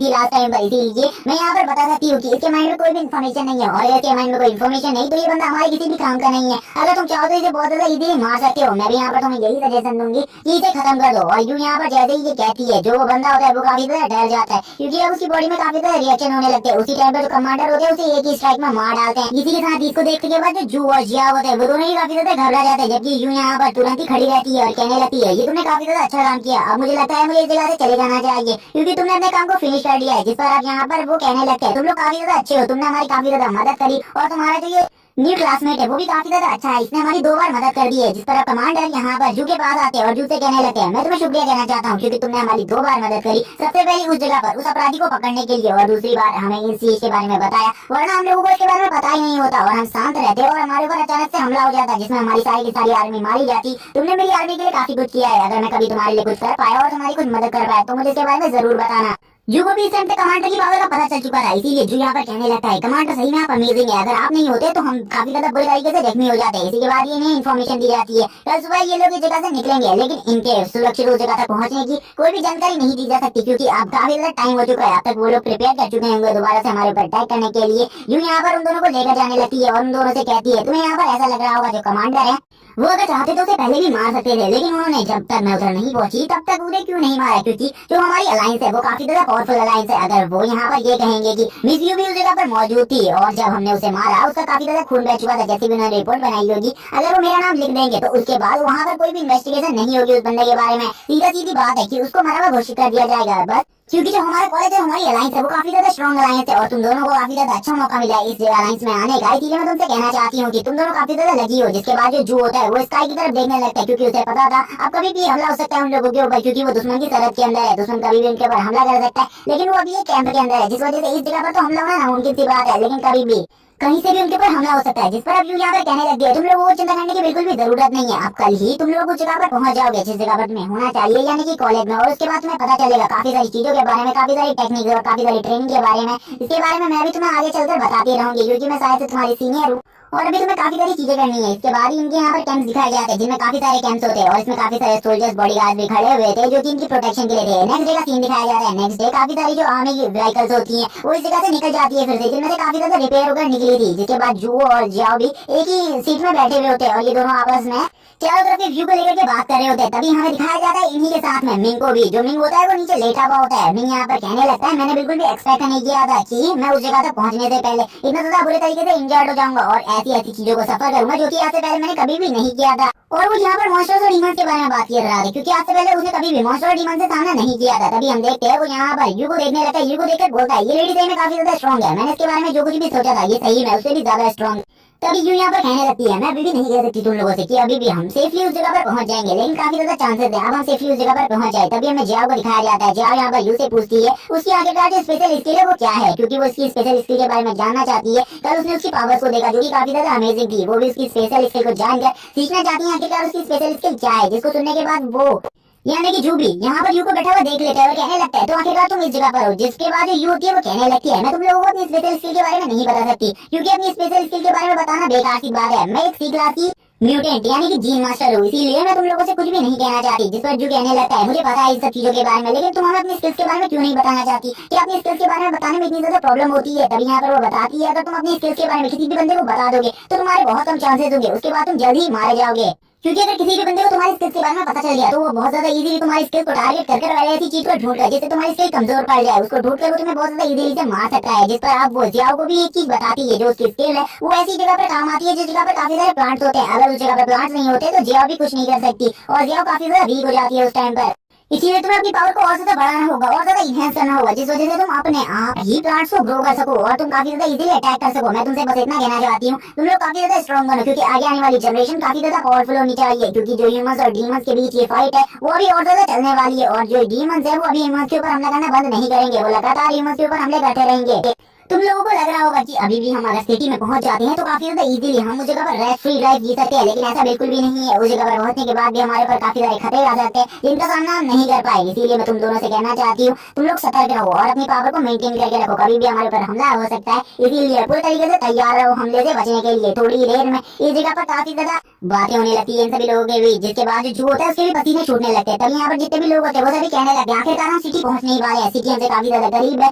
थी लास्ट टाइम पर। इसीलिए मैं यहाँ पर बता सकती हूँ कि इसके माइंड में कोई भी इन्फॉर्मेशन नहीं है, और इसके माइंड में कोई इन्फॉर्मेशन नहीं तो ये बंदा हमारे किसी भी काम का नहीं है। अगर तुम चाहो तो इसे बहुत ज्यादा इजीली मार सकते हो। मैं भी यहाँ पर तुम्हें यही सजेशन दूंगी कि इसे खत्म कर दो। और यू यहाँ पर जैसे ही ये कहती है जो वो बंदा होता है वो काफी डर जाता है क्योंकि अब उसकी बॉडी में काफी ज्यादा रिएक्शन होने लगते हैं। उसी टाइम पे जो कमांडर होते हैं उसे एक ही स्ट्राइक में मार डालते हैं। इसी के साथ इसको देखने के बाद जो जू और जिया होते हैं वो दोनों ही काफी ज्यादा घबरा जाते हैं, जबकि यू यहाँ पर तुरंत ही खड़ी रहती है और कहने लगती है ये तुमने काफी ज्यादा अच्छा काम किया, अब मुझे लगता है मुझे इस जगह से चले जाना चाहिए क्योंकि तुमने अपने काम को फिनिश कर दिया है। जिस पर अब यहाँ पर वो कहने लगते हैं तुम लोग काफी ज्यादा अच्छे हो, तुमने हमारी काफी ज्यादा मदद करी और तुम्हारा जो ये न्यू क्लासमेट है, वो भी काफी ज्यादा अच्छा है, इसने हमारी 2 बार मदद कर दी है। जिस पर कमांडर यहाँ पर जू के पास आते हैं और जू से कहने लगते हैं, मैं तुम्हें शुक्रिया कहना चाहता हूँ क्योंकि तुमने हमारी 2 बार मदद करी। सबसे पहले उस जगह पर उस अपराधी को पकड़ने के लिए, और दूसरी बार हमें इस चीज के बारे में बताया, वरना हम लोगों को इसके बारे में पता ही नहीं होता और हम शांत रहते और हमारे ऊपर अचानक से हमला हो जाता जिसमें हमारी सारी की सारी आर्मी मारी जाती। तुमने मेरी आर्मी के लिए काफी कुछ किया है, अगर मैं कभी तुम्हारे लिए कुछ कर पाया और तुम्हारी कुछ मदद कर पाया तो मुझे इसके बारे में जरूर बताना। जू को भी इस टाइम पे कमांडर की पावर का पता चल चुका था, इसीलिए जू यहाँ पर कहने लगता है, कमांडर सही में आप अमेजिंग है, अगर आप नहीं होते तो हम काफी ज्यादा बुरी तरीके से जख्मी हो जाते हैं। इसी के बाद ये नई इन्फॉर्मेशन दी जाती है, कल सुबह ये लोग इस जगह से निकलेंगे, लेकिन इनके सुरक्षित उस जगह तक पहुंचने की कोई भी जानकारी नहीं दी जा सकती क्योंकि अब काफी ज्यादा टाइम हो चुका है। अब तक वो लोग प्रिपेयर कर चुके होंगे दोबारा से हमारे ऊपर अटैक करने के लिए। जू यहाँ पर उन दोनों को लेकर जाने लगती है और उन दोनों से कहती है, तुम्हें यहाँ पर ऐसा लग रहा होगा जो कमांडर है वो अगर चाहते तो उसे पहले भी मार सकते थे, लेकिन उन्होंने जब तक मैं उधर नहीं पहुंची तब तक उन्हें क्यों नहीं मारा, क्योंकि जो हमारी अलायंस है वो काफी ज्यादा पावरफुल अलायंस है। अगर वो यहाँ पर ये कहेंगे कि मिस यू भी उस जगह पर मौजूद थी और जब हमने उसे मारा उसका काफी ज्यादा खून बह चुका था, जैसे भी उन्होंने रिपोर्ट बनाई होगी, अगर वो मेरा नाम लिख देंगे तो उसके बाद वहाँ पर कोई भी इन्वेस्टिगेशन नहीं होगी उस बंदे के बारे में। सीधा सीधी बात है कि उसको मरा हुआ घोषित कर दिया जाएगा बस, क्योंकि जो हमारा कॉलेज है हमारी अलायंस है वो काफी ज्यादा स्ट्रॉन्ग अलायंस है और तुम दोनों को काफी ज्यादा अच्छा मौका मिला है इस अलायंस में आने का। इसलिए मैं तुमसे कहना चाहती हूँ कि तुम दोनों काफी ज्यादा लगी हो। जिसके बाद जो जू होता है वो स्काई की तरफ देखने लगता है क्योंकि उसे पता था अब कभी भी हमला हो सकता है उन लोगों के ऊपर, क्योंकि वो दुश्मन की सरहद के अंदर है, दुश्मन कभी भी उनके ऊपर हमला कर सकता है। लेकिन वो अभी एक कैंप के अंदर है, जिस वजह से इस जगह पर तो हमला होना नामुमकिन सी बात है, लेकिन कभी भी कहीं से भी उनके ऊपर हमला हो सकता है। जिस पर अब यहाँ पर कहने लग गए, तुम लोगों को चिंता करने की बिल्कुल भी जरूरत नहीं है, अब कल ही तुम लोग उस जगह पर पहुंच जाओगे जिस जगह पर तुम्हें होना चाहिए, यानी कि कॉलेज में, और उसके बाद तुम्हें पता चलेगा काफी सारी चीजों के बारे में, काफी सारी टेक्निक और काफी सारी ट्रेनिंग के बारे में। इसके बारे में मैं भी तुम्हें आगे चलकर बताती रहूंगी क्योंकि मैं शायद से तुम्हारी सीनियर हूँ और अभी तुम्हें काफी सारी चीजें करनी है। इसके बाद ही इनके यहाँ पर कैंप्स दिखाए जाते हैं जिनमें काफी सारे कैंप्स होते हैं और इसमें काफी सारे सोल्जर्स बॉडीगार्ड भी खड़े हुए थे जो कि इनकी प्रोटेक्शन के लिए थे। नेक्स्ट डे का सीन दिखाया जा रहा है। नेक्स्ट डे काफी सारी जो आर्मी की व्हीकल्स होती हैं वो इस जगह से निकल जाती है फिर से, जिनमें से काफी ज्यादा रिपेयर होकर निकली थी। जिसके बाद जू और जियाओ भी एक ही सीट में बैठे हुए होते हैं और ये दोनों आपस में चारों तरफ के व्यू को लेकर के बात कर रहे होते हैं। तभी हमें दिखाया जाता है इन्हीं के साथ में मिंग को भी। जो मिंग होता है वो नीचे लेटा हुआ होता है। मिंग यहाँ पर कहने लगता है, मैंने बिल्कुल भी एक्सपेक्ट नहीं किया था कि मैं उस जगह तक पहुंचने से पहले इतना ज्यादा बुरे तरीके से इंजर्ड हो जाऊंगा और ऐसी ऐसी चीजों को सफर करूंगा जो कि आज से पहले मैंने कभी भी नहीं किया था। और वो यहाँ पर मॉन्स्टर्स और डीमंस के बारे में बात कर रहा था क्योंकि आज से पहले उसने कभी भी मॉन्स्टर और डीमंस से सामना नहीं किया था। तभी हम देखते हैं वो यहाँ पर यू को देखने लगता है। यू को देखकर बोलता है, ये लेडी सही में काफी ज्यादा स्ट्रॉन्ग है, मैंने इसके बारे में जो कुछ भी सोचा था ये सही में उससे भी ज्यादा स्ट्रॉन्ग। तभी यूं यहाँ पर कहने लगती है, मैं अभी भी नहीं कह सकती तुम लोगों से कि अभी भी हम सेफली उस जगह पर पहुंच जाएंगे, लेकिन काफी ज्यादा चांसेस है अब हम सेफली उस जगह पर पहुंच जाए। तभी हमें जियाओ को दिखाया जाता है। जियाओ यहाँ पर यू से पूछती है उसकी आखिरकार जो स्पेशल स्किल है वो क्या है, क्योंकि वो उसकी स्पेशल स्किल के बारे में जानना चाहती है। कल उसने उसकी पावर्स को देखा जो कि काफी ज्यादा अमेजिंग थी, वो भी उसकी स्पेशल स्किल को जानकर सीखना चाहती है आखिरकार उसकी स्पेशल स्किल क्या है, जिसको सुनने के बाद वो यानी कि जू भी यहाँ पर यू को बैठा हुआ देख लेता है और कहने लगता है, तो आखिरकार तुम इस जगह पर हो। जिसके बाद यू होती है वो कहने लगती है, मैं तुम लोगों को अपनी स्पेशल स्किल के बारे में नहीं बता सकती क्योंकि अपनी स्पेशल स्किल के बारे में बताना बेकार सी बात है। मैं एक सी क्लास की म्यूटेंट यानी कि जीन मास्टर हूँ, इसीलिए मैं तुम लोगों से कुछ भी नहीं कहना चाहती। जिस पर जू कहने लगता है, मुझे पता है इन सब चीजों के बारे में, लेकिन तुम हमें अपनी स्किल्स के बारे में क्यों नहीं बताना चाहती, कि अपनी स्किल्स के बारे में बताने में इतनी ज्यादा प्रॉब्लम होती है। तभी यहाँ पर वो बताती है, अगर तुम अपनी स्किल्स के बारे में किसी भी बंदे को बता दोगे तो तुम्हारे बहुत कम चांसेस होंगे, उसके बाद तुम जल्द ही मारे जाओगे। क्योंकि अगर किसी भी बंदे को तुम्हारी स्किल्स के बारे में पता चल गया तो वो बहुत ज्यादा इजीली तुम्हारी स्किल को टारगेट करके ऐसी चीज को ढूंढकर जिससे तुम्हारी स्किल कमजोर पड़ जाए उसको ढूंढकर वो तुम्हें बहुत ज्यादा इजीली से मार सकता है। जिस पर आप वो जियाओ को भी एक चीज बताती है, जो उसकी स्किल है वो ऐसी जगह पर काम आती है जिस जगह पर काफी सारे प्लांट्स होते हैं। अगर उस जगह पर प्लांट्स नहीं होते तो जियाओ भी कुछ नहीं कर सकती और जियाओ काफी ज्यादा वीक हो जाती है उस टाइम पर। इसीलिए तुम्हें अपनी पावर को और ज्यादा बढ़ाना होगा और ज्यादा इनहेंस करना होगा, जिस वजह से तुम अपने आप ही प्लांट्स को ग्रो कर सको और तुम काफी ज्यादा इजीली अटैक कर सको। मैं तुमसे बस इतना कहना चाहती हूँ, तुम लोग काफी ज्यादा स्ट्रॉन्ग बनो क्योंकि आगे आने वाली जनरेशन काफी ज्यादा पावरफुल होनी चाहिए, क्योंकि जो ह्यूमंस और डीमंस के बीच ये फाइट है वो अभी और ज्यादा चलने वाली है। और जो डीमंस है वो अभी ह्यूमंस के ऊपर हमला करना बंद नहीं करेंगे, वो लगातार ह्यूमंस के ऊपर हमले करते रहेंगे। तुम लोगों को लग रहा होगा कि अभी भी हमारा सिटी में पहुंच जाते हैं तो काफी ज्यादा इजीली हम उस जगह पर रेस्ट फ्री लाइफ जी सकते हैं, लेकिन ऐसा बिल्कुल भी नहीं है। उस जगह पर पहुंचने के बाद भी हमारे ऊपर काफी सारे खतरे आ जाते हैं जिनका सामना हम नहीं कर पाएंगे। इसीलिए मैं तुम दोनों से कहना चाहती हूँ, तुम लोग सतर्क रहो और अपनी पावर को मेंटेन करके रखो, कभी भी हमारे ऊपर हमला हो सकता है, इसीलिए पूरे तरीके से तैयार रहो हमले से बचने के लिए। थोड़ी देर में इस जगह पर काफी ज्यादा बातें होने लगती है इन सभी लोगों के बीच, जिसके बाद जो होता है उसके भी पसीने छूटने लगते हैं। तभी यहाँ पर जितने भी लोग होते हैं वो सभी कहने लगते हैं, आखिरकार हम सिटी पहुंच नहीं पाए हैं, सिटी हमसे काफी ज्यादा करीब है।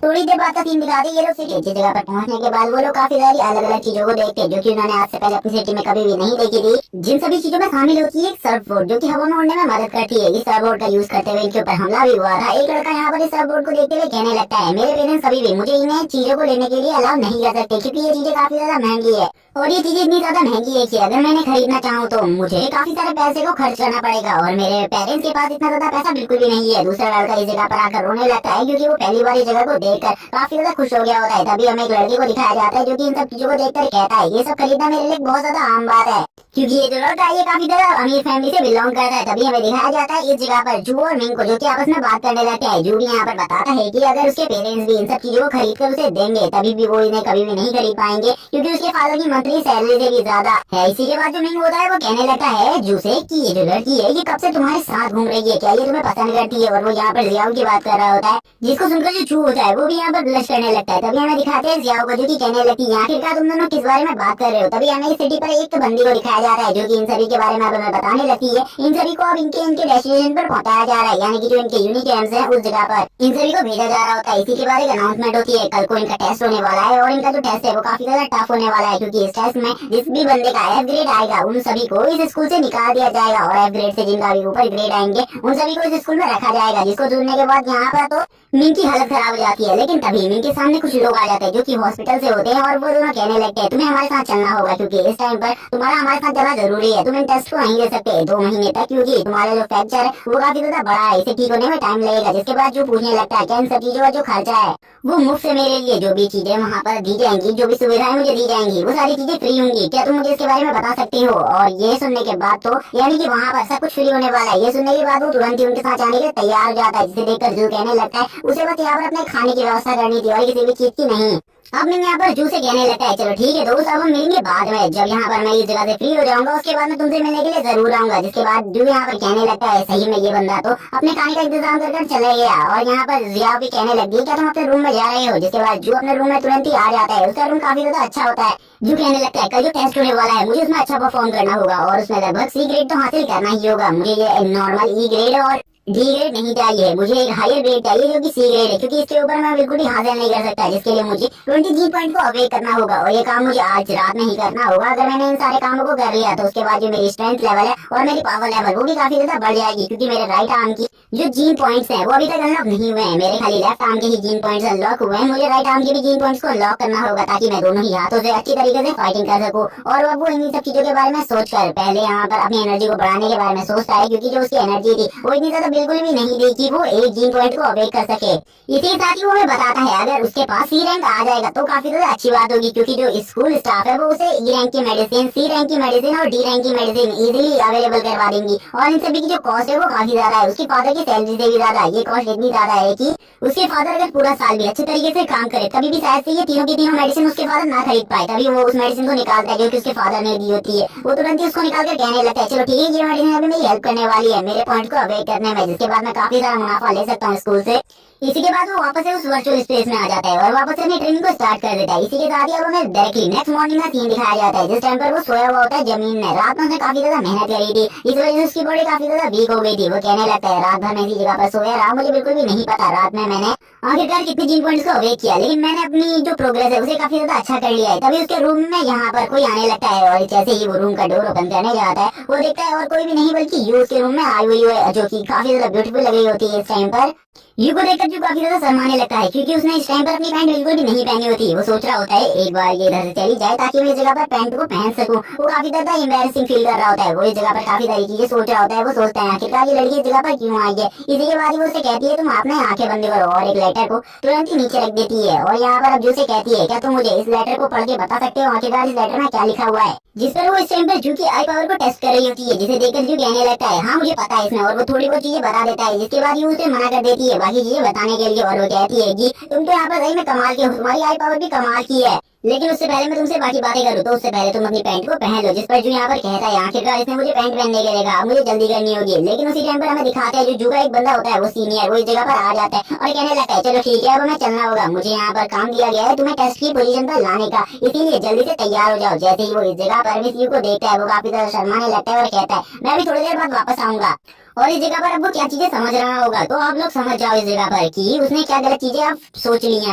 थोड़ी देर बाद का सीन दिखाते ये लोग सिटी जिस जगह पर पहुंचने के बाद वो लोग काफी सारी अलग अलग चीजों को देखते हैं जो कि उन्होंने आज से पहले अपनी सिटी में कभी भी नहीं देखी थी। जिन सभी चीजों में शामिल होती है एक सर्फ बोर्ड जो कि हवा में उड़ने में मदद करती है। इस सर्फ बोर्ड का यूज करते हुए इनके ऊपर हमला भी हुआ था। एक लड़का यहाँ पर इस सर्फ बोर्ड को देखते हुए कहने लगता है, मेरे पेरेंट्स कभी भी मुझे इन्हें चीजों को लेने के लिए अलाउ नहीं कर सकते क्योंकि ये चीजें काफी ज्यादा महंगी है और ये चीजें इतनी ज्यादा महंगी है कि अगर मैंने खरीदना चाहूँ तो मुझे काफी सारे पैसे को खर्च करना पड़ेगा और मेरे पेरेंट्स के पास इतना ज्यादा पैसा बिल्कुल भी नहीं है। दूसरा लड़का इस जगह पर आकर रोने लगता है क्योंकि वो पहली बार इस जगह को देखकर काफी ज्यादा खुश हो गया होता है। है। तभी हमें एक लड़के को दिखाया जाता है जो कि इन सब चीजों को देखकर कहता है ये सब खरीदना मेरे लिए बहुत ज्यादा आम बात है, क्योंकि ये जो लड़का है ये काफी ज्यादा अमीर फैमिली से बिलोंग करता है। तभी हमें दिखाया जाता है इस जगह पर जू और मिंग को, जो कि आपस में बात करने लगते हैं। जू भी यहाँ पर बताता है कि अगर उसके पेरेंट्स भी इन सब चीजों को खरीद कर उसे देंगे तभी भी वो इन्हें कभी भी नहीं खरीद पाएंगे, क्योंकि उसके फादर की मंथली सैलरी से भी ज्यादा है। इसी के बाद जो मिंग होता है वो कहने लगता है जू से कि ये जो लड़की है ये कब से तुम्हारे साथ घूम रही है, क्या ये तुम्हें पसंद करती है। और वो यहाँ पर जियाओ की बात कर रहा होता है, जिसको सुनकर जो जू होता है वो भी यहाँ पर ब्लश करने लगता है। तभी हमें दिखाते हैं जियाओ को, जो कि कहने लगती है आखिरकार तुम दोनों किस बारे में बात कर रहे हो। तभी हमें इस सिटी पर एक बंदी को दिखाया जाता है जो कि इन सभी के बारे में अब हमें बताने लगती है। इन सभी को अब इनके डेस्टिनेशन पर पहुंचाया जा रहा है, यानी कि जो इनके यूनिकैम्स है उस जगह पर इन सभी को भेजा जा रहा होता है। इसी के बाद एक अनाउंसमेंट होती है, कल को इनका टेस्ट होने वाला है और इनका जो टेस्ट है वो काफी ज्यादा टफ होने वाला है, क्योंकि इस टेस्ट में जिस भी बंदे का एफ ग्रेड आएगा उन सभी को इस स्कूल से निकाल दिया जाएगा, और एफ ग्रेड से जिनका भी ऊपर ग्रेड आएंगे उन सभी को इस स्कूल में रखा जाएगा। जिसको चुनने के बाद यहाँ पर तो मिंग की हालत खराब हो जाती है, लेकिन तभी मिंग के सामने कुछ लोग आ जाते हैं जो कि हॉस्पिटल से होते हैं, और वो दोनों कहने लगते हैं तुम्हें हमारे साथ चलना होगा, क्योंकि इस टाइम पर तुम्हारा हमारे साथ जाना जरूरी है। तुम इन टेस्ट को नहीं ले सकते 2 महीने तक, क्योंकि तुम्हारा जो फ्रैक्चर है वो काफी ज्यादा बड़ा है, इसे ठीक होने में टाइम लगेगा। जिसके बाद जो पूछने लगता है क्या इन सब चीजों का जो खर्चा है वो मुफ्त से मेरे लिए जो भी चीजें वहाँ पर दी जाएंगी, जो भी सुविधाएं मुझे दी जाएंगी वो सारी चीजें फ्री होंगी, क्या तुम मुझे इसके बारे में बता सकती हो। और ये सुनने के बाद तो यानी कि वहाँ पर सब कुछ फ्री होने वाला है। ये सुनने के बाद वो तुरंत ही उनके साथ जाने के लिए तैयार हो जाता है, जिसे देखकर जू कहने लगता है उसे बस यहाँ पर अपने खाने की व्यवस्था करनी थी और किसी भी चीज की नहीं। अब मैं यहाँ पर जू से कहने लगता है चलो ठीक है दोस्त, अब हम मिलेंगे बाद में, जब यहाँ पर मैं इस जगह से फ्री हो जाऊंगा उसके बाद मैं तुमसे मिलने के लिए जरूर आऊंगा। जिसके बाद जू यहाँ पर कहने लगता है सही में ये बंदा तो अपने खाने का इंतजाम कर चला गया। और यहाँ पर जिया भी कहने लगी क्या तुम अपने रूम में जा रहे हो। जिसके बाद जू अपने रूम में तुरंत ही आ जाता है, उसका रूम काफी ज्यादा अच्छा होता है। जू कहने लगता है कल जो टेस्ट होने वाला है मुझे उसमें अच्छा परफॉर्म करना होगा और उसमें लगभग सी ग्रेड तो हासिल करना ही होगा। मुझे ये नॉर्मल ई ग्रेड और डी ग्रेड नहीं चाहिए, मुझे एक हायर ग्रेड चाहिए जो कि सी ग्रेड है, क्योंकि इसके ऊपर मैं बिल्कुल भी हासिल नहीं कर सकता, जिसके लिए मुझे 20 जी पॉइंट को अवेक करना होगा और ये काम मुझे आज रात में ही करना होगा। अगर मैंने इन सारे कामों को कर लिया तो उसके बाद जो मेरी स्ट्रेंथ लेवल है और मेरी पावर लेवल वो भी काफी ज्यादा बढ़ जाएगी, क्योंकि मेरे राइट आर्म की जो जीन पॉइंट्स हैं वो अभी तक अनलॉक नहीं हुए हैं, मेरे खाली लेफ्ट आर्म के ही जीन पॉइंट्स अनलॉक हुए हैं। मुझे राइट आर्म के भी जीन पॉइंट्स को अनलॉक करना होगा ताकि मैं दोनों ही हाथों से अच्छी तरीके से फाइटिंग कर सकूं। और अब वो इन सब चीजों के बारे में सोचकर पहले यहाँ पर अपनी एनर्जी को बढ़ाने के बारे में सोचता है, क्योंकि जो उसकी एनर्जी थी वो इतनी ज्यादा बिल्कुल भी नहीं थी कि वो एक जीन पॉइंट को अवेक कर सके। इसी के साथ ही वो हमें बताता है अगर उसके पास सी रैंक आ जाएगा तो काफी ज्यादा अच्छी बात होगी, क्योंकि जो स्कूल स्टाफ है वो उसे ई रैंक की मेडिसिन, सी रैंक की मेडिसिन और डी रैंक की मेडिसिन इजीली अवेलेबल करवा देंगी। और इन सभी की जो कॉस्ट है वो काफी ज्यादा है, उसके फादर की सैलरी से भी ज्यादा। ये कॉस्ट इतनी ज्यादा है कि उसके फादर अगर पूरा साल भी अच्छे तरीके से काम करे तभी भी शायद से ये तीनों की तीनों मेडिसिन उसके फादर ना खरीद पाए। तभी वो उस मेडिसिन को निकालता है जो कि उसके फादर ने दी होती है, वो तुरंत ही उसको निकाल कर कहने लगता है चलो ठीक है ये मेडिसिन अभी मेरी हेल्प करने वाली है मेरे पॉइंट को अवेक करने में, जिसके बाद मैं काफी ज्यादा मुनाफा ले सकता हूँ स्कूल से। इसी के बाद वो वापस से उस वर्चुअल स्पेस में आ जाता है और वापस से अपनी ट्रेनिंग को स्टार्ट कर देता है। इसी के साथ ही अब हमें डायरेक्टली नेक्स्ट मॉर्निंग का सीन दिखाया जाता है, जिस टाइम पर वो सोया हुआ होता है जमीन में। रात में उसने काफी ज्यादा मेहनत करी थी, इस वजह से उसकी बॉडी काफी ज्यादा वीक हो गई थी। वो कहने लगता है रात भर मैं इसी जगह पर सोया रहा, मुझे बिल्कुल भी नहीं पता रात में मैंने आखिरकार कितने जीन पॉइंट्स को अवेक किया, लेकिन मैंने अपनी जो प्रोग्रेस है उसे काफी ज्यादा अच्छा कर लिया है। तभी उसके रूम में यहाँ पर कोई आने लगता है और जैसे ही वो रूम का डोर ओपन करने जाता है वो देखता है और कोई भी नहीं बल्कि यू उसके रूम में आई हुई है, जो की काफी ज्यादा ब्यूटीफुल लग रही होती है। इस टाइम पर यू को देखकर जो काफी ज्यादा शर्माने लगता है, क्योंकि उसने इस टाइम पर अपनी पैंट बिल्कुल भी नहीं पहनी होती। वो सोच रहा होता है एक बार ये इधर से चली जाए ताकि मैं इस जगह पर पैंट को पहन सकूं। वो काफी ज्यादा एम्बैरेसिंग फील कर रहा होता है, वो इस जगह पर काफी सारी चीजें सोच रहा होता है। वो सोचता है आखिरकार ये लड़की इस जगह पर क्यों आई है। इसी के बाद वो उसे कहती है तुम अपने आंखें बंद करो और एक लेटर को तुरंत ही नीचे रख देती है। और यहाँ पर अब जू से कहती है क्या तुम मुझे इस लेटर को पढ़ के बता सकते हो आखिरकार इस लेटर में क्या लिखा हुआ है। जिस पर वो इस टाइम पर जू की आई पावर को टेस्ट कर रही होती है, जिसे देखकर जू कहने लगता है हाँ मुझे पता है इसमें, और वो थोड़ी बहुत चीजें बता देता है। जिसके बाद यू उसे मना कर देती है बाकी चीजें बताने के लिए, और वो कहती है कि तुम तो यहाँ पर सही में कमाल की हो, तुम्हारी आई पावर भी कमाल की है, लेकिन उससे पहले मैं तुमसे बाकी बातें करूँ तो उससे पहले तुम अपनी पैंट को पहन लो। जिस पर जू यहाँ पर कहता है आखिरकार इसने मुझे पैंट पहनने के लिए कहा, मुझे जल्दी करनी होगी। लेकिन उसी टाइम पर हमें दिखाते हैं जो जू का एक बंदा होता है वो सीनियर, वो इस जगह पर आ जाता है और कहने लगता है चलो ठीक है अब हमें चलना होगा, मुझे यहाँ पर काम दिया गया है तुम्हें टेस्ट की पोजीशन पर लाने का, इसीलिए जल्दी से तैयार हो जाओ। जैसे ही वो इस जगह पर मिस यू को देखता है वो काफी ज्यादा शर्माने लगता है और कहता है मैं भी थोड़ी देर बाद वापस आऊंगा। और इस जगह पर अब वो क्या चीजें समझ रहा होगा तो आप लोग समझ जाओ इस जगह पर कि उसने क्या गलत चीजें अब सोच ली हैं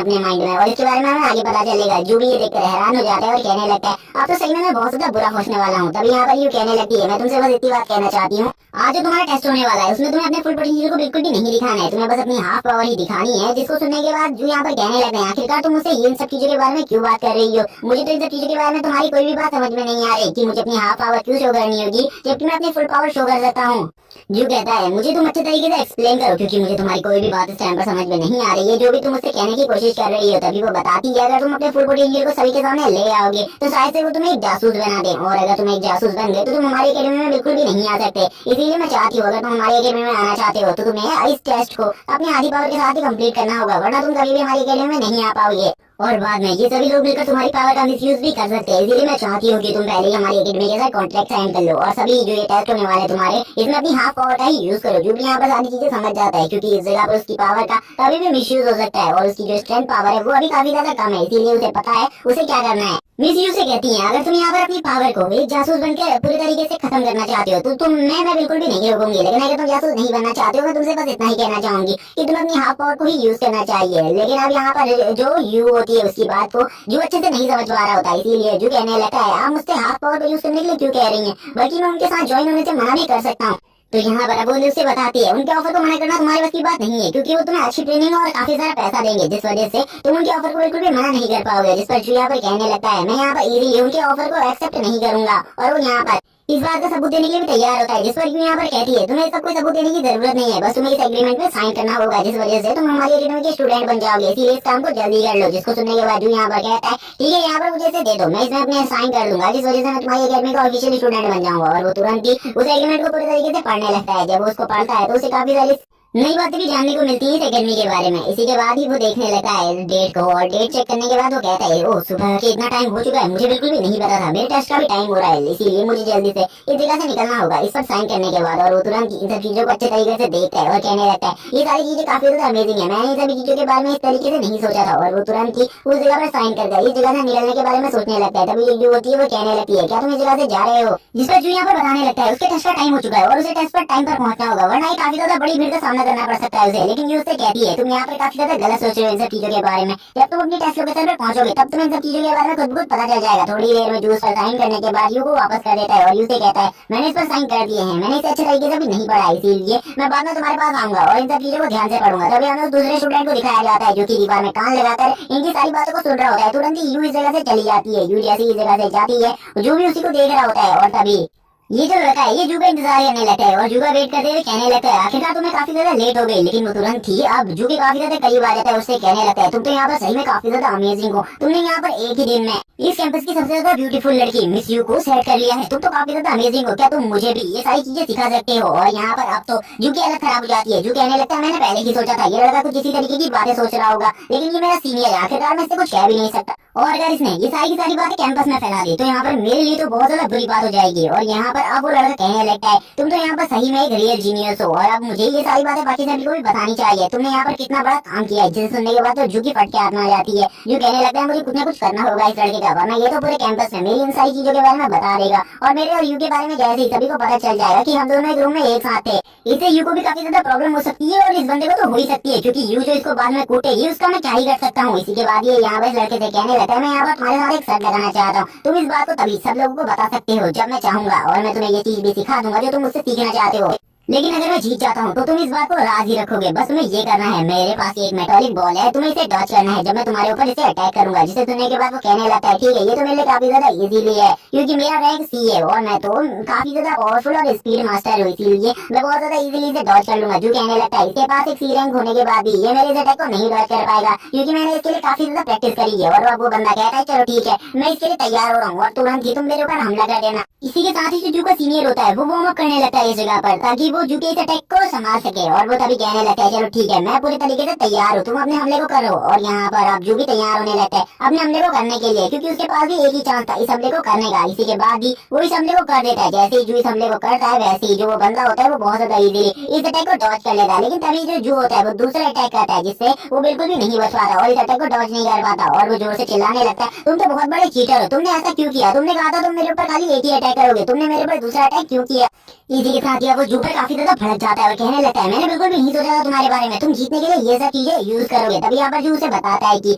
अपने माइंड में, और इसके बारे में हमें आगे पता चलेगा। जो भी ये देखकर हैरान हो जाता है और कहने लगता है अब तो सही में मैं बहुत ज्यादा बुरा पहुंचने वाला हूँ। तभी यहाँ पर यू कहने लगती है मैं तुमसे बस इतनी बात कहना चाहती हूँ, आज जो तुम्हारा टेस्ट होने वाला है उसमें तुम्हें अपने फुल पोटेंशियल को बिल्कुल भी नहीं दिखाना है, तुम्हें बस अपनी हाफ पावर ही दिखानी है। जिसको सुनने के बाद जो यहाँ पर कहने लगते हैं आखिरकार तुम मुझसे इन सब चीजों के बारे में क्यों बात कर रही हो, मुझे तो इन सब चीजों के बारे में तुम्हारी कोई भी बात समझ में नहीं आ रही कि मुझे अपनी हाफ पावर क्यों शो करनी होगी जबकि मैं अपनी फुल पावर शो कर सकता हूँ। जो कहता है मुझे तुम अच्छे तरीके से एक्सप्लेन करो, क्योंकि मुझे तुम्हारी कोई भी बात इस टाइम पर समझ में नहीं आ रही है। जो भी तुम मुझसे कहने की कोशिश कर रही हो तभी वो बताती है। अगर तुम अपने फुल पोटेंशियल को सभी के सामने ले आओगे तो शायद से वो तुम्हें एक जासूस बना दे, और अगर तुम एक जासूस बन गए तो तुम हमारी एकेडमी में बिल्कुल भी नहीं आ सकते। इसीलिए मैं चाहती हूँ अगर तुम हमारी एकेडमी में आना चाहते हो तो तुम्हें इस टेस्ट को अपनी आधी पावर के साथ ही कंप्लीट करना होगा, वरना तुम कभी भी हमारी एकेडमी में नहीं आ पाओगे। और बाद में ये सभी लोग मिलकर तुम्हारी पावर का मिसयूज भी कर सकते हैं। इसलिए मैं चाहती हूँ कि तुम पहले ही हमारी एकेडमी के साथ कॉन्ट्रैक्ट साइन कर लो, और सभी जो ये टेस्ट होने वाले तुम्हारे इसमें अपनी हाफ पावर का ही यूज करो। जो भी यहाँ पर सारी चीजें समझ जाता है, क्योंकि इस जगह पर उसकी पावर का कभी भी मिसयूज हो सकता है, और उसकी जो स्ट्रेंथ पावर है वो अभी काफी ज्यादा कम है। इसीलिए उसे पता है उसे क्या करना है। मिस यूज से कहती हैं अगर तुम यहाँ पर अपनी पावर को एक जासूस बनकर पूरी तरीके से खत्म करना चाहते हो तो मैं बिल्कुल भी नहीं रोकूंगी। लेकिन अगर तुम जासूस नहीं बनना चाहते हो मैं तुमसे बस इतना ही कहना चाहूंगी कि तुम्हें अपनी हाफ पावर को ही यूज करना चाहिए। लेकिन अब यहाँ पर जो यू होती है उसकी बात को जो अच्छे से नहीं समझ पा रहा होता है, इसीलिए जो कहने लगता है आप मुझसे हाफ पावर को यूज करने के लिए क्यों कह रही हैं, बल्कि मैं उनके साथ ज्वाइन होने से मना भी कर सकता हूँ। तो यहाँ पर अब उसे बताती है उनके ऑफर को मना करना तुम्हारे बस की बात नहीं है, क्योंकि वो तुम्हें अच्छी ट्रेनिंग और काफी सारा पैसा देंगे, जिस वजह से तुम उनके ऑफर को बिल्कुल भी मना नहीं कर पाओगे। जिस पर जो यहाँ पर कहने लगता है मैं यहाँ पर इजीली उनके ऑफर को एक्सेप्ट नहीं करूंगा, और वो यहाँ पर इस बात का सबूत देने के लिए भी तैयार होता है। जिस पर यहाँ पर कहती है तुम्हें इसका कोई सबूत देने की जरूरत नहीं है, बस तुम्हें इस एग्रीमेंट में साइन करना होगा, जिस वजह से तुम हमारी एकेडमी के स्टूडेंट बन जाओगे। इसीलिए इस काम को जल्दी कर लो। जिसको सुनने के बाद जो यहाँ पर कहता है ठीक है यहाँ पर मुझे इसे दे दो, मैं इसमें अपने साइन कर दूंगा, जिस वजह से मैं तुम्हारी एकेडमी का ऑफिशियल स्टूडेंट बन जाऊंगा। और वो तुरंत ही उस एग्रीमेंट को पूरी तरीके से पढ़ने लगता है। जब वो उसको पढ़ता है तो उसे काफी सारी नई बातें भी जानने को मिलती है इस एकेडमी के बारे में। इसी के बाद ही वो देखने लगता है डेट को, और डेट चेक करने के बाद वो कहता है ओ सुबह के इतना टाइम हो चुका है, मुझे बिल्कुल भी नहीं पता था, मेरे टेस्ट का भी टाइम हो रहा है, इसीलिए मुझे जल्दी से इस जगह से निकलना होगा। इस पर साइन करने के बाद और वो तुरंत इन सब चीजों को अच्छे तरीके से देखता है और कहने लगता है ये सारी चीजें काफी ज्यादा अमेजिंग है, मैंने इन सभी चीजों के बारे में इस तरीके से नहीं सोचा था। और वो तुरंत ही उस जगह पर साइन करता है, इस जगह से निकलने के बारे में सोचने लगता है। तभी जो होती है वो कहने लगती है क्या तुम इस जगह से जा रहे हो, जिस पर जो यहाँ पर बताने लगता है उसके टेस्ट का टाइम हो चुका है और उसे टेस्ट पर टाइम पर पहुंचना होगा, वरना ये काफी ज्यादा बड़ी भीड़ का सामना करना पड़ सकता है उसे। लेकिन ये उससे कहती है तुम यहाँ पर काफी ज्यादा गलत सोच रहे हो इन सब चीजों के बारे में, जब तुम अपनी टेस्ट लोकेशन पर पहुंचोगे तब तुम्हें इन सब चीजों के बारे में खुद बहुत पता चल जाएगा। थोड़ी देर में जूस पर साइन करने के बाद यू को वापस कर देता है और यू से कहता है मैंने इस पर साइन कर दिए हैं, मैंने इसे अच्छे तरीके से भी नहीं पढ़ा, इसीलिए मैं बाद में तुम्हारे पास आऊंगा और इन सब चीजों को ध्यान से पढ़ूंगा। तभी हमें उस दूसरे स्टूडेंट को दिखाया जाता है जो की दीवार में कान लगाकर इनकी सारी बातों को सुन रहा होता है। तुरंत ही यू इस जगह से चली जाती है। यू जैसे इस जगह से जाती है जो भी उसी को देख रहा होता है, और तभी ये जो लड़का है ये जू का इंतजार करने लगता है और जू का वेट करते हुए कहने लगता है आखिरकार तुम्हें काफी ज्यादा लेट हो गई। लेकिन वो तुरंत ही अब जू के काफी ज्यादा करीब आ जाता है, उससे कहने लगता है तुम तो यहाँ पर सही में काफी ज्यादा अमेजिंग हो, तुमने यहाँ पर एक ही दिन में इस कैंपस की सबसे ज्यादा ब्यूटीफुल लड़की मिस यू को सेट कर लिया है, तुम तो काफी ज्यादा अमेजिंग हो, क्या तुम मुझे भी ये सारी चीजें सिखा सकते हो। और यहाँ पर अब तो जू की हालत खराब हो जाती है। जू कहने लगता है मैंने पहले ही सोचा था ये लड़का कुछ इसी तरीके की बातें सोच रहा होगा, लेकिन ये मेरा सीनियर है, आखिरकार मैं इससे कुछ कह भी नहीं सकता, और अगर इसने ये सारी की सारी बातें कैंपस में फैला दी तो यहाँ पर मेरे लिए तो बहुत ज्यादा बुरी बात हो जाएगी। और यहाँ पर अब वो लड़का कहने लगता है तुम तो यहाँ पर सही में एक रियल जीनियस हो, और अब मुझे ये सारी बातें बाकी सभी को भी बतानी चाहिए, तुमने यहाँ पर कितना बड़ा काम किया है। जिसे सुनने के बाद तो जू की फट के आत्मा आ जाती है। जू कहने लगता है मुझे कुछ ना कुछ करना होगा इस लड़के का, वरना ये तो पूरे कैंपस में मेरी इन सारी चीजों के बारे में बता देगा, और मेरे और यू के बारे में जैसे ही सभी को पता चल जाएगा कि हम दोनों एक रूम में एक साथ थे, इससे यू को भी काफी ज्यादा प्रॉब्लम हो सकती है और इस बंदे को तो हो ही सकती है, क्योंकि यू जो इसको बाद में कूटेगी उसका मैं क्या ही कर सकता हूँ। इसी के बाद ये यहाँ पर लड़के से कहने लगता है मैं यहाँ पर तुम्हारे साथ एक शर्त लगाना चाहता हूँ, तुम इस बात को तभी सब लोगों को बता सकते हो जब मैं चाहूंगा, और मैं तुम्हें ये चीज भी सिखा दूंगा जो तुम मुझसे सीखना चाहते हो। लेकिन अगर मैं जीत जाता हूँ तो तुम इस बात को राज ही रखोगे, बस तुम्हें ये करना है मेरे पास एक मेटालिक बॉल है, तुम्हें इसे डॉच करना है जब मैं तुम्हारे ऊपर इसे अटैक करूंगा। जिसे सुनने के बाद वो कहने लगता है ठीक है ये तो मेरे लिए काफी ज्यादा इजीली है, क्योंकि मेरा रैंक सी है और मैं तो काफी ज्यादा पावरफुल और स्पीड मास्टर हूँ, इसीलिए मैं बहुत ज्यादा इजीली इसे डॉच कर लूंगा। जो कहने लगता है इसके पास एक सी रैंक होने के बाद भी ये मेरे इस अटैक को नहीं डॉच कर पाएगा, क्योंकि मैंने इसके लिए काफी ज्यादा प्रैक्टिस करी है। और अब वो बंदा कहता है चलो ठीक है मैं इसके लिए तैयार हो रहा हूँ, और तुरंत ही तुम मेरे ऊपर हमला कर देना। इसी के साथ ही जो का सीनियर होता है वो वार्म अप करने लगता है इस जगह पर, ताकि वो जू के इस अटैक को संभाल सके। और वो तभी कहने लगता है चलो ठीक है मैं पूरी तरीके से तैयार हूँ, तुम अपने हमले को करो। और यहाँ पर अब जू भी तैयार होने लगता है अपने हमले को करने के लिए, क्योंकि उसके पास भी एक ही चांस था इस हमले को करने का। इसी के बाद ही वो इस हमले को कर देता है। जैसे ही जू इस हमले को करता है वैसे ही जो वो बंदा होता है वो बहुत ज्यादा इजीली इस अटैक को डॉच कर लेता है। लेकिन तभी जो जू होता है वो दूसरा अटैक करता है जिससे वो बिल्कुल भी नहीं बच पाता और इस अटैक को डॉच नहीं कर पाता। और वो जोर से चिल्लाने लगता है तुम तो बहुत बड़े चीटर हो, तुमने ऐसा क्यों किया, तुमने कहा था तुम मेरे ऊपर खाली एक ही अटैक करोगे, तुमने मेरे ऊपर दूसरा अटैक क्यों किया। इसी के साथ वो जू पर काफी ज्यादा भड़क जाता है और कहने लगता है मैंने बिल्कुल भी नहीं सोचा था तुम्हारे बारे में, तुम जीतने के लिए ये सब चीजें यूज करोगे। तभी यहाँ पर जू उसे बताता है कि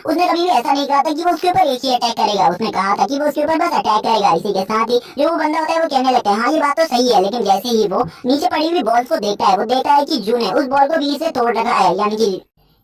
उसने कभी भी ऐसा नहीं कहा था कि वो उसके ऊपर एक ही अटैक करेगा, उसने कहा था कि वो उसके ऊपर बस अटैक करेगा। इसी के साथ ही जो वो बंदा होता है वो कहने लगता है हाँ ये बात तो सही है, लेकिन जैसे ही वो नीचे पड़ी हुई बॉल को देखता है वो देखता है कि जू ने उस बॉल को बीच से तोड़ रखा है, यानी कि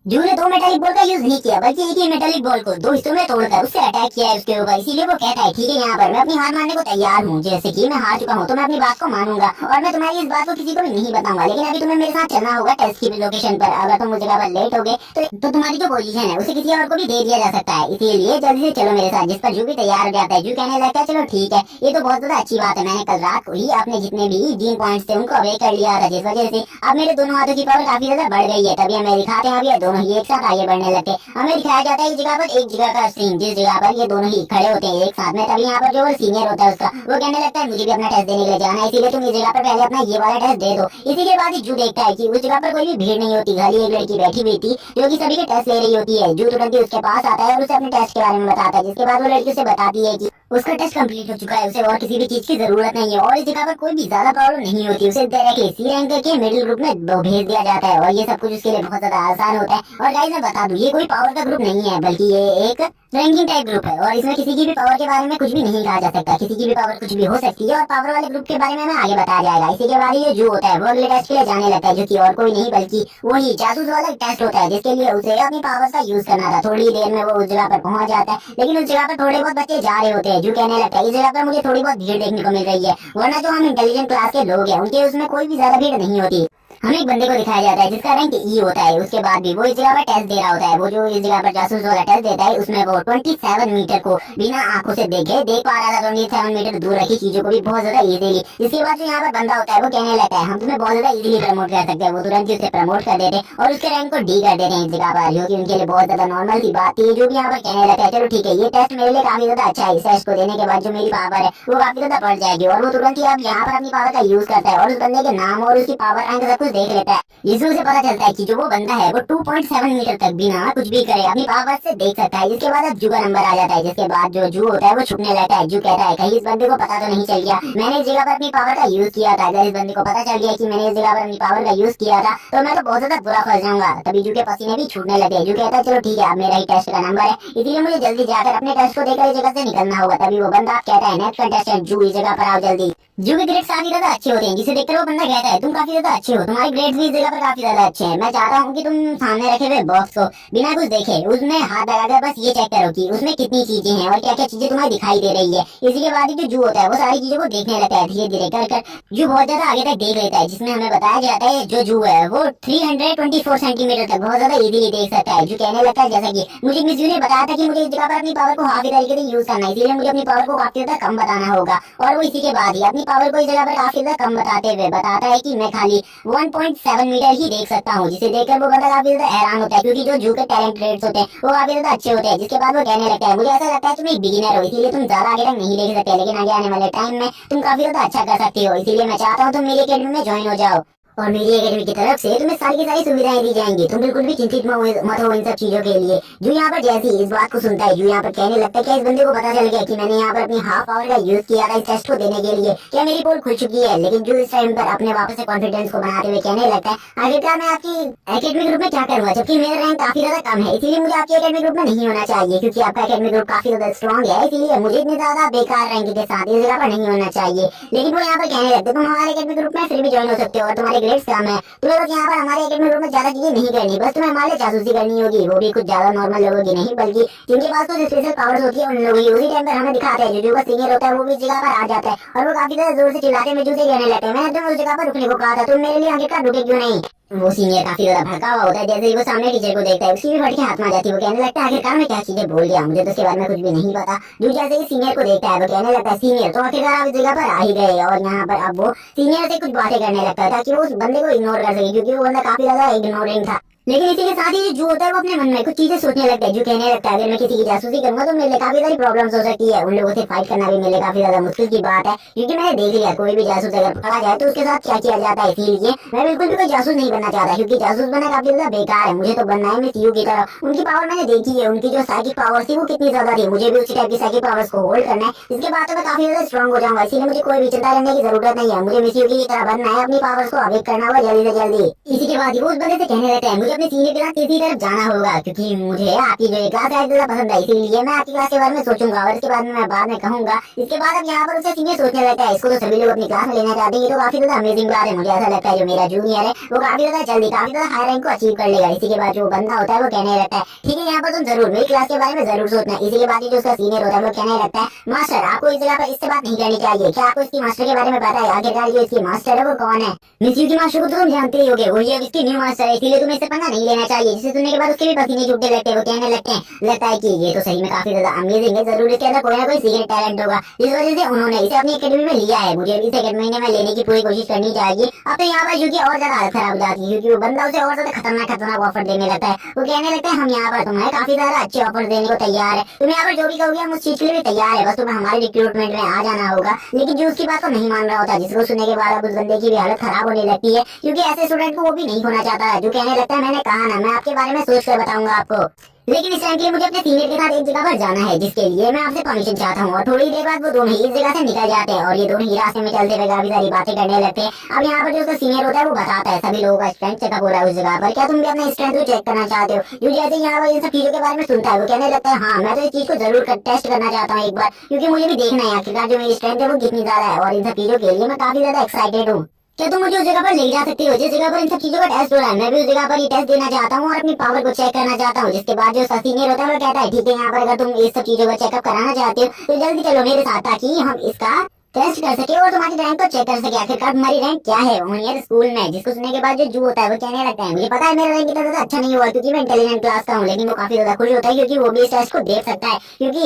जू ने दो मेटालिक बॉल का यूज नहीं किया, बल्कि एक ही मेटालिक बॉल को दो हिस्सों में तोड़कर उससे अटैक किया है उसके ऊपर। इसीलिए वो कहता है ठीक है यहाँ पर मैं अपनी हार मानने को तैयार हूँ, जैसे कि मैं हार चुका हूँ तो मैं अपनी बात को मानूंगा और मैं तुम्हारी इस बात को किसी को भी नहीं बताऊंगा। लेकिन अभी तुम्हें मेरे साथ चलना होगा टेस्ट की लोकेशन पर। अगर तुम उस जगह पर लेट हो गए तो तुम्हारी जो पोजीशन है उसे किसी और को भी दे दिया जा सकता है, इसीलिए जल्दी से चलो मेरे साथ। जिस पर जू भी तैयार हो जाता है। जू कहने लगता है चलो ठीक है, ये तो बहुत ज्यादा अच्छी बात है, मैंने कल रात को ही अपने जितने भी जीन पॉइंट्स थे उनको अवेक कर लिया था, जिस वजह से अब मेरे दोनों हाथों की पावर काफी ज्यादा बढ़ गई है। तभी हमें दिखाते हैं अभी दोनों ही एक साथ आगे बढ़ने लगते हैं। हमें दिखाया जाता है एक जगह पर एक जगह का सीन, जिस जगह पर ये दोनों ही खड़े होते हैं एक साथ में। तभी यहाँ पर जो सीनियर होता है उसका वो कहने लगता है मुझे भी अपना टेस्ट देने के लिए जाना है, इसीलिए तुम इस जगह पर पहले अपना ये वाला टेस्ट दे दो। इसी के बाद जू देखता है कि उस जगह पर कोई भी भीड़ नहीं होती, खाली एक लड़की बैठी हुई थी जो कि सभी के टेस्ट ले रही होती है। जू तुरंत ही उसके पास आता है और उसे अपने टेस्ट के बारे में बताता है, जिसके बाद वो लड़की उसे बताती है कि उसका टेस्ट कंप्लीट हो चुका है, उसे और किसी भी चीज की जरूरत नहीं है और इस जगह पर कोई भी ज्यादा प्रॉब्लम नहीं होती। उसे डायरेक्टली सी रैंक के मिडिल ग्रुप में भेज दिया जाता है और ये सब कुछ उसके लिए बहुत ज्यादा आसान होता है। और गाइस मैं बता दूं ये कोई पावर का ग्रुप नहीं है, बल्कि ये एक रैंकिंग टाइप ग्रुप है और इसमें किसी की भी पावर के बारे में कुछ भी नहीं कहा जा सकता, किसी की भी पावर कुछ भी हो सकती है। और पावर वाले ग्रुप के बारे में हमें आगे बताया जाएगा। इसी के बाद ये जो होता है वो अगले टेस्ट के लिए जाने लगता है, जो कि और कोई नहीं बल्कि वही जासूस वाला टेस्ट होता है, जिसके लिए उसे अपनी पावर्स का यूज करना था। थोड़ी देर में वो उस जगह पर पहुंच जाता है, लेकिन उस जगह पर थोड़े बहुत बच्चे जा रहे होते हैं। जो कहने लगता है इस जगह पर मुझे थोड़ी बहुत भीड़ देखने को मिल रही है, वरना जो हम इंटेलिजेंट क्लास के लोग हैं उनके उसमें कोई भी ज्यादा भीड़ नहीं होती। हमें एक बंदे को दिखाया जाता है जिसका रैंक ई होता है, उसके बाद भी वो इस जगह पर टेस्ट दे रहा होता है। वो जो इस जगह पर जासूस वाला टेस्ट देता है उसमें वो 27 मीटर को बिना आंखों से देख पा रहा था, 27 मीटर दूर रखी चीजों को भी बहुत ज्यादा इजीली। इसके बाद जो यहाँ पर बंदा होता है वो कहने लगता है हम तुम्हें बहुत ज्यादा इजीली प्रमोट कर सकते हैं। वो तुरंत ही उसे प्रमोट कर देते और उसके रैंक को डी कर देते हैं इस जगह पर, जो कि उनके लिए बहुत ज्यादा नॉर्मल की बात थी। जो भी यहाँ पर कहने लगता है चलो ठीक है ये टेस्ट मेरे लिए काफी ज्यादा अच्छा है, इस टेस्ट को देने के बाद जो मेरी पावर है वो काफी ज्यादा बढ़ जाएगी। और वो तुरंत ही अब यहाँ पर अपनी पावर का यूज करता है और उस बंदे के नाम और उसकी पावर रैंक सब कुछ देख लेता है, जिसमें उसे पता चलता है कि जो वो बंदा है वो 2.7 मीटर तक बिना कुछ भी करे अपनी पावर से देख सकता है। इसके बाद अब जू का नंबर आ जाता है, जिसके बाद जो जू होता है वो छुपने लगता है। जू कहता है कहीं इस बंदे को पता तो नहीं चल गया मैंने इस जगह पर अपनी पावर का यूज किया था। अगर इस बंदे को पता चल गया कि मैंने इस जगह पर अपनी पावर का यूज किया था तो मैं तो बहुत ज्यादा बुरा फंस जाऊंगा। तभी जू के पसीने भी छूटने लगे। जू कहता है चलो ठीक है अब मेरा ही टेस्ट का नंबर है, इसलिए मुझे जल्दी जाकर अपने टेस्ट को देकर इस जगह से निकलना होगा। तभी वो बंदा कहता है नेक्स्ट कंटेस्टेंट जू इस जगह पर आओ जल्दी। जू के ग्रेड्स काफी ज्यादा अच्छे होते हैं, जिसे देखकर वो बंदा कहता है तुम काफी ज्यादा अच्छे हो, तुम्हारे ग्रेड्स भी इस जगह पर काफी ज्यादा अच्छे हैं। मैं चाहता हूँ कि तुम सामने रखे हुए बॉक्स को बिना कुछ देखे उसमें हाथ लगाकर बस ये चेक करो कि उसमें कितनी चीजें हैं और क्या क्या चीजें तुम्हें दिखाई दे रही है। इसी के बाद जो जू होता है वो सारी चीजों को देखने लगता है धीरे धीरे कर जू बहुत ज्यादा आगे तक देख लेता है, जिसमें हमें बताया जाता है जो जू है वो 324 सेंटीमीटर तक बहुत ज्यादा इजीली देख सकता है। जो कहने लगता है जैसा कि मुझे मिस जू ने बताया था कि मुझे इस जगह पर अपनी पावर को हाफी तरीके से यूज करना है, इसलिए मुझे अपनी पावर को काफी ज्यादा कम बताना होगा। और वो इसी के बाद ही अपनी पावर को इस जगह पर काफी ज्यादा कम बताते हुए बताता है कि मैं खाली 1.7 मीटर ही देख सकता हूँ, जिसे देखकर वो बंदा काफी ज्यादा हैरान होता है, क्योंकि जो जू के टैलेंट रेट्स होते हैं वो काफी ज्यादा अच्छे होते हैं। जिसके बाद वो कहने लगता है मुझे ऐसा लगता है तुम एक बिगिनर हो, इसीलिए तुम ज्यादा आगे तक नहीं देख सकते, लेकिन आगे आने वाले टाइम में तुम काफी ज्यादा अच्छा कर सकते हो, इसीलिए मैं चाहता हूँ तुम मेरी अकेडमी में ज्वाइन हो जाओ और मेरी एकेडमी की तरफ से तुम्हें सारी की सारी सुविधाएं दी जाएंगी। तुम बिल्कुल भी चिंतित मत हो इन सब चीजों के लिए। जो यहाँ पर जैसे इस बात को सुनता है, जो यहाँ पर कहने लगता है क्या इस बंदे को पता चल गया कि मैंने यहाँ पर अपनी हाफ पावर का यूज किया था इस टेस्ट को देने के लिए, क्या मेरी पोल खुल चुकी है। लेकिन जो इस टाइम पर अपने वापस से कॉन्फिडेंस को बनाते हुए कहने लगता है आखिरकार मैं आपकी एकेडमी ग्रुप में क्या करूंगा, जबकि मेरा रैंक काफी ज्यादा कम है, इसीलिए मुझे आपकी एकेडमी ग्रुप में नहीं होना चाहिए, क्योंकि आपका एकेडमी ग्रुप काफी ज्यादा स्ट्रॉन्ग है, इसीलिए मुझे इतनी ज्यादा बेकार रैंक के साथ इस जगह पर नहीं होना चाहिए। लेकिन वो यहाँ पर कहने लगते तुम हमारे एकेडमी ग्रुप में फिर भी ज्वाइन हो सकते हो और तुम्हारे ग्रेड्स कम है, तुम्हें बस यहाँ पर हमारे एकेडमी ग्रुप में ज्यादा चीजें नहीं करनी, बस तुम्हें हमारे जासूसी करनी होगी, वो भी कुछ ज्यादा नॉर्मल लोगों की नहीं बल्कि जिनके पास कुछ स्पेशल पावर्स होती है उन लोगों की। उसी टाइम पर हमें दिखाते हैं जो का सीनियर होता है वो भी जगह पर आ जाता है और वो काफी ज्यादा जोर से चिल्लाते में जूते कहने लगते हैं मैंने तुम उस जगह पर रुकने को कहा था, तुम मेरे लिए आगे का रुके क्यों नहीं। वो सीनियर काफी ज्यादा भड़का हुआ होता है, जैसे ही वो सामने टीचर को देखता है उसकी भी फट के हाथ में आ जाती है। वो कहने लगता है आखिरकार मैं क्या चीजें बोल दिया, मुझे तो इसके बारे में कुछ भी नहीं पता। जो जैसे ही सीनियर को देखता है वो कहने लगता है सीनियर तो आखिरकार आप इस जगह पर आ ही गए, और यहाँ पर अब वो सीनियर से कुछ बातें करने लगता है ताकि वो उस बंदे को इग्नोर कर सके, क्योंकि वो बंदा काफी ज्यादा इग्नोरिंग था। लेकिन इसी के साथ ही जो होता है वो अपने मन में कुछ चीजें सोचने लगता है। जो कहने लगता है अगर मैं किसी की जासूसी करूंगा तो मेरे लिए काफी सारी प्रॉब्लम्स हो सकती है, उन लोगों से फाइट करना भी मेरे लिए काफी ज्यादा मुश्किल की बात है, क्योंकि मैंने देख लिया कोई भी जासूस अगर पकड़ा जाए तो उसके साथ क्या किया जाता है। इसीलिए मैं बिल्कुल भी कोई जासूस नहीं बनना चाहता, क्योंकि जासूस बनना काफी ज्यादा बेकार है। मुझे तो बनना है मिस यू की तरह। उनकी पावर मैंने देखी है, उनकी जो साइकिक पावर थी वो कितनी ज्यादा थी, मुझे भी उसी टाइप की साइकिक पावर्स को होल्ड करना है। इसके बाद तो मैं काफी ज्यादा स्ट्रॉन्ग हो जाऊंगा, इसीलिए मुझे कोई भी चिंता करने की जरूरत नहीं है। मुझे मिस यू की तरह बनना है, अपनी पावर्स को अवेक करना होगा जल्दी से जल्दी। इसी के बाद वो उस बंदे से कहने लगता है मुझे अपने सीनियर के साथ किसी तरफ जाना होगा, क्योंकि मुझे आपकी जो क्लास है ज्यादा पसंद है, इसीलिए मैं आपकी क्लास के बारे में सोचूंगा और इसके बाद में मैं बाद में कहूंगा। इसके बाद अब यहाँ पर उसे सीनियर सोचने लगता है, इसको तो सभी लोग अपनी क्लास में लेना चाहते हैं, ये तो काफी ज्यादा अमेजिंग बात है। मुझे ऐसा लगता है जो मेरा जूनियर है वो काफी ज्यादा जल्दी काफी ज्यादा हाई रैंक को अचीव कर लेगा। इसी के बाद जो बंदा होता है वो कहने लगता है, ठीक है यहाँ पर तुम जरूर मेरी क्लास के बारे में जरूर सोचना। इसी के बाद जो उसका सीनियर होता है वो कहने लगता है, मास्टर आपको इस जगह पर इससे बात नहीं करनी चाहिए, क्या आपको इसकी मास्टर के बारे में पता है? आखिरकार जो इसकी मास्टर है वो कौन है? मिस यू की मास्टर को तो तुम जानते ही होगे, वही अब इसकी न्यू मास्टर है, इसीलिए तुम्हें इससे पंगा नहीं लेना चाहिए। जिसे सुनने के बाद उसके भी पसीने छूटने लगते हैं। वो कहने लगते हैं, लगता है कि ये तो सही में काफी ज्यादा अमेजिंग है, जरूर इसके अंदर कोई ना कोई सीक्रेट टैलेंट होगा, इस वजह से उन्होंने इसे अपनी एकेडमी में लिया है। मुझे भी इसे एकेडमी में लेने की पूरी कोशिश करनी चाहिए। अब तो यहाँ पर यूकी और ज्यादा हालत खराब हो जाती है, क्योंकि वो बंदा उसे और ज्यादा खतरनाक ऑफर देने लगता है। वो कहने लगता है, हम यहाँ पर तुम्हें काफी ज्यादा अच्छे ऑफर देने को तैयार है, तुम यहाँ पर जो भी कहोगे हम उस चीज के लिए भी तैयार है, बस तुम्हें हमारे रिक्रूटमेंट में आ जाना होगा। लेकिन जो उसकी बात को नहीं मान रहा होता, जिसको सुनने के बाद अब उस बंदे की भी हालत खराब होने लगती है, क्योंकि ऐसे स्टूडेंट को वो भी नहीं खोना चाहता है। जो कहने लगता है, मैंने कहा ना मैं आपके बारे में सोच कर बताऊंगा आपको, लेकिन इस टाइम के लिए मुझे अपने सीनियर के साथ एक जगह पर जाना है, जिसके लिए मैं आपसे परमिशन चाहता हूँ। और थोड़ी देर बाद वो दोनों ही इस जगह से निकल जाते हैं और ये दोनों ही रास्ते में चलते हुए काफी सारी बातें करने लगते हैं। अब यहाँ पर जो उसका सीनियर होता है वो बताता है, सभी लोगों का स्ट्रेंथ चेकअप हो रहा है उस जगह पर, क्या तुम भी अपना स्ट्रेंथ को चेक करना चाहते हो? जो जैसे यहाँ पर इन सब चीजों के बारे में सुनता है वो कहने लगता है, हाँ मैं तो इस चीज को जरूर टेस्ट करना चाहता हूँ एक बार, क्योंकि मुझे भी देखना है आखिरकार जो मेरी स्ट्रेंथ है वो कितनी ज्यादा है, और इन सब चीजों के लिए मैं काफी ज्यादा एक्साइटेड हूँ। क्या तुम मुझे उस जगह पर ले जा सकती हो जिस जगह पर इन सब चीजों का टेस्ट हो रहा है? मैं भी उस जगह पर ये टेस्ट देना चाहता हूँ और अपनी पावर को चेक करना चाहता हूँ। जिसके बाद जो सीनियर होता है वो कहता है, ठीक है यहाँ पर अगर तुम इस सब चीजों का चेकअप कराना चाहते हो तो जल्दी चलो मेरे साथ, ताकि हम इसका टेस्ट कर सके और तुम्हारी रैंक को चेक कर सके, आखिरकार तुम्हारी रैंक क्या है ओनियर स्कूल में। जिसको सुनने के बाद जो होता है वो कहने लगता है, मुझे पता है मेरा रैंक इतना ज्यादा अच्छा नहीं हुआ क्योंकि मैं इंटेलिजेंट क्लास का हूँ, लेकिन वो काफी ज्यादा खुश होता है क्योंकि वो भी इस टेस्ट को देख सकता है, क्योंकि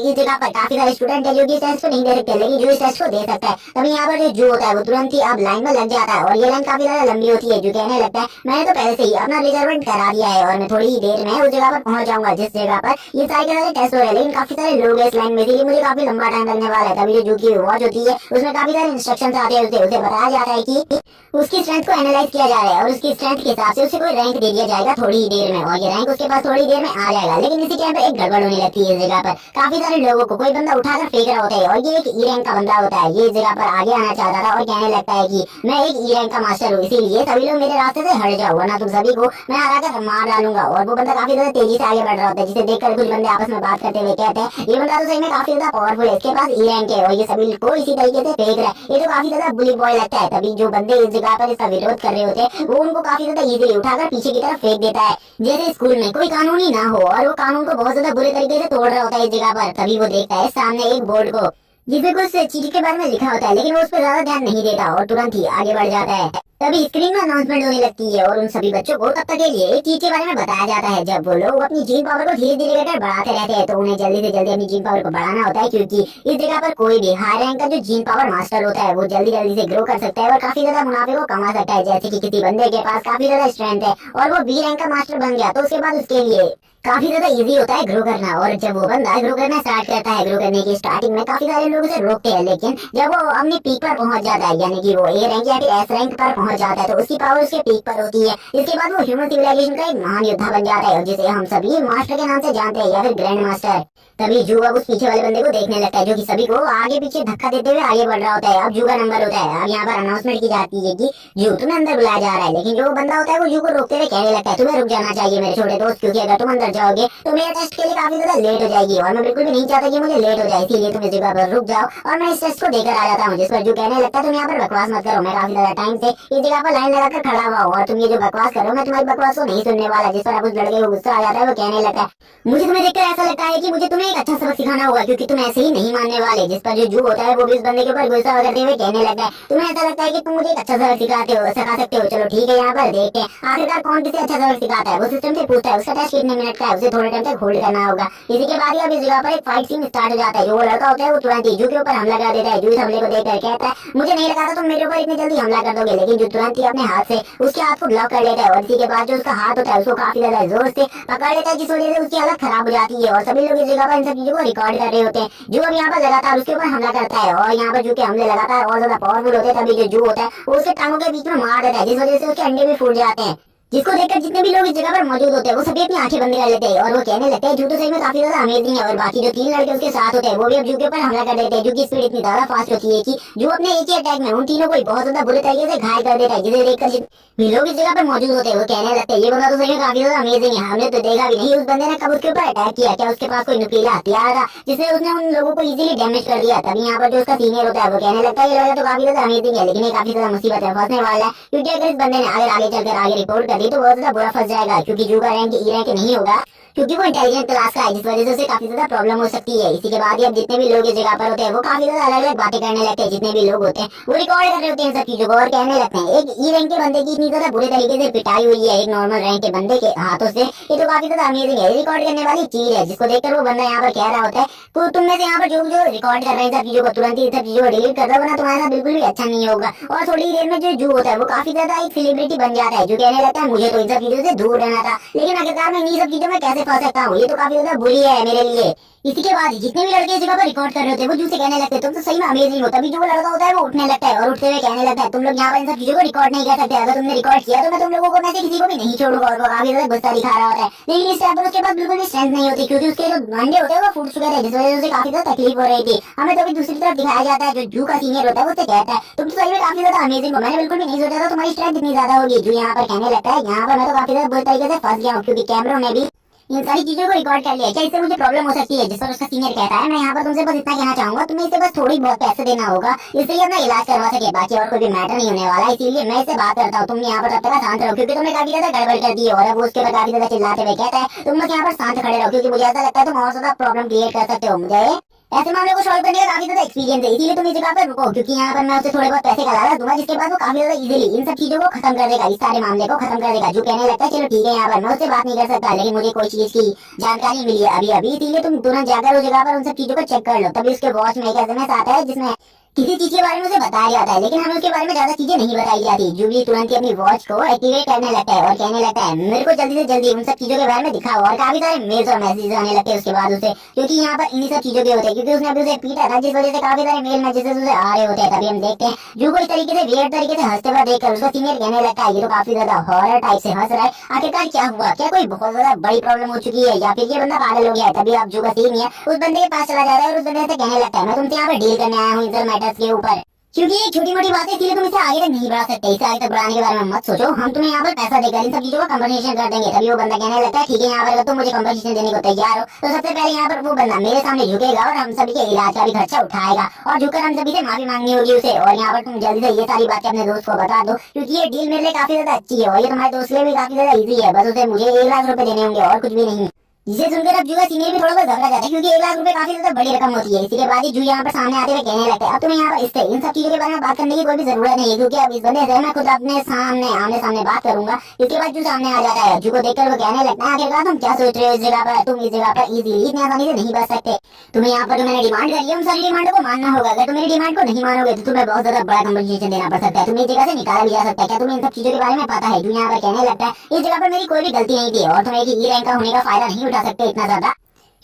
इस जगह पर काफी सारे स्टूडेंट है जो कि इस टेस्ट को नहीं दे सकते, लेकिन जो इस टेस्ट को दे सकता है। तभी यहाँ पर जो होता है वो तुरंत ही अब लाइन में लग जाता है और ये लाइन काफी ज्यादा लंबी होती है। जो कहने लगता है, मैंने तो पहले से ही अपना रिजर्वेंट करा दिया है और मैं थोड़ी ही देर में उस जगह पर पहुंच जाऊंगा जिस जगह पर ये सारे टेस्ट हो रहे हैं, लेकिन काफी सारे लोग हैं इस लाइन में, इसलिए मुझे काफी लंबा टाइम लगने वाला है। तभी जो की वॉच होती है उसमें काफी इंस्ट्रक्शंस आते हैं, उसे बताया जाता है कि उसकी स्ट्रेंथ को एनालाइज किया जा रहा है और उसकी स्ट्रेंथ के हिसाब से उसे कोई रैंक दे दिया जाएगा थोड़ी ही देर में, और ये रैंक उसके पास थोड़ी देर में आ जाएगा। लेकिन इसी टाइम पे एक गड़बड़ होने लगती है इस जगह पर, काफी सारे लोगों को कोई बंदा उठाकर फेंक रहा होता है और ये एक ई रैंक का बंदा होता है। ये इस जगह पर आगे आना चाहता था और कहने लगता है कि मैं एक ई रैंक का मास्टर हूँ, इसीलिए सभी लोग मेरे रास्ते से हट जाओ वरना तुम सभी को मैं हराकर मार डालूंगा। और वो बंदा काफी ज्यादा तेजी से आगे बढ़ रहा होता है, जिसे देखकर कुछ बंदे आपस में बात करते हुए कहते हैं, ये बंदा तो सही में काफी ज्यादा पावरफुल है, इसके पास ई रैंक है और ये सभी को इसी तरीके से फेंक रहा है, ये तो काफी ज्यादा बुली बॉय लगता है। तभी जो बंदे इस जगह पर इसका विरोध कर रहे होते हैं वो उनको काफी ज्यादा इजीली उठाकर पीछे की तरफ फेंक देता है, जैसे स्कूल में कोई कानून ही ना हो, और वो कानून को बहुत ज्यादा बुरे तरीके से तोड़ रहा होता है इस जगह पर। तभी वो देखता है सामने एक बोर्ड को जिसमें कुछ चीज के बारे में लिखा होता है, लेकिन वो उस पर ज्यादा ध्यान नहीं देता और तुरंत ही आगे बढ़ जाता है। तभी स्क्रीन में अनाउंसमेंट होने लगती है और उन सभी बच्चों को तब तक के लिए एक चीज के बारे में बताया जाता है। जब वो लोग अपनी जीन पावर को धीरे धीरे करके बढ़ाते रहते हैं तो उन्हें जल्दी से जल्दी अपनी जीन पावर को बढ़ाना होता है, क्योंकि इस जगह पर कोई भी हाई रैंक का जो जीन पावर मास्टर होता है वो जल्दी जल्दी से ग्रो कर सकता है और काफी ज्यादा मुनाफे को कमा सकता है। जैसे कि किसी बंदे के पास काफी ज्यादा स्ट्रेंथ है और वो बी रैंक का मास्टर बन गया तो उसके बाद उसके लिए काफी ज्यादा इजी होता है ग्रो करना। और जब वो बंदा ग्रो करना स्टार्ट करता है, ग्रो करने की स्टार्टिंग में काफी सारे लोग उसे रोकते हैं, लेकिन जब वो अपनी पीक पर पहुंच जाता है, यानी कि वो ए रैंक या फिर एस रैंक पर पहुंच जाता है, तो उसकी पावर उसके पीक पर होती है। इसके बाद वो ह्यूमन सिविलाइजेशन का एक महान योद्धा बन जाता है जिसे हम सभी मास्टर के नाम से जानते हैं या फिर ग्रैंड मास्टर। तभी जू अब उस पीछे वाले बंदे को देखने लगता है जो कि सभी को आगे पीछे धक्का देते हुए आगे बढ़ रहा होता है। अब जू का नंबर होता है। अब यहाँ पर अनाउंसमेंट की जाती है कि जू तुम्हें अंदर बुलाया जा रहा है, लेकिन जो बंदा होता है वो जू को रोकते हुए कहने लगता है, तुम्हें रुक जाना चाहिए मेरे छोटे दोस्त, क्योंकि अगर तुम अंदर जाओगे तो मेरे टेस्ट के लिए काफी ज्यादा लेट हो जाएगी और मैं बिल्कुल भी नहीं चाहता कि मुझे लेट हो जाए, इसीलिए तुम इस जगह पर रुक जाओ और मैं इस टेस्ट को देकर आ जाता हूँ। जिस पर जो कहने लगता है, तुम यहाँ पर बकवास मत करो, मैं काफी ज्यादा टाइम से इस जगह पर लाइन लगाकर खड़ा हुआ हूँ और तुम ये जो बकवास करो मैं तुम्हारी बकवास को नहीं सुनने वाला। जिस पर अब उस लड़के को गुस्सा आ जाता है, वो कहने लगता है, मुझे तुम्हें देखकर ऐसा लगता है कि मुझे तुम्हें एक अच्छा सबक सिखाना होगा, क्योंकि तुम ऐसे ही नहीं मानने वाले। जिस पर जो जू होता है वो भी उस बंदे के ऊपर गुस्सा करते हुए कहने लगता है, तुम्हें ऐसा लगता है कि तुम मुझे एक अच्छा सबक सिखा सकते हो, चलो ठीक है यहाँ पर देखते हैं आखिरकार कौन किसे अच्छा सबक सिखाता है। वो सिस्टम से पूछता है उसका टेस्ट कितने मिनट का है, उसे थोड़े टाइम तक होल्ड करना होगा। इसी के बाद अब इस जगह पर एक फाइट सीन स्टार्ट हो जाता है। जो वो लड़का होता है वो तुरंत ही जू के ऊपर हमला कर देता है। जू इस हमले को देखकर कहता है, मुझे नहीं लगा था तुम मेरे ऊपर इतनी जल्दी हमला कर दोगे, लेकिन जो तुरंत ही अपने हाथ से उसके हाथ को ब्लॉक कर लेता है और इसी के बाद जो उसका हाथ होता है उसको काफी ज्यादा जोर से पकड़ लेता है, जिस वजह से उसकी हालत खराब हो जाती है और सभी लोग इस जगह पर इन सब चीजों को रिकॉर्ड कर रहे होते हैं। जो अब यहाँ पर लगातार उसके ऊपर हमला करता है और यहाँ पर जू के हमले लगातार और ज्यादा पावरफुल होते हैं। तभी जो जू होता है वो उसके टांगों के बीच में मार देता है, जिस वजह से उसके अंडे भी फूट जाते हैं। जिसको देखकर जितने भी लोग इस जगह पर मौजूद होते हैं वो सभी अपनी आंखें बंद कर लेते हैं और वो कहने लगते हैं जू तो सही में काफी ज्यादा अमेजिंग है। और बाकी जो 3 लड़के उसके साथ होते हैं वो भी अब जू के ऊपर हमला कर देते हैं। जू की स्पीड इतनी ज्यादा फास्ट होती है कि जू अपने एक ही अटैक में उन तीनों को बहुत ज्यादा बुरे तरीके से घायल कर देता है, जिसे देखकर जितने भी लोग इस जगह पर मौजूद होते हैं वो कहने लगते हैं ये बंदा तो सही में काफी ज्यादा अमेजिंग है, हमने तो देखा भी नहीं उस बंदे ने कब उसके ऊपर अटैक किया, क्या उसके पास कोई नुकीला हथियार था जिससे उसने उन लोगों को इजीली डैमेज कर दिया। तभी यहाँ पर जो उसका सीनियर होता है वो कहने लगता है ये लड़का तो काफी ज्यादा अमेजिंग है, लेकिन ये काफी ज्यादा मुसीबत है, फंसने वाला है, क्योंकि अगर इस बंदे ने अगर आगे चलकर आगे रिपोर्ट कर दी तो बहुत ज्यादा बुरा फंस जाएगा, क्योंकि जू का रैंक ई रैंक नहीं होगा, क्योंकि वो इंटेलिजेंट क्लास का है, जिस वजह से उसे काफी ज्यादा प्रॉब्लम हो सकती है। इसी के बाद ही अब जितने भी लोग इस जगह पर होते हैं वो काफी ज्यादा अलग अलग बातें करने लगते हैं। जितने भी लोग होते हैं वो रिकॉर्ड कर रहे होते हैं सब चीजों को और कहने लगते हैं एक ई रैंक के बंदे की इतनी ज्यादा बुरे तरीके से पिटाई हुई है एक नॉर्मल रैंक के बंदे के हाथों से, ये तो काफी ज्यादा अमेजिंग है, रिकॉर्ड करने वाली चीज है। जिसको देखकर वो बंदा यहाँ पर कह रहा होता है तो तुम में से यहाँ पर जो जो रिकॉर्ड कर रहे हैं सब चीजों को तुरंत ही सब चीजों को डिलीट कर दो, वरना तुम्हारे साथ बिल्कुल भी अच्छा नहीं होगा। और थोड़ी देर में जो जू होता है वो काफी ज्यादा एक सेलिब्रिटी बन जाता है, जो कहने लगता है मुझे तो इन सब चीजों से दूर रहना था, लेकिन आखिरकार मैं इन सब चीजों में कैसे फंस सकता हूँ, ये तो काफी ज्यादा बुरी है मेरे लिए। इसी के बाद जितने भी लड़के इस जगह पर रिकॉर्ड कर रहे होते हैं वो जू से कहने लगते हैं तुम तो सही में अमेजिंग हो। तभी जो लड़का होता है वो उठने लगता है और उठते हुए कहने लगता है तुम लोग यहाँ पर इन सब चीजों को रिकॉर्ड नहीं कर सकते, अगर तुमने रिकॉर्ड किया तो मैं तुम लोगों को में से किसी को भी नहीं छोड़ूंगा। और वो काफी ज्यादा गुस्सा दिखा रहा होता है, लेकिन इस टाइम पर उसके पास बिल्कुल भी स्ट्रेंथ नहीं होती, क्योंकि उसके जो अंडे होते हैं वो फूट चुके थे, जिस वजह से उसे काफी ज्यादा तकलीफ हो रही थी। हमें तो अभी दूसरी तरफ दिखाया जाता है जो जू का सीनियर होता है वो उससे कहता है तुम तो सही में काफी ज्यादा अमेजिंग हो, मैंने बिल्कुल भी नहीं सोचा था तुम्हारी स्ट्रेंथ इतनी ज्यादा होगी। जू यहाँ पर कहने लगता है यहाँ पर मैं तो काफी ज्यादा बुरी तरीके से फंस गया हूँ, क्योंकि कैमरों ने भी इन सारी चीजों को रिकॉर्ड कर लिया, क्या इससे मुझे प्रॉब्लम हो सकती है। जिस पर उसका सीनियर कहता है मैं यहाँ पर तुमसे बस इतना कहना चाहूंगा तुम्हें इसे बस थोड़ी बहुत पैसे देना होगा, इससे ही अपना इलाज करवा सके, बाकी और कोई भी मैटर नहीं होने वाला, इसीलिए मैं इससे बात करता हूँ, तुम यहाँ पर तब तक शांत रहो, क्योंकि तुमने काफी ज्यादा गड़बड़ कर दी है। और अब उसके बाद काफी ज्यादा चिल्लाते हुए कहता है तुम बस यहाँ पर शांत खड़े रहो, क्योंकि मुझे ऐसा लगता है तुम और ज्यादा प्रॉब्लम क्रिएट कर सकते हो, मुझे ऐसे मामले को सॉल्व करने का काफी ज्यादा एक्सपीरियंस है, इसीलिए तुम इस जगह पर रुको, क्योंकि यहाँ पर मैं उसे थोड़े बहुत पैसे का लालच दूंगा, जिसके बाद वो काफी ज्यादा इजीली इन सब चीजों को खत्म कर देगा, इस सारे मामले को खत्म कर देगा। जो कहने लगता है चलो ठीक है यहाँ पर मैं उससे बात नहीं कर सकता, लेकिन मुझे कोई चीज की जानकारी मिली है अभी अभी, इसीलिए तुम तुरंत जाकर उस जगह पर उन सब चीजों को चेक कर लो। तभी उसके वॉच में एक एसएमएस आता है जिसमें किसी चीज के बारे में उसे बताया जाता है, लेकिन हमें उसके बारे में ज्यादा चीजें नहीं बताई जाती। जूबली तुरंत ही अपनी वॉच को एक्टिवेट करने लगता है और कहने लगता है मेरे को जल्दी से जल्दी उन सब चीजों के बारे में दिखाओ। और काफी सारे मेल्स और मैसेज आने लगते हैं उसके बाद उसे, क्योंकि यहाँ पर इन्हीं सब चीजों के होते हैं, क्योंकि उसने अभी उसे पीटा था, जिस वजह से काफी सारे मेल मैसेजेस उसे आ रहे होते हैं। तभी हम देखते हैं जू को इस तरीके से वियर्ड तरीके से हंसते हुए देखकर उसका सीनियर कहने लगता है ये तो काफी ज्यादा हॉरर टाइप से हंस रहा है, आखिरकार क्या हुआ, क्या कोई बहुत ज्यादा बड़ी प्रॉब्लम हो चुकी है या फिर ये बंदा पागल हो गया है। तभी आप जू का सीनियर उस बंदे के पास चला जा रहा है और उस बंदे से कहने लगता है मैं तुमसे यहाँ पर डील करने आया हूँ इन सब मैटर्स के ऊपर, क्योंकि ये छोटी मोटी बातें इसलिए तुम इसे आगे तक नहीं बढ़ा सकते, इसे आगे तक बढ़ाने के बारे में मत सोचो, हम तुम्हें यहाँ पर पैसा देकर इन सब चीजों का कंपनसेशन कर देंगे। तभी वो बंदा कहने लगता है ठीक है यहाँ पर अगर तुम मुझे कंपनसेशन देने को तैयार हो तो सबसे पहले यहाँ पर वो बंदा मेरे सामने झुकेगा और हम सभी के इलाज का भी खर्चा उठाएगा और झुककर हम सभी से माफी मांगनी होगी उसे। और यहाँ पर तुम जल्दी से ये सारी बातें अपने दोस्त को बता दो, क्योंकि ये डील मेरे लिए काफी ज्यादा अच्छी है और ये तुम्हारे दोस्त के लिए भी काफी ज्यादा ईजी है, बस उसे मुझे 1 लाख रुपए देने होंगे और कुछ भी नहीं। जिसे सुनकर अब जू का सीनियर भी थोड़ा बहुत घबरा जाता है, क्योंकि 1 लाख रुपए काफी ज्यादा बड़ी रकम होती है। इसी के बाद ही जू यहाँ पर सामने आते हुए कहने लगता है अब तुम्हें यहाँ पर इससे इन सब चीजों के बारे में बात करने की कोई भी जरूरत नहीं है, क्योंकि अब इस बंदे से मैं खुद अपने सामने आमने सामने बात करूंगा। इसके बाद जू सामने आ जाता है, जू को देखकर वो कहने लगता है आखिरकार तुम क्या सोच रहे हो इस जगह पर, तुम इस जगह पर इजीली इतनी आसानी से नहीं बच सकते, तुम्हें यहाँ पर जो मैंने डिमांड करी है उन सारी डिमांड को मानना होगा। अगर तुम मेरी डिमांड को नहीं मानोगे तो तुम्हें बहुत ज्यादा बड़ा कंपनसेशन देना पड़ सकता है, तुम्हें इस जगह से निकाला भी जा सकता है। क्या तुम्हें इन सब चीजों के बारे में पता है? जू यहाँ पर कहने लगता है इस जगह पर मेरी कोई भी गलती नहीं थी और तुम एक ई रैंक का होने का फायदा नहीं उठा सकते इतना ज्यादा,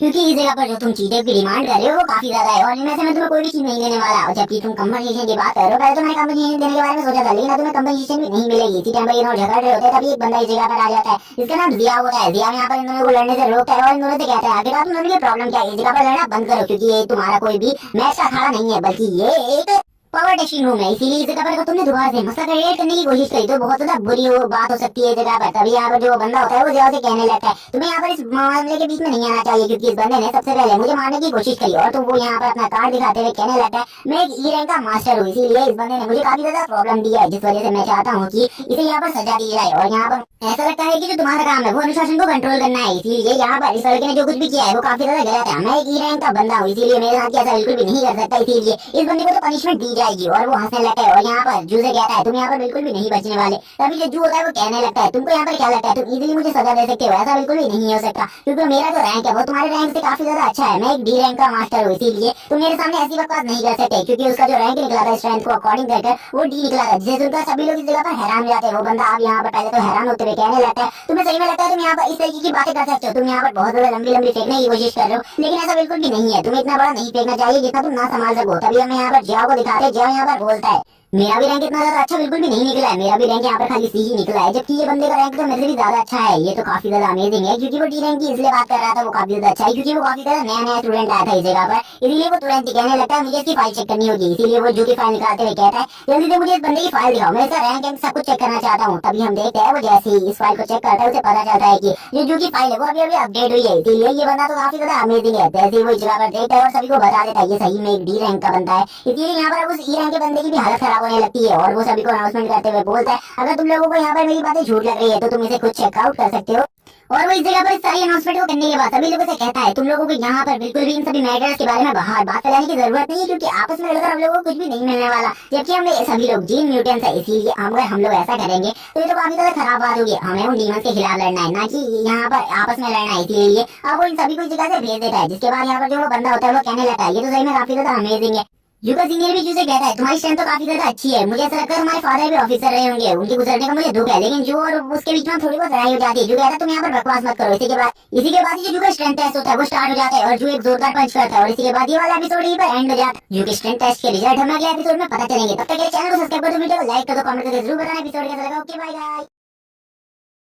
क्योंकि इस जगह पर जो तुम चीजें की डिमांड कर रहे हो वो काफी ज्यादा है और इनमें से मैं तुम्हें कोई भी चीज नहीं देने वाला। और जबकि तुम कंपनसेशन की बात कर रहे हो, पहले तो मैंने कंपनसेशन देने के बारे में सोचा था, लेकिन अब तुम्हें कंपनसेशन भी नहीं मिलेगी। इसी टाइम पर ये दोनों झगड़ रहे होते हैं, तभी एक बंदा इस जगह पर आ जाता है, इसका नाम जिया होता है। जिया यहाँ पर इन दोनों को लड़ने से रोकता है और इन दोनों से कहता है आखिरकार तुम दोनों की प्रॉब्लम क्या है, इस जगह पर लड़ना बंद करो, क्योंकि ये तुम्हारा कोई भी मैच का अखाड़ा नहीं है, बल्कि ये एक पावर टेस्टिंग रूम है। इसीलिए इस जगह पर अगर तुमने दोबारा से मसला क्रिएट करने की कोशिश करी तो बहुत ज्यादा बुरी बात हो सकती है इस जगह पर। तभी यहाँ पर जो बंदा होता है वो जगह से कहने लगता है तुम्हें यहाँ पर इस मामले के बीच में नहीं आना चाहिए, क्योंकि इस बंदे ने सबसे पहले मुझे मारने की कोशिश करी और तुम वो यहाँ पर अपना कार्ड दिखाते हुए कहने लगता है मैं एक ई रैंक का मास्टर हूँ, इसीलिए इस बंदे ने मुझे काफी ज्यादा प्रॉब्लम दी है, जिस वजह से मैं चाहता हूँ कि इसे यहाँ पर सजा दी जाए। और यहाँ पर ऐसा लगता है कि जो तुम्हारा काम है वो अनुशासन को कंट्रोल करना है, इसीलिए यहाँ पर इस लड़के ने जो कुछ भी किया है वो काफी ज्यादा गलत है। मैं एक ई रैंक का बंदा हूँ, इसीलिए मेरे साथ ऐसा बिल्कुल भी नहीं कर सकता, इसीलिए इस बंदे को तो पनिशमेंट दी जाएगी। और वो हंसने लगता है और यहाँ पर जू से कहता है तुम यहाँ पर बिल्कुल भी नहीं बचने वाले। तभी जो जू होता है वो कहने लगता है तुमको यहाँ पर क्या लगता है तुम इजीली मुझे सजा दे सकते हो? ऐसा बिल्कुल भी नहीं हो सकता, क्योंकि मेरा जो रैंक है वो तुम्हारे रैंक से काफी ज्यादा अच्छा है, मैं एक डी रैंक का मास्टर हूँ, इसीलिए तुम मेरे सामने ऐसी बकवास नहीं कर सकते। क्योंकि उसका जो रैंक निकला था स्ट्रेंथ को अकॉर्डिंग करके वो डी निकला था, जिसे सुनकर सभी लोग इस जगह पर हैरान हो जाते हैं। वो बंदा अब यहाँ पर पहले तो हैरान होते हुए कहने लगता है तुम्हें सही में लगता है तुम यहाँ पर इस तरीके की बातें कर सकते हो, तुम यहाँ पर बहुत ज्यादा लंबी लंबी फेंकने की कोशिश कर रहे हो, लेकिन ऐसा बिल्कुल भी नहीं है, तुम्हें इतना बड़ा नहीं फेंकना चाहिए जितना तुम ना संभाल सको। तभी हमें यहाँ पर जिया को दिखाते हैं, जिया यहाँ पर बोलता है मेरा भी रैंक इतना ज्यादा अच्छा बिल्कुल भी नहीं निकला है, मेरा भी रैंक यहाँ पर खाली सी ही निकला है, जबकि ये बंदे का रैंक तो मेरे से भी ज्यादा अच्छा है। ये तो काफी ज्यादा अमेजिंग है, क्योंकि वो टी रैंक की इसलिए बात कर रहा था, वो काफी ज्यादा अच्छा है क्योंकि वो काफी ज्यादा नया नया स्टूडेंट आया था इस जगह पर, इसलिए वो तुरंत ही कहने लगता है मुझे इसकी फाइल चेक करनी होगी। इसीलिए वो जू की फाइल निकालते हुए कहता है जल्दी से मुझे इस बंदे की फाइल दिखाओ, मैं इसका रैंक सब कुछ चेक करना चाहता हूँ। तभी हम देखते हैं वो जैसे ही इस फाइल को चेक करता है उसे पता चलता है कि ये जू की फाइल है वो अभी अभी अपडेट हुई है, इसीलिए ये बंदा तो काफी ज्यादा अमेजिंग है। जैसे ही वो इस जगह पर देखता है और सभी को बता देता है ये सही में एक डी रैंक का बंदा है, इसलिए यहाँ पर उस ई रैंक के बंदे की भी हालत खराब होने लगती है और वो सभी को अनाउंसमेंट करते हुए बोलता है अगर तुम लोगों को यहाँ पर मेरी बातें झूठ लग रही है तो तुम इसे खुद चेकआउट कर सकते हो। और वो इस जगह पर इस सारी अनाउंसमेंट को करने के बाद सभी लोगों से कहता है तुम लोगों को यहाँ पर बिल्कुल भी इन सभी मैटर्स के बारे में बाहर बात फैलाने की जरूरत नहीं है, क्योंकि आपस में लड़कर हम लोगों को कुछ भी नहीं मिलने वाला, जबकि हम सभी लोग जीन म्यूटेंट्स है। इसीलिए अगर हम लोग ऐसा करेंगे तो ये तो काफी ज्यादा खराब बात होगी, हमें उन डीमंस के खिलाफ लड़ना है, ना कि यहाँ पर आपस में लड़ना है। इसलिए अब वो इन सभी को इस जगह से भेज देता है, जिसके बाद यहाँ पर जो वो बंदा होता है वो कहने लगता है ये तो सही में काफी ज्यादा अमेजिंग है। युगा सीनियर भी जूसे कहता है तुम्हारी स्ट्रेंथ तो काफी ज्यादा अच्छी है, मुझे ऐसा लगता है हमारे फादर भी ऑफिसर रहे होंगे, उनके गुजरने का मुझे दुख है, लेकिन जो और उसके बीच में थोड़ी बहुत लड़ाई हो जाती है। जो कहता है तुम यहाँ पर बकवास मत करो। इसी के बाद ही जो का स्ट्रेंथ टेस्ट होता है वो स्टार्ट हो जाता है और जो एक जोरदार पंच करता है और इसी के बाद ये वाला एपिसोड यहीं पर एंड हो जाता है। जो कि स्ट्रेंथ टेस्ट के रिजल्ट हमें अगले एपिसोड में पता चलेंगे। तब तक चैनल को सब्सक्राइब कर दो, वीडियो को लाइक कर दो, कमेंट करके जरूर बताना एपिसोड कैसा लगा। Okay bye guys.